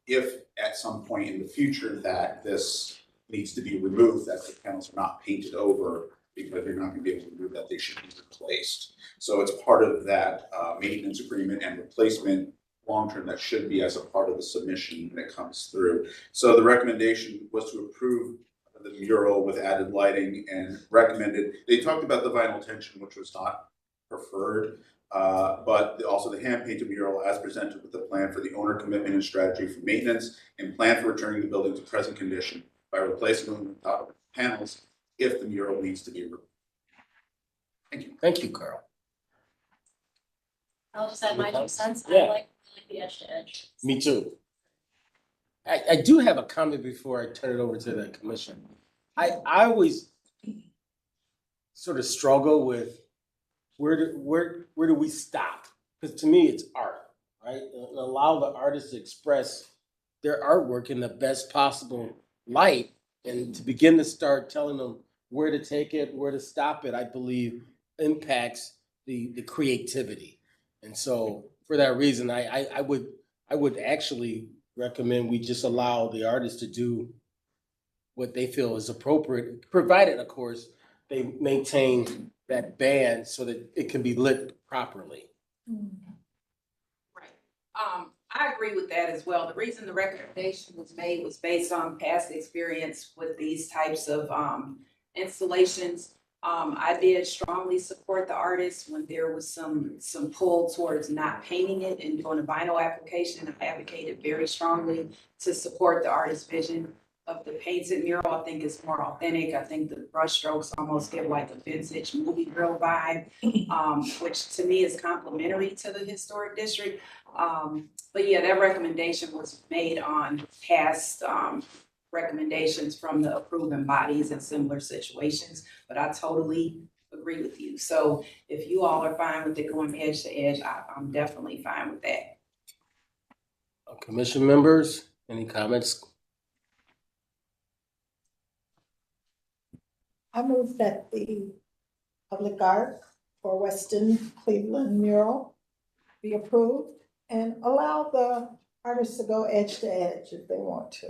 Speaker 9: if at some point in the future that this needs to be removed, that the panels are not painted over, because you're not going to be able to remove that, they should be replaced. So it's part of that maintenance agreement and replacement long-term that should be as a part of the submission when it comes through. So the recommendation was to approve the mural with added lighting and recommended, they talked about the vinyl tension, which was not preferred, but also the hand-painted mural as presented with the plan for the owner commitment and strategy for maintenance and plan for returning the building to present condition by replacing them with top panels if the mural needs to be removed. Thank you.
Speaker 1: Thank you, Carl.
Speaker 2: I'll just add my 2 cents.
Speaker 1: Yeah.
Speaker 2: I like the edge to edge.
Speaker 1: Me too. I do have a comment before I turn it over to the commission. I always sort of struggle with where do we stop? Because to me, it's art, right? And allow the artists to express their artwork in the best possible light, and to begin to start telling them where to take it, where to stop it, I believe impacts the creativity. And so for that reason, I would actually recommend we just allow the artists to do what they feel is appropriate, provided, of course, they maintain that band so that it can be lit properly.
Speaker 22: Right. I agree with that as well. The reason the recommendation was made was based on past experience with these types of installations. I did strongly support the artists when there was some pull towards not painting it and doing a vinyl application. I advocated very strongly to support the artist's vision of the painted mural. I think it's more authentic. I think the brush strokes almost give like a vintage movie grill vibe, which to me is complementary to the historic district. But yeah, that recommendation was made on past recommendations from the approving bodies in similar situations. But I totally agree with you. So if you all are fine with it going edge to edge, I'm definitely fine with that.
Speaker 1: Commission members, any comments?
Speaker 4: I move that the public art for Weston Cleveland mural be approved and allow the artists to go edge to edge if they want to.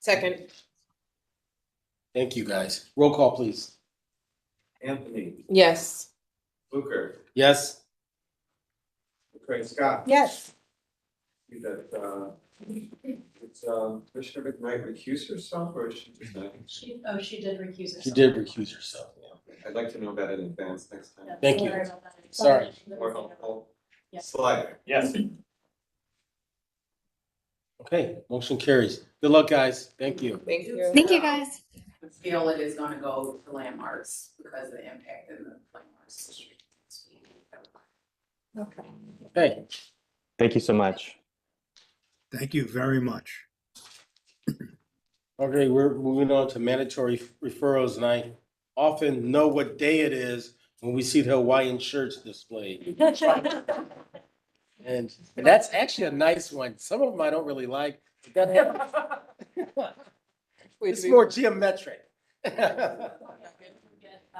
Speaker 11: Second.
Speaker 1: Thank you, guys. Roll call, please.
Speaker 3: Anthony,
Speaker 11: Yes.
Speaker 3: Booker,
Speaker 1: Yes?
Speaker 3: Craig Scott.
Speaker 4: Yes.
Speaker 3: See that, it's, Commissioner McKnight recused herself, or is she just not?
Speaker 2: She did recuse herself.
Speaker 1: She did recuse herself, yeah.
Speaker 3: I'd like to know that in advance next time.
Speaker 1: Thank you.
Speaker 2: Sorry about that.
Speaker 1: Sorry.
Speaker 3: Or I'll
Speaker 2: Yeah.
Speaker 3: slide.
Speaker 5: Yes.
Speaker 1: Okay, motion carries. Good luck, guys. Thank you.
Speaker 11: Thank you.
Speaker 7: Thank you, guys.
Speaker 22: Feel it is gonna go to landmarks because of the impact in the landmarks district.
Speaker 4: Okay.
Speaker 1: Okay.
Speaker 8: Thank you so much.
Speaker 10: Thank you very much.
Speaker 1: Okay, we're moving on to mandatory referrals, and I often know what day it is when we see the Hawaiian shirts displayed. And that's actually a nice one. Some of them I don't really like. but that- It's more geometric.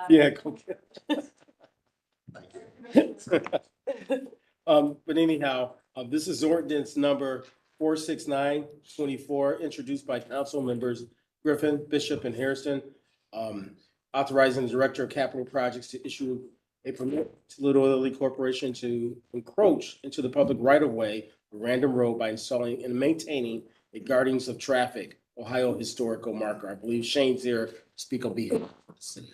Speaker 1: Yeah. Go get- But anyhow, this is ordinance number 46924, introduced by council members Griffin, Bishop, and Harrison, authorizing the Director of Capital Projects to issue a permit to Little Italy Corporation to encroach into the public right-of-way of Random Road by installing and maintaining a Guardians of Traffic Ohio historical marker. I believe Shane's here to speak on behalf of the city.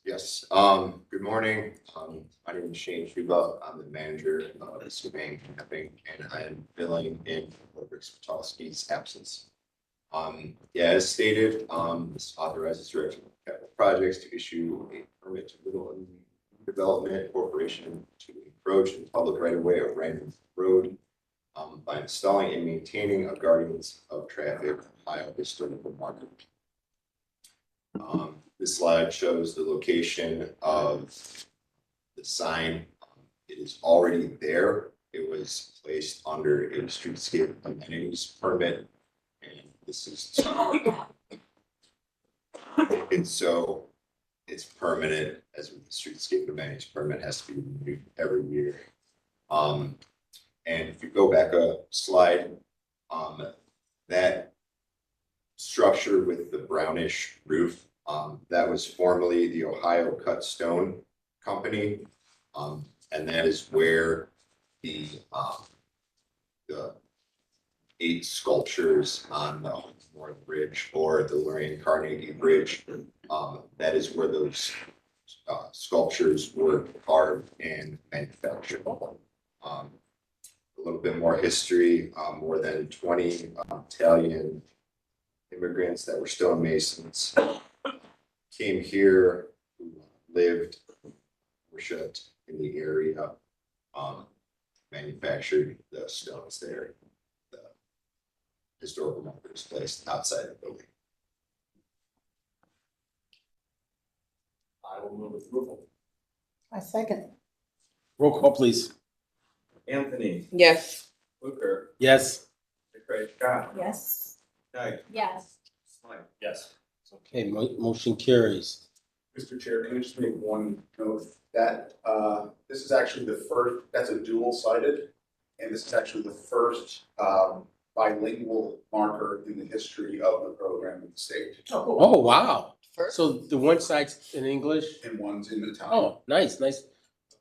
Speaker 14: Yes, good morning. My name is Shane Shuba. I'm the manager of Surveying Camping, and I'm filling in for Rick Spitowski's absence. Yeah, as stated, this authorizes Director of Capital Projects to issue a permit to Little Italy Development Corporation to encroach in public right of way of Random Road by installing and maintaining a Guardians of Traffic Ohio historical marker. This slide shows the location of the sign. It is already there. It was placed under a streetscape amenities permit. And this is, and so it's permanent, as with the streetscape amenities permit, has to be renewed every year. And if you go back a slide, that structure with the brownish roof, that was formerly the Ohio Cut Stone Company. And that is where the 8 sculptures on the North Bridge or the Lorraine Carnegie Bridge, that is where those sculptures were carved and manufactured. A little bit more history, more than 20 Italian immigrants that were stonemasons came here, who lived, worshipped in the area, manufactured the stones there. The historical markers placed outside the building.
Speaker 3: I will move approval.
Speaker 4: I second.
Speaker 1: Roll call, please.
Speaker 3: Anthony,
Speaker 11: Yes.
Speaker 3: Booker,
Speaker 1: Yes?
Speaker 3: Craig Scott,
Speaker 4: Yes.
Speaker 3: Knight,
Speaker 2: Yes.
Speaker 3: Slide.
Speaker 5: Yes.
Speaker 1: Okay, motion carries.
Speaker 9: Mr. Chair, can I just make one note that this is actually the first, that's a dual-sided, and this is actually the first bilingual marker in the history of the program in the state.
Speaker 1: Oh, wow. So the one side's in English?
Speaker 9: And one's in Italian.
Speaker 1: Oh, nice.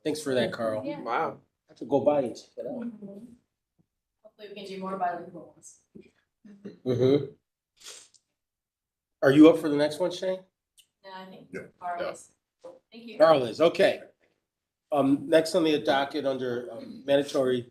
Speaker 1: Thanks for that, Carl.
Speaker 2: Yeah.
Speaker 11: Wow.
Speaker 1: I have to go by and check it out.
Speaker 2: Hopefully we can do more bilingual ones.
Speaker 1: Mm-hmm. Are you up for the next one, Shane?
Speaker 2: No, I think
Speaker 9: Yeah.
Speaker 2: Carl is. Thank you.
Speaker 1: Carl is, okay. Next on the docket under mandatory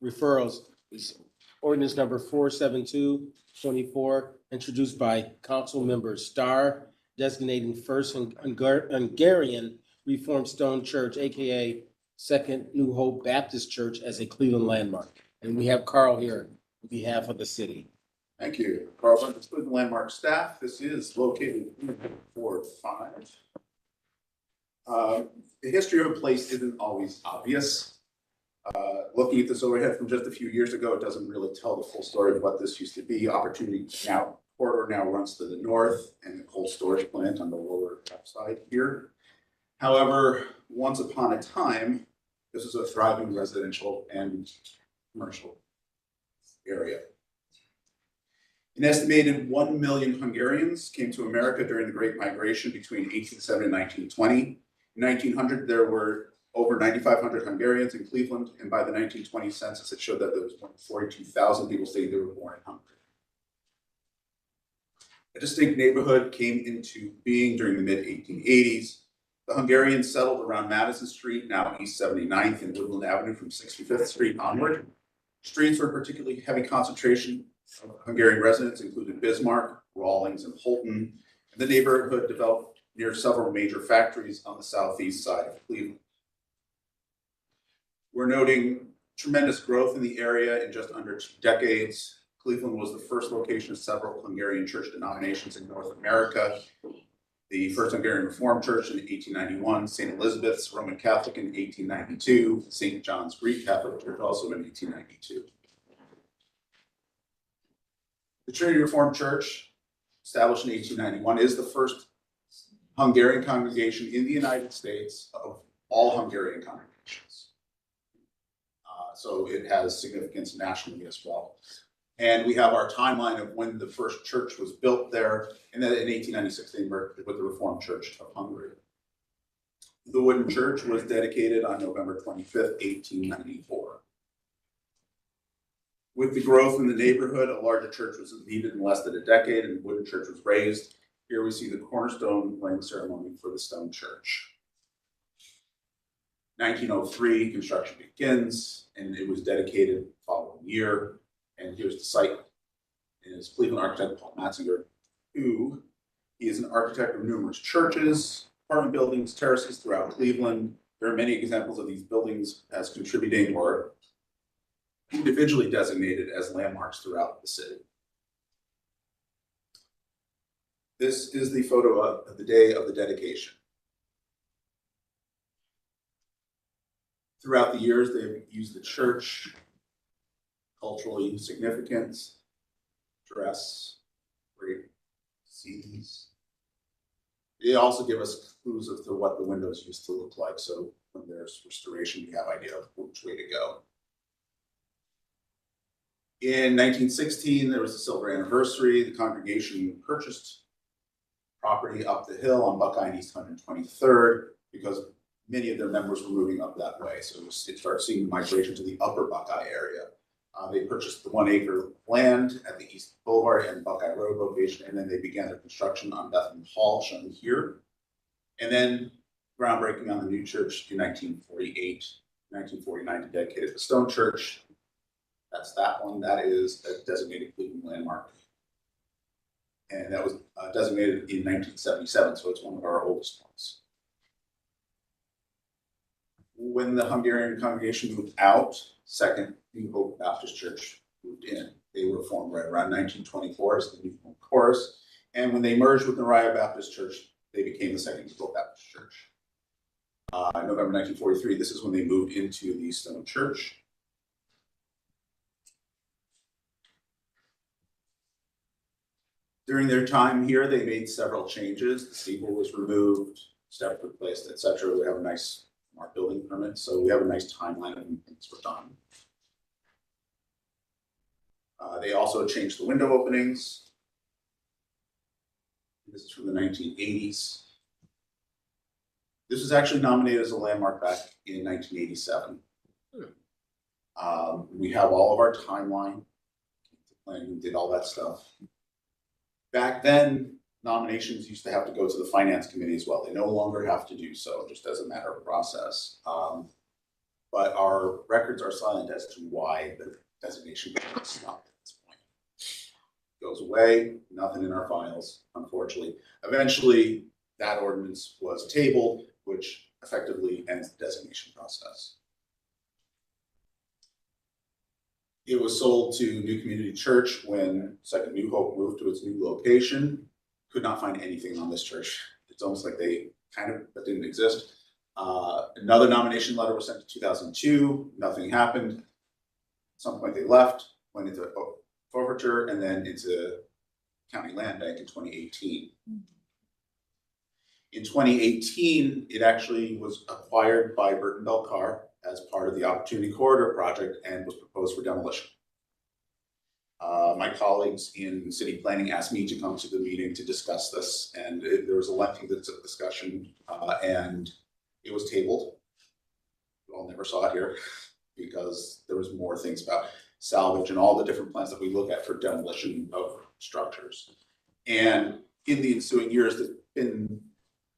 Speaker 1: referrals is ordinance number 47224, introduced by council members Starr, designating First Hungarian Reformed Stone Church, AKA Second New Hope Baptist Church, as a Cleveland landmark. And we have Carl here on behalf of the city.
Speaker 9: Thank you. Carl Bundes, Cleveland Landmark staff. This is located in Ward 5. The history of a place isn't always obvious. Looking at this overhead from just a few years ago, it doesn't really tell the full story of what this used to be. Opportunity corridor now runs to the north and the cold storage plant on the lower left side here. However, once upon a time, this was a thriving residential and commercial area. An estimated 1 million Hungarians came to America during the Great Migration between 1870 and 1920. In 1900, there were over 9,500 Hungarians in Cleveland, and by the 1920 census, it showed that there was more than 42,000 people saying they were born in Hungary. A distinct neighborhood came into being during the mid-1880s. The Hungarians settled around Madison Street, now East 79th and Woodland Avenue from 65th Street onward. Streets were a particularly heavy concentration of Hungarian residents, including Bismarck, Rawlings, and Holton. And the neighborhood developed near several major factories on the southeast side of Cleveland. We're noting tremendous growth in the area in just under 2 decades. Cleveland was the first location of several Hungarian church denominations in North America. The First Hungarian Reformed Church in 1891, St. Elizabeth's Roman Catholic in 1892, St. John's Greek Catholic Church also in 1892. The Trinity Reformed Church, established in 1891, is the first Hungarian congregation in the United States of all Hungarian congregations. So it has significance nationally as well. And we have our timeline of when the first church was built there, and then in 1896 they merged with the Reformed Church of Hungary. The wooden church was dedicated on November 25th, 1894. With the growth in the neighborhood, a larger church was needed in less than a decade, and the wooden church was raised. Here we see the cornerstone laying ceremony for the stone church. 1903, construction begins, and it was dedicated the following year. And here's the site. It is Cleveland architect Paul Matzinger, who he is an architect of numerous churches, apartment buildings, terraces throughout Cleveland. There are many examples of these buildings as contributing or individually designated as landmarks throughout the city. This is the photo of the day of the dedication. Throughout the years, they've used the church, culturally significant, dress, great scenes. They also give us clues as to what the windows used to look like. So when there's restoration, we have an idea of which way to go. In 1916, there was a silver anniversary. The congregation purchased property up the hill on Buckeye and East 123rd because many of their members were moving up that way. So it started seeing migration to the upper Buckeye area. They purchased the 1 acre land at the East Boulevard and Buckeye Road location, and then they began their construction on Bethlehem Hall, shown here. And then groundbreaking on the new church in 1948, 1949 to dedicate the stone church. That's that one. That is a designated Cleveland landmark. And that was designated in 1977, so it's one of our oldest ones. When the Hungarian congregation moved out, Second New Hope Baptist Church moved in. They were formed right around 1924 as the New Hope Chorus. And when they merged with Nariah Baptist Church, they became the Second New Hope Baptist Church. November 1943, this is when they moved into the stone church. During their time here, they made several changes. The steeple was removed, steps replaced, etc. We have a nice our building permit, so we have a nice timeline of when things were done. They also changed the window openings. This is from the 1980s. This was actually nominated as a landmark back in 1987. We have all of our timeline, and did all that stuff. Back then, nominations used to have to go to the finance committee as well. They no longer have to do so, just as a matter of process. But our records are silent as to why the designation stopped at this point. Goes away, nothing in our files, unfortunately. Eventually, that ordinance was tabled, which effectively ends the designation process. It was sold to New Community Church when Second New Hope moved to its new location. Could not find anything on this church. It's almost like they that didn't exist. Another nomination letter was sent in 2002, nothing happened. At some point they left, went into forfeiture, and then into county land bank in 2018. In 2018, it actually was acquired by Burton Bell Carr as part of the Opportunity Corridor project and was proposed for demolition. My colleagues in city planning asked me to come to the meeting to discuss this, and there was a lengthy discussion, and it was tabled. You all never saw it here because there was more things about salvage and all the different plans that we look at for demolition of structures. And in the ensuing years, that's been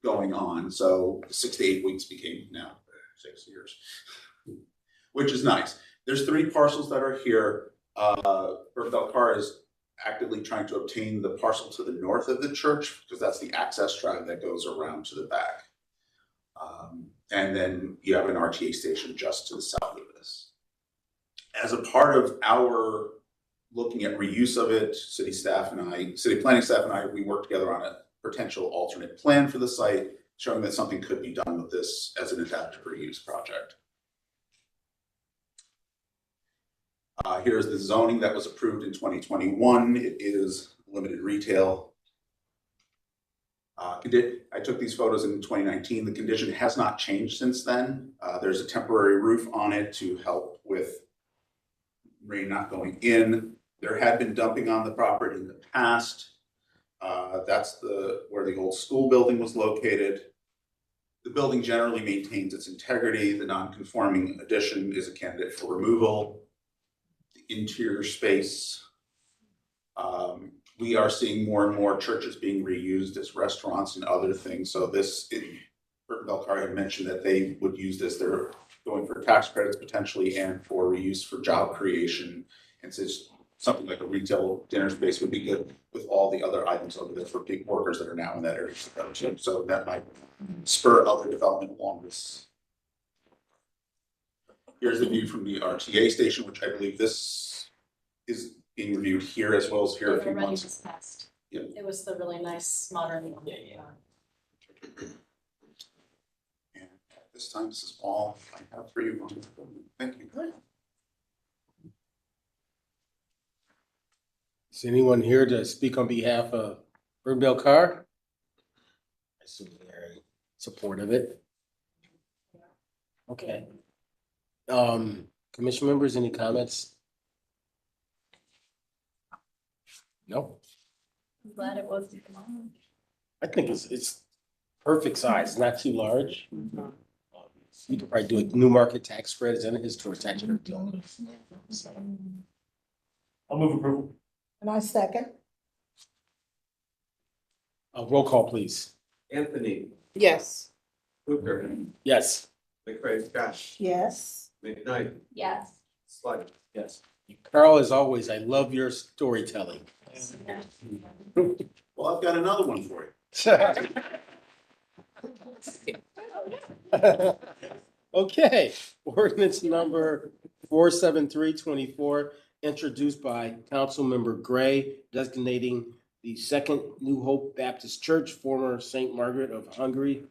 Speaker 9: going on. So 6 to 8 weeks became now 6 years, which is nice. There's 3 parcels that are here. Burton Bell Carr is actively trying to obtain the parcel to the north of the church because that's the access drive that goes around to the back. And then you have an RTA station just to the south of this. As a part of our looking at reuse of it, city planning staff and I, we worked together on a potential alternate plan for the site, showing that something could be done with this as an adaptive reuse project. Here's the zoning that was approved in 2021. It is limited retail. I took these photos in 2019. The condition has not changed since then. There's a temporary roof on it to help with rain not going in. There had been dumping on the property in the past. That's where the old school building was located. The building generally maintains its integrity. The non-conforming addition is a candidate for removal. The interior space. We are seeing more and more churches being reused as restaurants and other things. So Burton Bell Carr had mentioned that they would use this. They're going for tax credits potentially and for reuse for job creation. And since something like a retail dinner space would be good with all the other items over there for big workers that are now in that area. So that might spur other development along this. Here's the view from the RTA station, which I believe this is being reviewed here as well as here a few
Speaker 2: Already
Speaker 9: months.
Speaker 2: discussed.
Speaker 9: Yeah.
Speaker 2: It was the really nice modern one.
Speaker 9: And at this time, this is all I have for you. Thank you.
Speaker 1: Is anyone here to speak on behalf of Burton Bell Carr? I assume they're in support of it. Okay. Commission members, any comments? No?
Speaker 2: I'm glad it was.
Speaker 1: I think it's perfect size, not too large. You could probably do a new market tax credits and a historic tax credit.
Speaker 5: I'll move approval.
Speaker 4: And I second.
Speaker 1: Roll call, please.
Speaker 3: Anthony,
Speaker 11: Yes.
Speaker 3: Hooker,
Speaker 1: Yes.
Speaker 3: McCray, Scott,
Speaker 4: Yes.
Speaker 3: McKnight,
Speaker 2: Yes.
Speaker 3: Slide.
Speaker 1: Yes. Carl, as always, I love your storytelling.
Speaker 9: Well, I've got another one for
Speaker 1: you. Okay, ordinance number 47324, introduced by Councilmember Gray, designating the Second New Hope Baptist Church, former St. Margaret of Hungary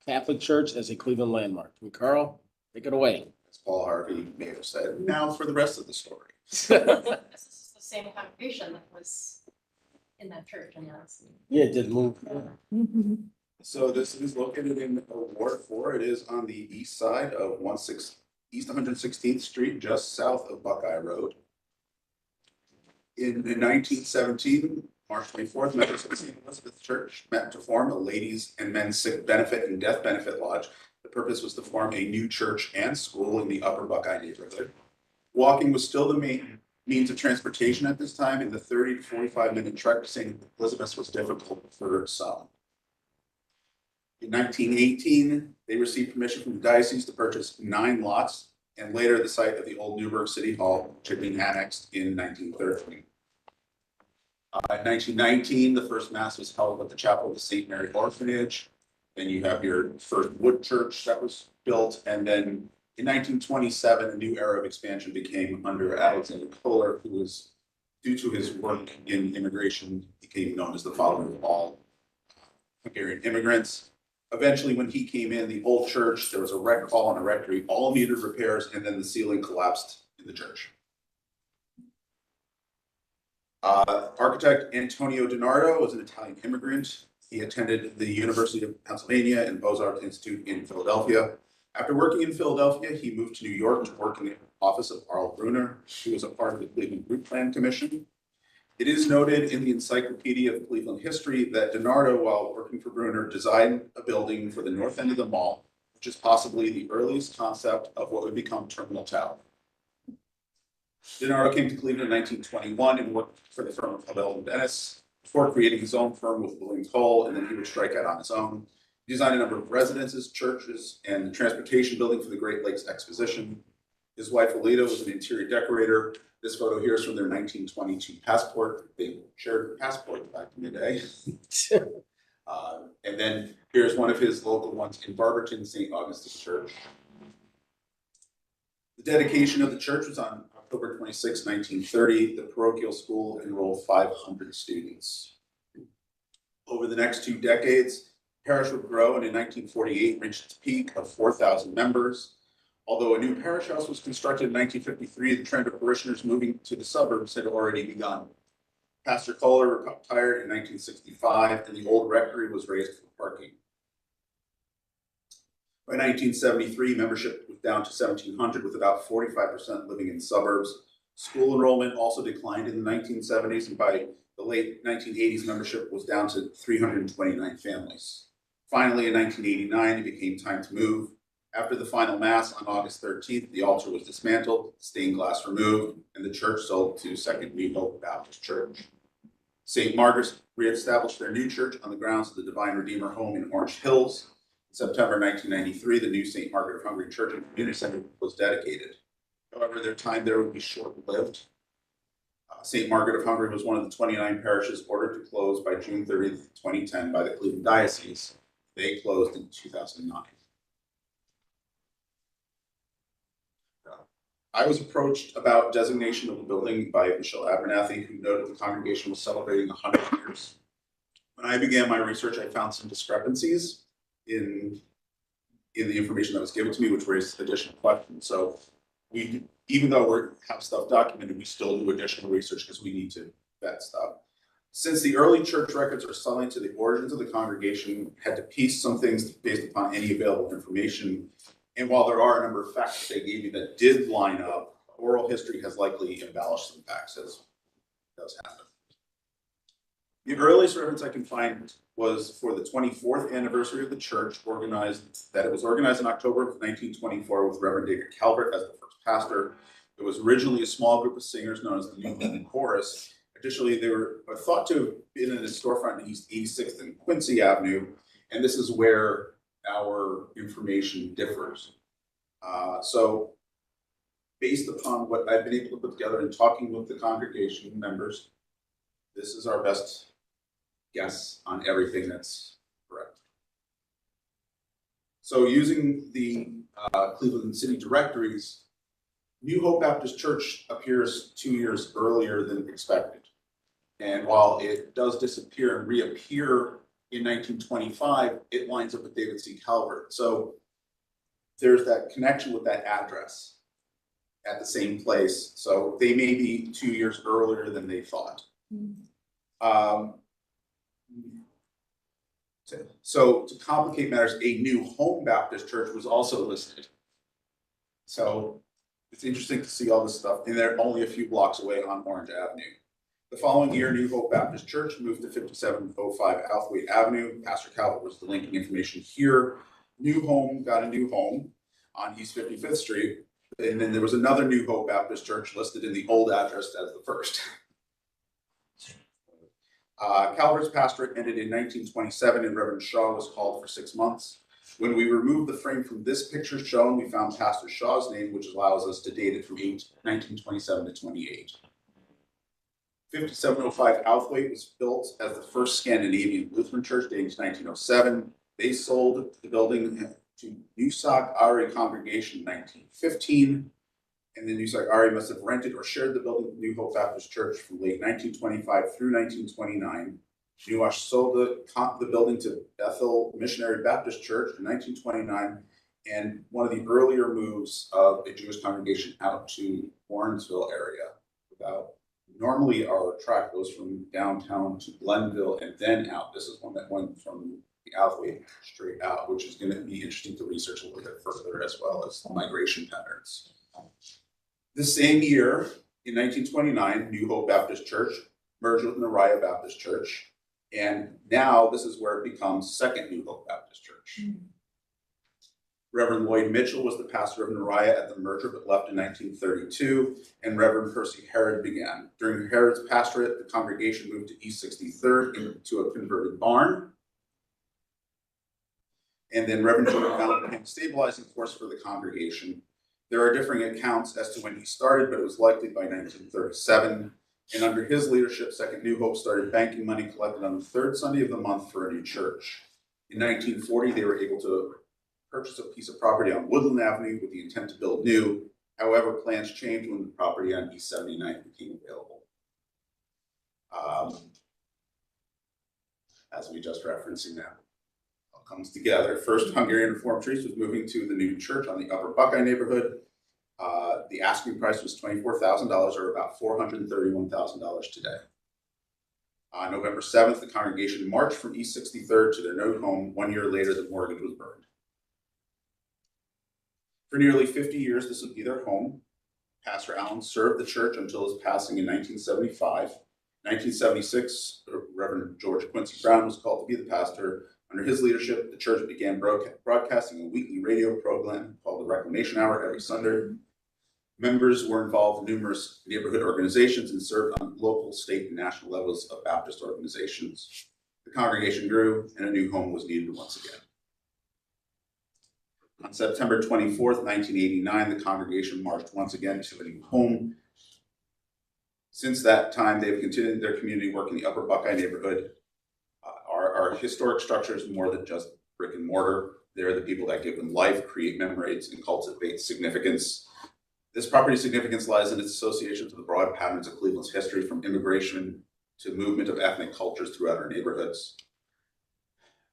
Speaker 1: Catholic Church, as a Cleveland landmark. And Carl, take it away.
Speaker 9: As Paul Harvey may have said. Now for the rest of the story.
Speaker 2: This is the same congregation that was in that church, and yes.
Speaker 1: Yeah, it did move.
Speaker 9: So this is located in Ward 4. It is on the east side of East 116th Street, just south of Buckeye Road. In 1917, March 24th, members of the St. Elizabeth Church met to form a ladies and men's sick benefit and death benefit lodge. The purpose was to form a new church and school in the upper Buckeye neighborhood. Walking was still the main means of transportation at this time, and the 30 to 45-minute trek to St. Elizabeth was difficult for some. In 1918, they received permission from the diocese to purchase 9 lots, and later the site of the old Newburgh City Hall, which had been annexed in 1913. In 1919, the first mass was held at the chapel of the St. Mary Orphanage. Then you have your first wood church that was built, and then in 1927, a new era of expansion became under Alexander Kohler, who was, due to his work in immigration, became known as the father of all Hungarian immigrants. Eventually, when he came in, the old church, there was a rec hall and a rectory, all needed repairs, and then the ceiling collapsed in the church. Architect Antonio DiNardo was an Italian immigrant. He attended the University of Pennsylvania and Beaux-Arts Institute in Philadelphia. After working in Philadelphia, he moved to New York to work in the office of Arl Brunner, who was a part of the Cleveland Route Plan Commission. It is noted in the Encyclopedia of Cleveland History that DiNardo, while working for Brunner, designed a building for the north end of the mall, which is possibly the earliest concept of what would become Terminal Tower. DiNardo came to Cleveland in 1921 and worked for the firm of Hubel and Dennis before creating his own firm with William Cole, and then he would strike out on his own. He designed a number of residences, churches, and the transportation building for the Great Lakes Exposition. His wife, Alida, was an interior decorator. This photo here is from their 1922 passport. They shared passports back in the day. And then here's one of his local ones in Barberton, St. Augustine Church. The dedication of the church was on October 26, 1930. The parochial school enrolled 500 students. Over the next 2 decades, the parish would grow, and in 1948 reached its peak of 4,000 members. Although a new parish house was constructed in 1953, the trend of parishioners moving to the suburbs had already begun. Pastor Kohler retired in 1965, and the old rectory was raised for parking. By 1973, membership was down to 1,700, with about 45% living in suburbs. School enrollment also declined in the 1970s, and by the late 1980s, membership was down to 329 families. Finally, in 1989, it became time to move. After the final mass on August 13th, the altar was dismantled, stained glass removed, and the church sold to Second New Hope Baptist Church. St. Margaret's reestablished their new church on the grounds of the Divine Redeemer home in Orange Hills. In September 1993, the new St. Margaret of Hungary Church and Community Center was dedicated. However, their time there would be short-lived. St. Margaret of Hungary was one of the 29 parishes ordered to close by June 30th, 2010 by the Cleveland Diocese. They closed in 2009. I was approached about designation of the building by Michelle Abernathy, who noted the congregation was celebrating 100 years. When I began my research, I found some discrepancies in the information that was given to me, which raised additional questions. So we, even though we have stuff documented, we still do additional research because we need to vet stuff. Since the early church records are silent to the origins of the congregation, had to piece some things based upon any available information. And while there are a number of facts that they gave me that did line up, oral history has likely embellished some facts, as does happen. The earliest reference I can find was for the 24th anniversary of the church, it was organized in October of 1924 with Reverend David Calvert as the first pastor. It was originally a small group of singers known as the New London Chorus. Additionally, they were thought to have been in a storefront in East 86th and Quincy Avenue, and this is where our information differs. So based upon what I've been able to put together and talking with the congregation members, this is our best guess on everything that's correct. So using the Cleveland City directories, New Hope Baptist Church appears 2 years earlier than expected. And while it does disappear and reappear in 1925, it lines up with David C. Calvert. So there's that connection with that address at the same place. So they may be 2 years earlier than they thought. So to complicate matters, a New Home Baptist Church was also listed. So it's interesting to see all this stuff, and they're only a few blocks away on Orange Avenue. The following year, New Hope Baptist Church moved to 5705 Althwaite Avenue. Pastor Calvert was the linking information here. New Home got a new home on East 55th Street. And then there was another New Hope Baptist Church listed in the old address as the first. Calvert's pastorate ended in 1927, and Reverend Shaw was called for 6 months. When we removed the frame from this picture shown, we found Pastor Shaw's name, which allows us to date it from 1927 to 28. 5705 Althwaite was built as the first Scandinavian Lutheran church dating to 1907. They sold the building to Nusak Ari congregation in 1915. And then Nusak Ari must have rented or shared the building with New Hope Baptist Church from late 1925 through 1929. Nuash sold the building to Bethel Missionary Baptist Church in 1929, and one of the earlier moves of a Jewish congregation out to Warrensville area. Normally our track goes from downtown to Glenville and then out. This is one that went from the alleyway straight out, which is going to be interesting to research a little bit further, as well as migration patterns. The same year, in 1929, New Hope Baptist Church merged with Nariah Baptist Church, and now this is where it becomes Second New Hope Baptist Church. Reverend Lloyd Mitchell was the pastor of Nariah at the merger, but left in 1932, and Reverend Percy Herod began. During Herod's pastorate, the congregation moved to East 63rd into a converted barn. And then Reverend George Allen became a stabilizing force for the congregation. There are differing accounts as to when he started, but it was likely by 1937. And under his leadership, Second New Hope started banking money collected on the third Sunday of the month for a new church. In 1940, they were able to purchase a piece of property on Woodland Avenue with the intent to build new. However, plans changed when the property on East 79th became available. As we just referencing now, all comes together. First, Hungarian Reformed Priest was moving to the new church on the Upper Buckeye neighborhood. The asking price was $24,000, or about $431,000 today. On November 7th, the congregation marched from East 63rd to their new home. 1 year later, the mortgage was burned. For nearly 50 years, this would be their home. Pastor Allen served the church until his passing in 1975. In 1976, Reverend George Quincy Brown was called to be the pastor. Under his leadership, the church began broadcasting a weekly radio program called the Reclamation Hour every Sunday. Members were involved in numerous neighborhood organizations and served on local, state, and national levels of Baptist organizations. The congregation grew, and a new home was needed once again. On September 24th, 1989, the congregation marched once again to a new home. Since that time, they've continued their community work in the Upper Buckeye neighborhood. Our historic structure is more than just brick and mortar. They're the people that give them life, create memories, and cultivate significance. This property's significance lies in its association with the broad patterns of Cleveland's history, from immigration to movement of ethnic cultures throughout our neighborhoods.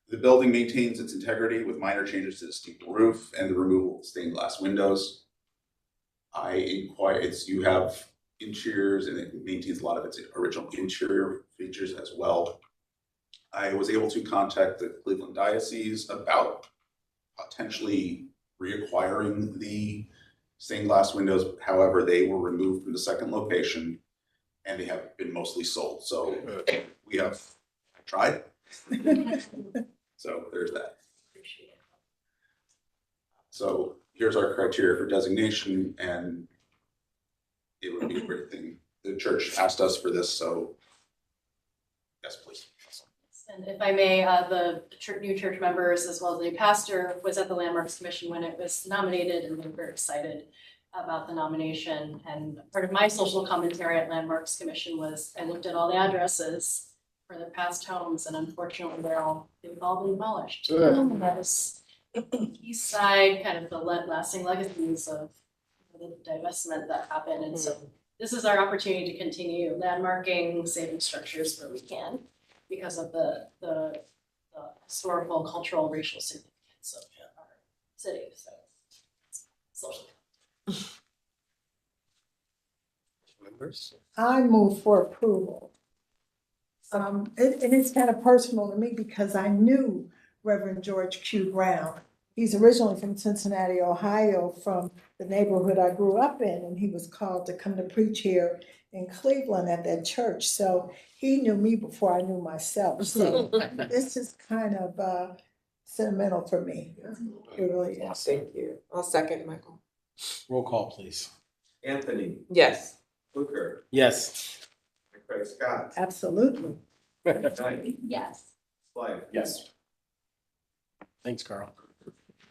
Speaker 9: The building maintains its integrity with minor changes to the steeple roof and the removal of stained glass windows. You have interiors, and it maintains a lot of its original interior features as well. I was able to contact the Cleveland Diocese about potentially reacquiring the stained glass windows. However, they were removed from the second location and they have been mostly sold. So I tried. So there's that. So here's our criteria for designation, and it would be a great thing. The church asked us for this, so yes, please.
Speaker 2: And if I may, the new church members, as well as the new pastor, was at the Landmarks Commission when it was nominated, and they were very excited about the nomination. And part of my social commentary at Landmarks Commission was I looked at all the addresses for the past homes, and unfortunately they've all been demolished. Yes. East side, kind of the lasting legacies of the divestment that happened. And so this is our opportunity to continue landmarking, saving structures where we can, because of the historical, cultural, racial significance of our city. So social.
Speaker 1: Members?
Speaker 4: I move for approval. And it's kind of personal to me because I knew Reverend George Q. Brown. He's originally from Cincinnati, Ohio, from the neighborhood I grew up in, and he was called to come to preach here in Cleveland at that church. So he knew me before I knew myself. So this is kind of sentimental for me. It really is.
Speaker 11: Thank you. I'll second, Michael.
Speaker 1: Roll call, please.
Speaker 3: Anthony,
Speaker 11: Yes.
Speaker 3: Booker,
Speaker 1: Yes.
Speaker 3: Craig Scott,
Speaker 4: Absolutely.
Speaker 3: Knight,
Speaker 2: Yes.
Speaker 3: Blythe.
Speaker 1: Yes. Thanks, Carl.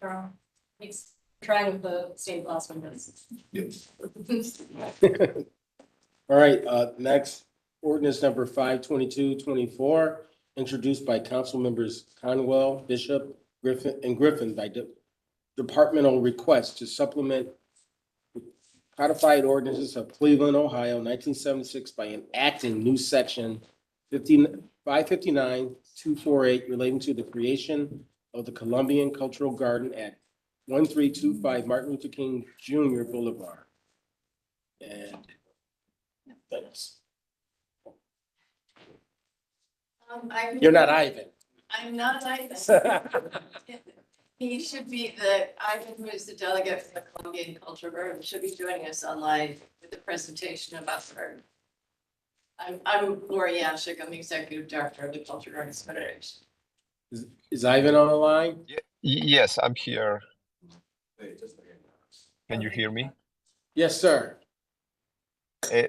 Speaker 2: Carl, thanks for trying with the stained glass windows.
Speaker 1: All right, next, ordinance number 52224, introduced by council members Conwell, Bishop, Griffin by departmental request to supplement codified ordinances of Cleveland, Ohio, 1976 by enacting new section 559-248 relating to the creation of the Columbian Cultural Garden at 1325 Martin Luther King Jr. Boulevard. And thanks. You're not Ivan.
Speaker 13: I'm not Ivan. He should be Ivan, who is the delegate for the Columbian Cultural Garden, should be joining us online with the presentation about the garden. I'm Lori Yashik, I'm the executive director of the Cultural Gardens Federation.
Speaker 1: Is Ivan on the line?
Speaker 6: Yes, I'm here. Can you hear me?
Speaker 1: Yes, sir.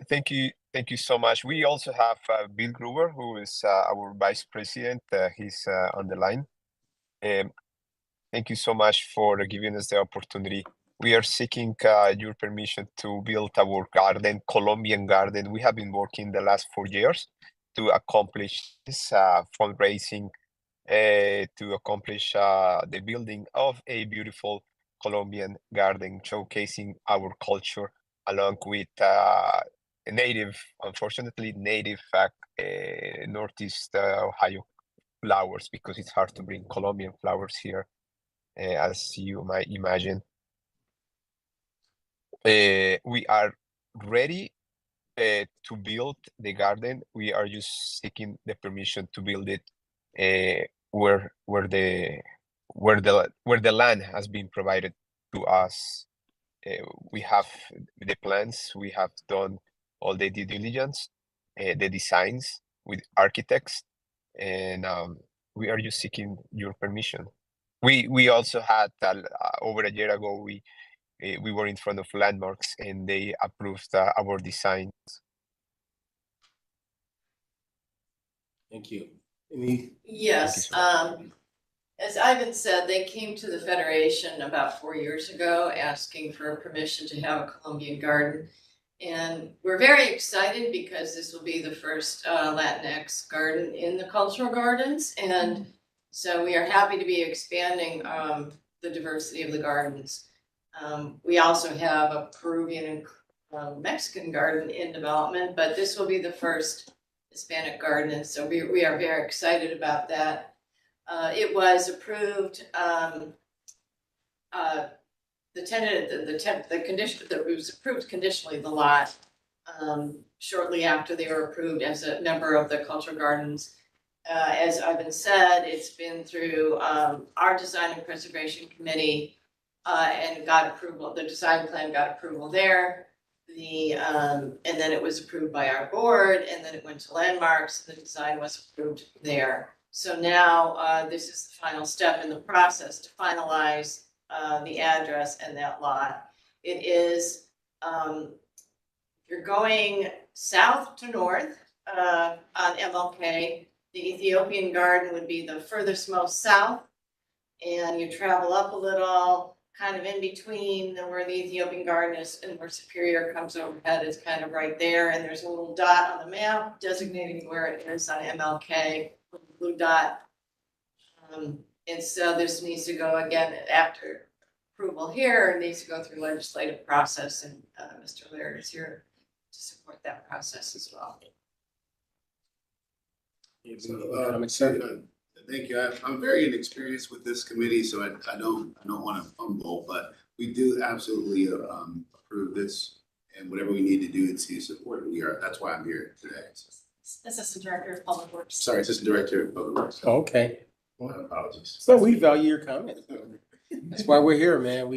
Speaker 6: Thank you so much. We also have Bill Gruber, who is our vice president. He's on the line. Thank you so much for giving us the opportunity. We are seeking your permission to build our garden, Columbian Garden. We have been working the last 4 years to accomplish this fundraising, to accomplish the building of a beautiful Columbian garden, showcasing our culture along with unfortunately native Northeast Ohio flowers, because it's hard to bring Colombian flowers here, as you might imagine. We are ready to build the garden. We are just seeking the permission to build it where the land has been provided to us. We have the plans. We have done all the due diligence, the designs with architects, and we are just seeking your permission. We also had over a year ago, we were in front of Landmarks and they approved our designs.
Speaker 1: Thank you.
Speaker 13: Yes, as Ivan said, they came to the Federation about 4 years ago asking for permission to have a Columbian garden. And we're very excited because this will be the first Latinx garden in the cultural gardens. And so we are happy to be expanding the diversity of the gardens. We also have a Peruvian and Mexican garden in development, but this will be the first Hispanic garden. And so we are very excited about that. It was approved, the condition that it was approved conditionally, the lot, shortly after they were approved as a member of the cultural gardens. As Ivan said, it's been through our design and preservation committee and got approval. The design plan got approval there. And then it was approved by our board, and then it went to Landmarks, and the design was approved there. So now this is the final step in the process to finalize the address and that lot. It is, you're going south to north on MLK. The Ethiopian garden would be the furthest most south, and you travel up a little, kind of in between where the Ethiopian garden is and where Superior comes overhead. It's kind of right there, and there's a little dot on the map designating where it is on MLK, blue dot. And so this needs to go again after approval here. It needs to go through legislative process, and Mr. Laird is here to support that process as well.
Speaker 16: Thank you. I'm very inexperienced with this committee, so I don't want to fumble, but we do absolutely approve this, and whatever we need to do to support it, that's why I'm here today.
Speaker 2: Assistant Director of Public Works.
Speaker 16: Sorry, Assistant Director of Public Works.
Speaker 1: Okay.
Speaker 16: My apologies.
Speaker 1: So we value your comment. That's why we're here, man.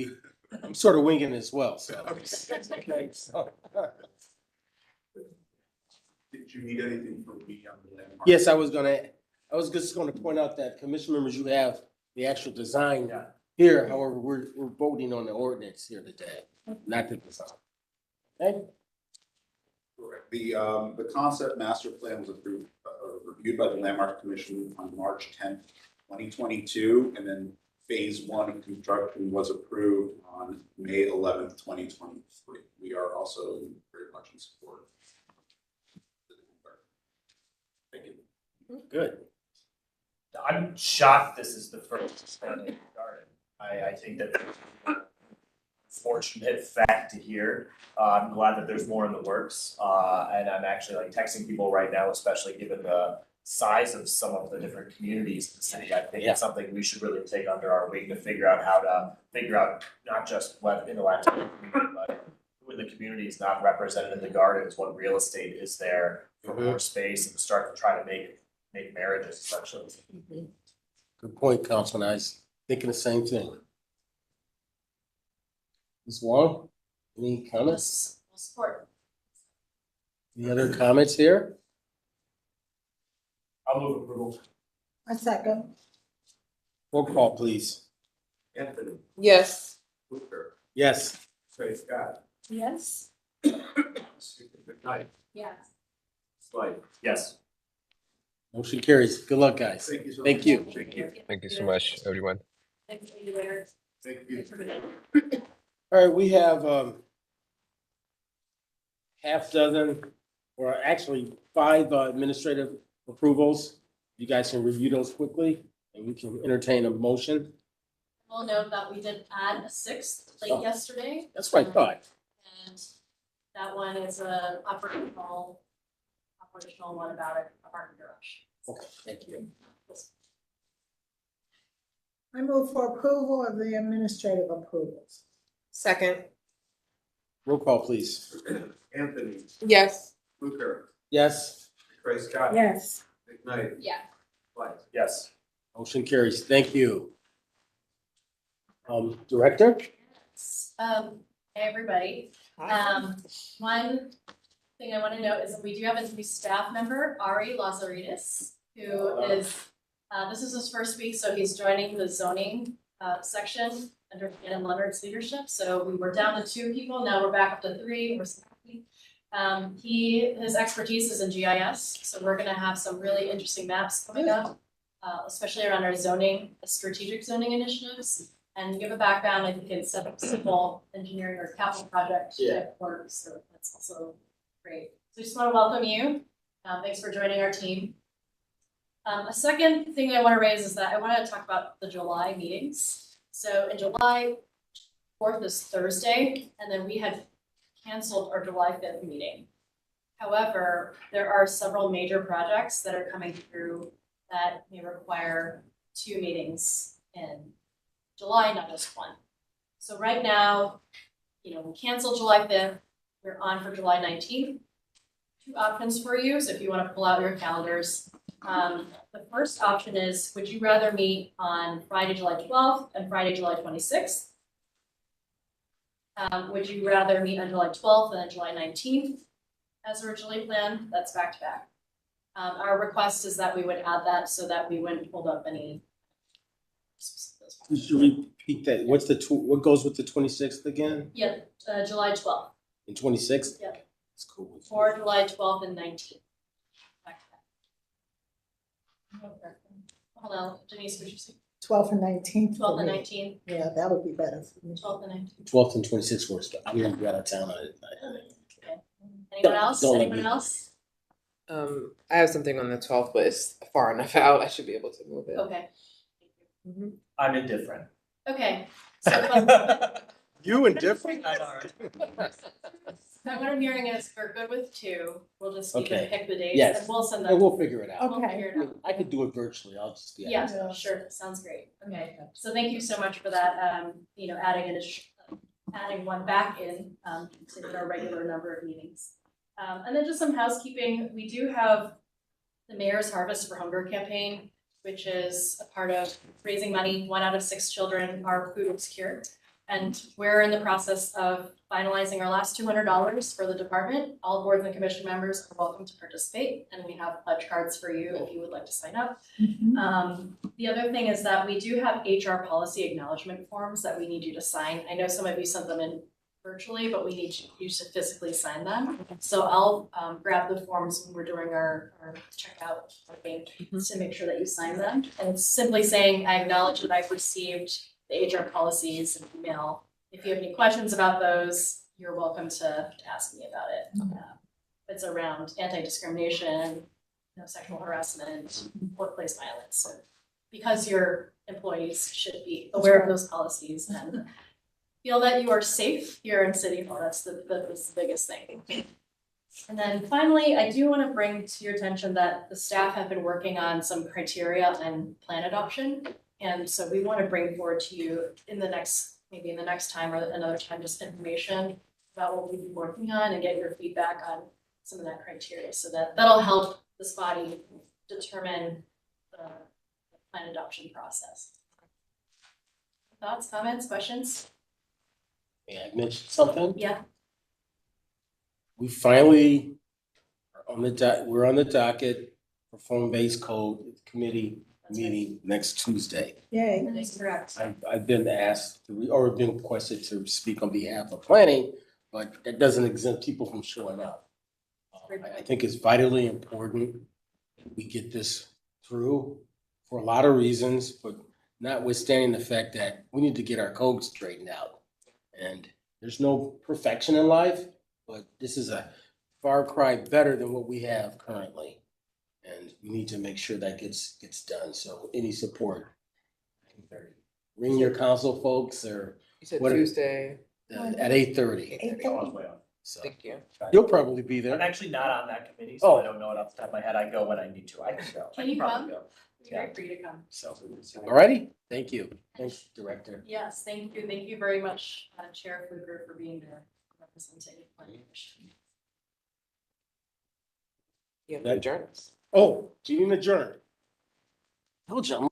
Speaker 1: I'm sort of winging as well, so. Okay.
Speaker 9: Did you need anything from me on the landmark?
Speaker 1: Yes, I was just gonna point out that commission members, you have the actual design here. However, we're voting on the ordinance here today, not the design. Okay?
Speaker 9: Correct. The concept master plan was approved, reviewed by the Landmark Commission on March 10th, 2022, and then phase 1 of construction was approved on May 11th, 2023. We are also very much in support. Thank you.
Speaker 1: Good.
Speaker 5: I'm shocked this is the first Hispanic garden. I think that fortunate fact to hear. I'm glad that there's more in the works, and I'm actually like texting people right now, especially given the size of some of the different communities in the city. I think it's something we should really take under our wing to figure out how to figure out not just what in the Latino community, but who in the community is not represented in the gardens, what real estate is there for more space, and start to try to make marriages essentially.
Speaker 1: Good point, Councilman. I was thinking the same thing. Ms. Wong, any comments?
Speaker 2: We'll support.
Speaker 1: Any other comments here?
Speaker 5: I'll move approval.
Speaker 4: A second.
Speaker 1: Roll call, please.
Speaker 3: Anthony,
Speaker 11: Yes.
Speaker 3: Hooper,
Speaker 1: Yes.
Speaker 3: Trey Scott,
Speaker 2: Yes.
Speaker 3: Susan McKnight,
Speaker 2: Yes.
Speaker 3: Slide.
Speaker 5: Yes.
Speaker 1: Motion carries. Good luck, guys.
Speaker 3: Thank you so
Speaker 1: Thank
Speaker 3: much.
Speaker 1: you.
Speaker 3: Thank you.
Speaker 6: Thank you so much, everyone.
Speaker 2: Thanks, see you later.
Speaker 3: Thank you.
Speaker 1: All right, we have half dozen, or actually 5 administrative approvals. You guys can review those quickly, and we can entertain a motion.
Speaker 2: We'll note that we did add a 6th late
Speaker 1: Oh.
Speaker 2: yesterday.
Speaker 1: That's what I thought.
Speaker 2: And that one is a operational one about a parking garage.
Speaker 1: Okay, thank you.
Speaker 4: I move for approval of the administrative approvals.
Speaker 11: Second.
Speaker 1: Roll call, please.
Speaker 3: Anthony,
Speaker 11: Yes.
Speaker 3: Hooper,
Speaker 1: Yes.
Speaker 3: Trey Scott.
Speaker 4: Yes.
Speaker 3: McKnight,
Speaker 2: Yeah.
Speaker 3: Slide.
Speaker 5: Yes.
Speaker 1: Motion carries. Thank you. Director?
Speaker 2: Hey, everybody. One thing I want to note is that we do have a new staff member, Ari Lazaridis, who is, this is his first week, so he's joining the zoning section under Shannon Leonard's leadership. So we were down to 2 people, now we're back up to 3. We're so happy. His expertise is in GIS, so we're gonna have some really interesting maps coming up, especially around our strategic zoning initiatives. And to give a background, I think it's a civil engineering or capital project type work, so that's also great. So just want to welcome you. Thanks for joining our team. A second thing I want to raise is that I want to talk about the July meetings. So in July 4th is Thursday, and then we had canceled our July 5th meeting. However, there are several major projects that are coming through that may require 2 meetings in July, not just 1. So right now, we canceled July 5th, we're on for July 19th. 2 options for you, so if you want to pull out your calendars. The first option is, would you rather meet on Friday, July 12th and Friday, July 26th? Would you rather meet on July 12th and then July 19th as originally planned? That's back to back. Our request is that we would add that so that we wouldn't hold up any.
Speaker 1: Could you repeat that? What goes with the 26th again?
Speaker 2: Yeah, July 12th.
Speaker 1: And 26th?
Speaker 2: Yeah.
Speaker 1: That's cool.
Speaker 2: Or July 12th and 19th. Back to back. Hold on, Denise, would you say?
Speaker 4: 12th and 19th.
Speaker 2: 12th and 19th.
Speaker 4: Yeah, that would be better for me.
Speaker 2: 12th and 19th.
Speaker 1: 12th and 26th works, but I'm gonna be out of town on it.
Speaker 2: Anyone else?
Speaker 1: Don't let
Speaker 2: Anyone
Speaker 1: me-
Speaker 2: else?
Speaker 11: I have something on the 12th, but it's far enough out. I should be able to move it.
Speaker 2: Okay.
Speaker 5: I'm indifferent.
Speaker 2: Okay. So
Speaker 1: You indifferent?
Speaker 2: what I'm hearing is we're good with 2. We'll just need to
Speaker 1: Okay.
Speaker 2: pick the dates
Speaker 1: Yes.
Speaker 2: and we'll send
Speaker 1: And
Speaker 2: them.
Speaker 1: we'll figure it out.
Speaker 2: We'll figure it out.
Speaker 1: I could do it virtually. I'll just be. out of town.
Speaker 2: Yeah, sure. Sounds great. Okay. So thank you so much for that. Adding one back in, to our regular number of meetings. And then just some housekeeping. We do have the Mayor's Harvest for Hunger campaign, which is a part of raising money. 1 out of 6 children are food insecure. And we're in the process of finalizing our last $200 for the department. All boards and commission members are welcome to participate, and we have pledge cards for you if you would like to sign up. The other thing is that we do have HR policy acknowledgement forms that we need you to sign. I know some of you sent them in virtually, but we need you to physically sign them. So I'll grab the forms when we're doing our checkout thing to make sure that you sign them. And it's simply saying, I acknowledge that I've received the HR policies and email. If you have any questions about those, you're welcome to ask me about it. It's around anti-discrimination, sexual harassment, workplace violence. So because your employees should be aware of those policies and feel that you are safe here in City Hall. That's the biggest thing. And then finally, I do want to bring to your attention that the staff have been working on some criteria and plan adoption. And so we want to bring forward to you maybe in the next time or another time, just information about what we've been working on and get your feedback on some of that criteria. So that'll help this body determine the plan adoption process. Thoughts, comments, questions?
Speaker 1: May I mention something?
Speaker 2: Yeah.
Speaker 1: We finally are on we're on the docket for form-based code committee meeting next Tuesday.
Speaker 4: Yay.
Speaker 2: That's correct.
Speaker 1: I've been asked or been requested to speak on behalf of planning, but that doesn't exempt people from showing up. I think it's vitally important we get this through for a lot of reasons, but notwithstanding the fact that we need to get our code straightened out. And there's no perfection in life, but this is a far cry better than what we have currently. And we need to make sure that gets done. So any support. Ring your council folks or.
Speaker 11: You said
Speaker 1: what-
Speaker 11: Tuesday.
Speaker 1: At 8:30.
Speaker 4: 8:30.
Speaker 1: So
Speaker 11: Thank you.
Speaker 1: you'll probably be there.
Speaker 5: I'm actually not on that committee, so I
Speaker 1: Oh.
Speaker 5: don't know it off the top of my head. I go when I need to. I can go.
Speaker 2: Can
Speaker 5: I
Speaker 2: you
Speaker 5: probably
Speaker 2: come?
Speaker 5: go.
Speaker 2: It'd be great for you to come.
Speaker 5: So.
Speaker 1: Alrighty, thank you. Thanks, Director.
Speaker 2: Yes, thank you. Thank you very much, Chair Fluger, for being there, representing the planning commission.
Speaker 11: You have to adjourn us.
Speaker 1: Oh, meeting adjourned. Told you, I'm